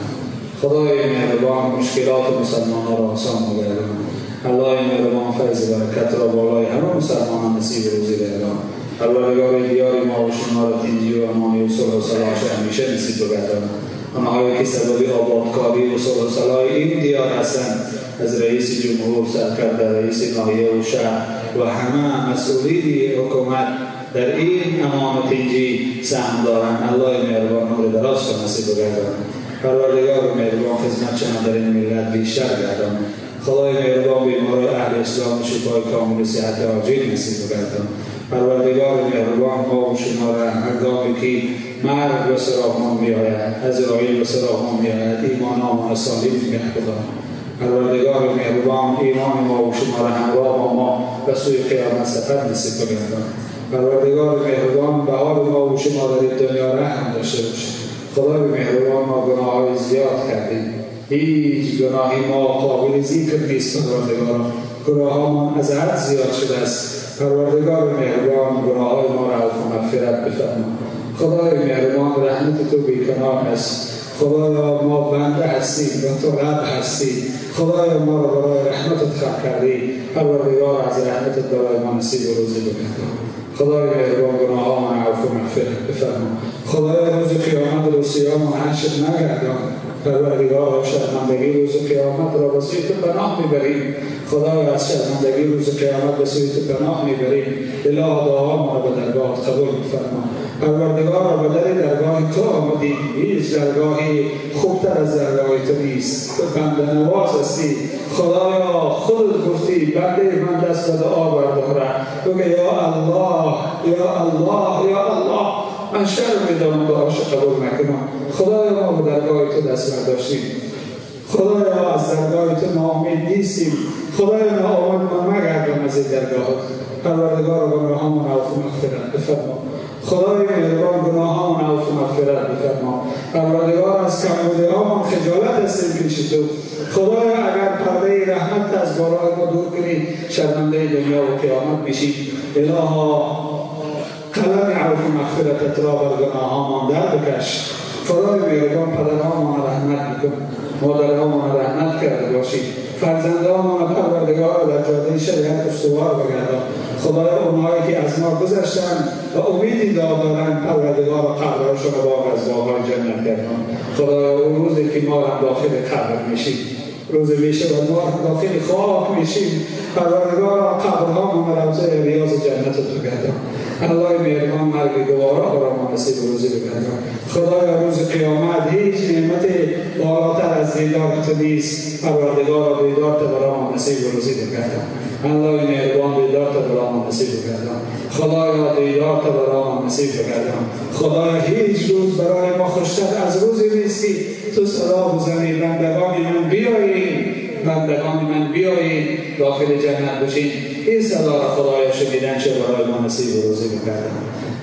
خدای مهربان مشکلات مسلمانان را آسان بگرداند. الله مهربان فیض برکت را بالای همه مسلمانان نصیب روزی بگرداند. پروردگار دیار ما و شما را تنجی و امانی و صلح و صلاح همیشه نصیب بگرداند. آنهایی که سبب آبادکاری و صلح و صلاح این دیار هستند، از رئیس جمهور، سرکرده، رئیس ناحیه و شهر و همه مسئولین حکومت در این امان و تنجی سهم دارند. الله مهربان نور دراز را نصیب بگرداند. پروردگار مهربان خدمت شما در این ملت بیشتر گرداند. خدای مهربان بیمارای اهل اسلام شفای کامل و صحت عاجل نصیب بگرداند. پروردگار مهربان ما و شما را هنگامی که مرگ و سراغمان میآید، عزراییل و سراغمان میآید، ایمان آمان صالح می‌خداند. پروردگار مهربان ایمان ما و شما را همراه با ما به سوی قیامت سفر نصیب بگرداند. پروردگار مهربان به حال ما و شما در این دنیا رحم داشته باشید. خدای مهربان ما گناه‌های زیاد کردیم، هیچ گناهی ما قابل ذکر نیست. پروردگار گناه‌هامان از حد زیاد شده است. پروردگار مهربان گناه‌های ما را عفو و مغفرت بفرما. خدای مهربان رحمت تو بی‌کنار است. خدایا ما بنده هستیم و تو رب هستی. خدایا ما را برای رحمتت خلق کردی. پروردگار از رحمتت برای ما نصیب و روزی بگردان. خدای مهربان گناه‌هامان عفو و مغفرت بفرما. خدای روز قیامت رو سیاه و حشر نگردان. پروردگار شرمندگی روز قیامت را به سوی تو پناه میبریم. خدایا از شرمندگی روز قیامت به سوی تو پناه میبریم. الها دعامان را به درگاهت قبول بفرما. پروردگار به درگاه تو آمدیم. هیچ درگاهی خوبتر از درگاه تو نیست. تو بنده نواز هستی. خدایا خود گفتی بنده من دست به دعا بردارم. بگه یا الله یا الله یا الله، من شرم میدانم دعاشو قبول نکنم. خدایا ما به درگاه تو دست برداشتیم. خدایا از درگاه تو ناامید نیستیم. خدایا ناامید ما مگردم از این درگاهت. پروردگار گناهامون عفو و مغفرت بفرما. خدای مهربان گناهامون عفو و مغفرت بفرما. پروردگار از کمبودی‌هامون خجالت هستیم پیش تو. خدایا اگر پرده رحمت از بالای ما دور کنی، شرمنده دنیا و قیامت میشیم. الها قلم عفو و مغفرتت را بر گناهامان در بکش. خدای مهربان پدرهامان رحمت میکن، مادرهامان رحمت کرده باشی. فرزندهامان پروردگار در جاده شریعت استوار بگردان. خدای اونهایی که از ما گذشتن و امیدی دارن، پروردگار قبرشون را باغ از باغ‌های جنت گردان. خدای اون روزی که ما هم داخل قبر میشیم، روز میشه و ما هم داخل خاک میشیم، پروردگار قبرهامان روضه ریاض جنت بگردان. الله مهربان مرگ گوارا را ما نصیب روزی بگردان. خدایا روز قیامت هیچ نعمت بالاتر از دیدار تو نیست. پروردگار دیدار تو برای ما نصیب روزی بگردان. الله مهربان دیدار تو برای ما نصیب بگردان. خدایا دیدار تو برای ما نصیب بگردان. خدایا هیچ روز برای ما خوشتر از روزی نیست که تو صدا بزنی بندگان من بیایید، بندگان من بیایید داخل جنت بشین. این صدا را خدایا شنیدن چه برای ما نصیب و روزی بگردان.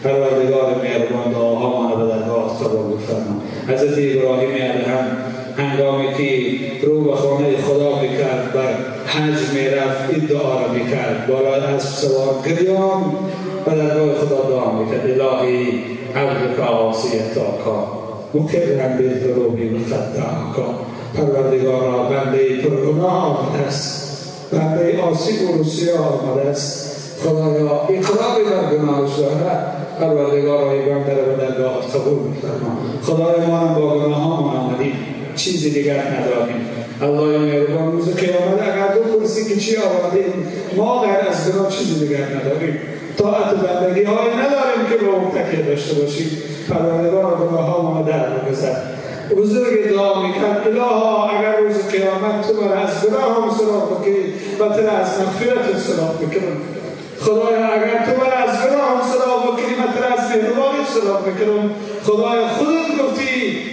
پروردگار مهربان دعاهامان را به درگاهت قبول بفرما. حضرت ابراهیم ادهم هنگامی که رو به خانه خدا میکرد، بر حج میرفت، این دعا را میکرد، بالای اسب سوار گریان به درگاه خدا دعا میکرد. الهی عبدک عاصیتک مقرا بالذنوب خطاک. پروردگارا بنده پرگناه آمده است، بنده عاصی و رسیا آمده است. خدایا اقراری بر گناهش دارد، پروردگارای بنده را به درگاهت قبول می‌فرما. خدای ما هم با گناهان آمدیم، چیزی دیگر نداریم. الله مهربان، روز قیامت اگر بپرسی که چی آوردیم، ما غیر از گناه چیزی دیگر نداریم. طاعت بندگی های نداریم که به اون تکیه داشته باشیم. پروردگار گناهان ما در بگذر. بزرگ دعا میکرد الها اگر روز قیامت تو مرا از گناهام سراغ بکنی و تو از مغفرت سراغ بکنم. خدایا اگر تو مرا از گناهام سراغ بکنی و تو از مهربانیت سراغ بکنم. خدایا خودت گفتی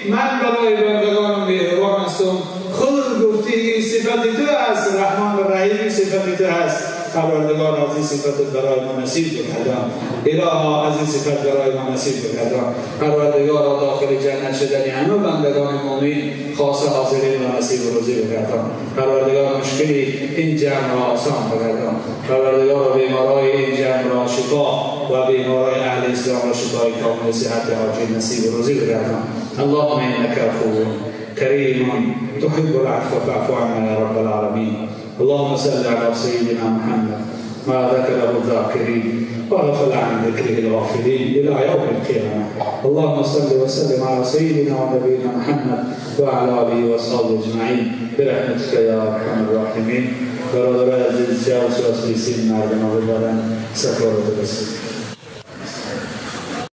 من برای بندگانم مهربان هستم. خودت گفتی این صفت تو هست، رحمان و رحیم صفت تو هست. پروردگار از این صفت برای ما نصیب بکردم. الها از این صفت برای ما نصیب بکردم. پروردگار داخل جنت شدنی همه بندگان مؤمن خاص حاضرین و نصیب و روزی بکردم. پروردگار مشکلی این جمع را آسان بکردم. پروردگار بیمارای این جمع را شفا و بیمارای اهل اسلام را شفای کامل صحت عاجل نصیب و روزی بکردم. اللهم انک عفو کریم تحب العفو فاعف عنا یا رب العالمین. اللهم صل على سيدنا محمد ما ذكره الذاكرين وغفل عن ذكره الغافلين الى يوم القيامه. اللهم صل وسلم على سيدنا ونبينا محمد وعلى اله وصحبه اجمعين برحمتك يا ارحم الراحمين. برادر عزیز جواب سیاسی مردم آبادان سفارت رسید.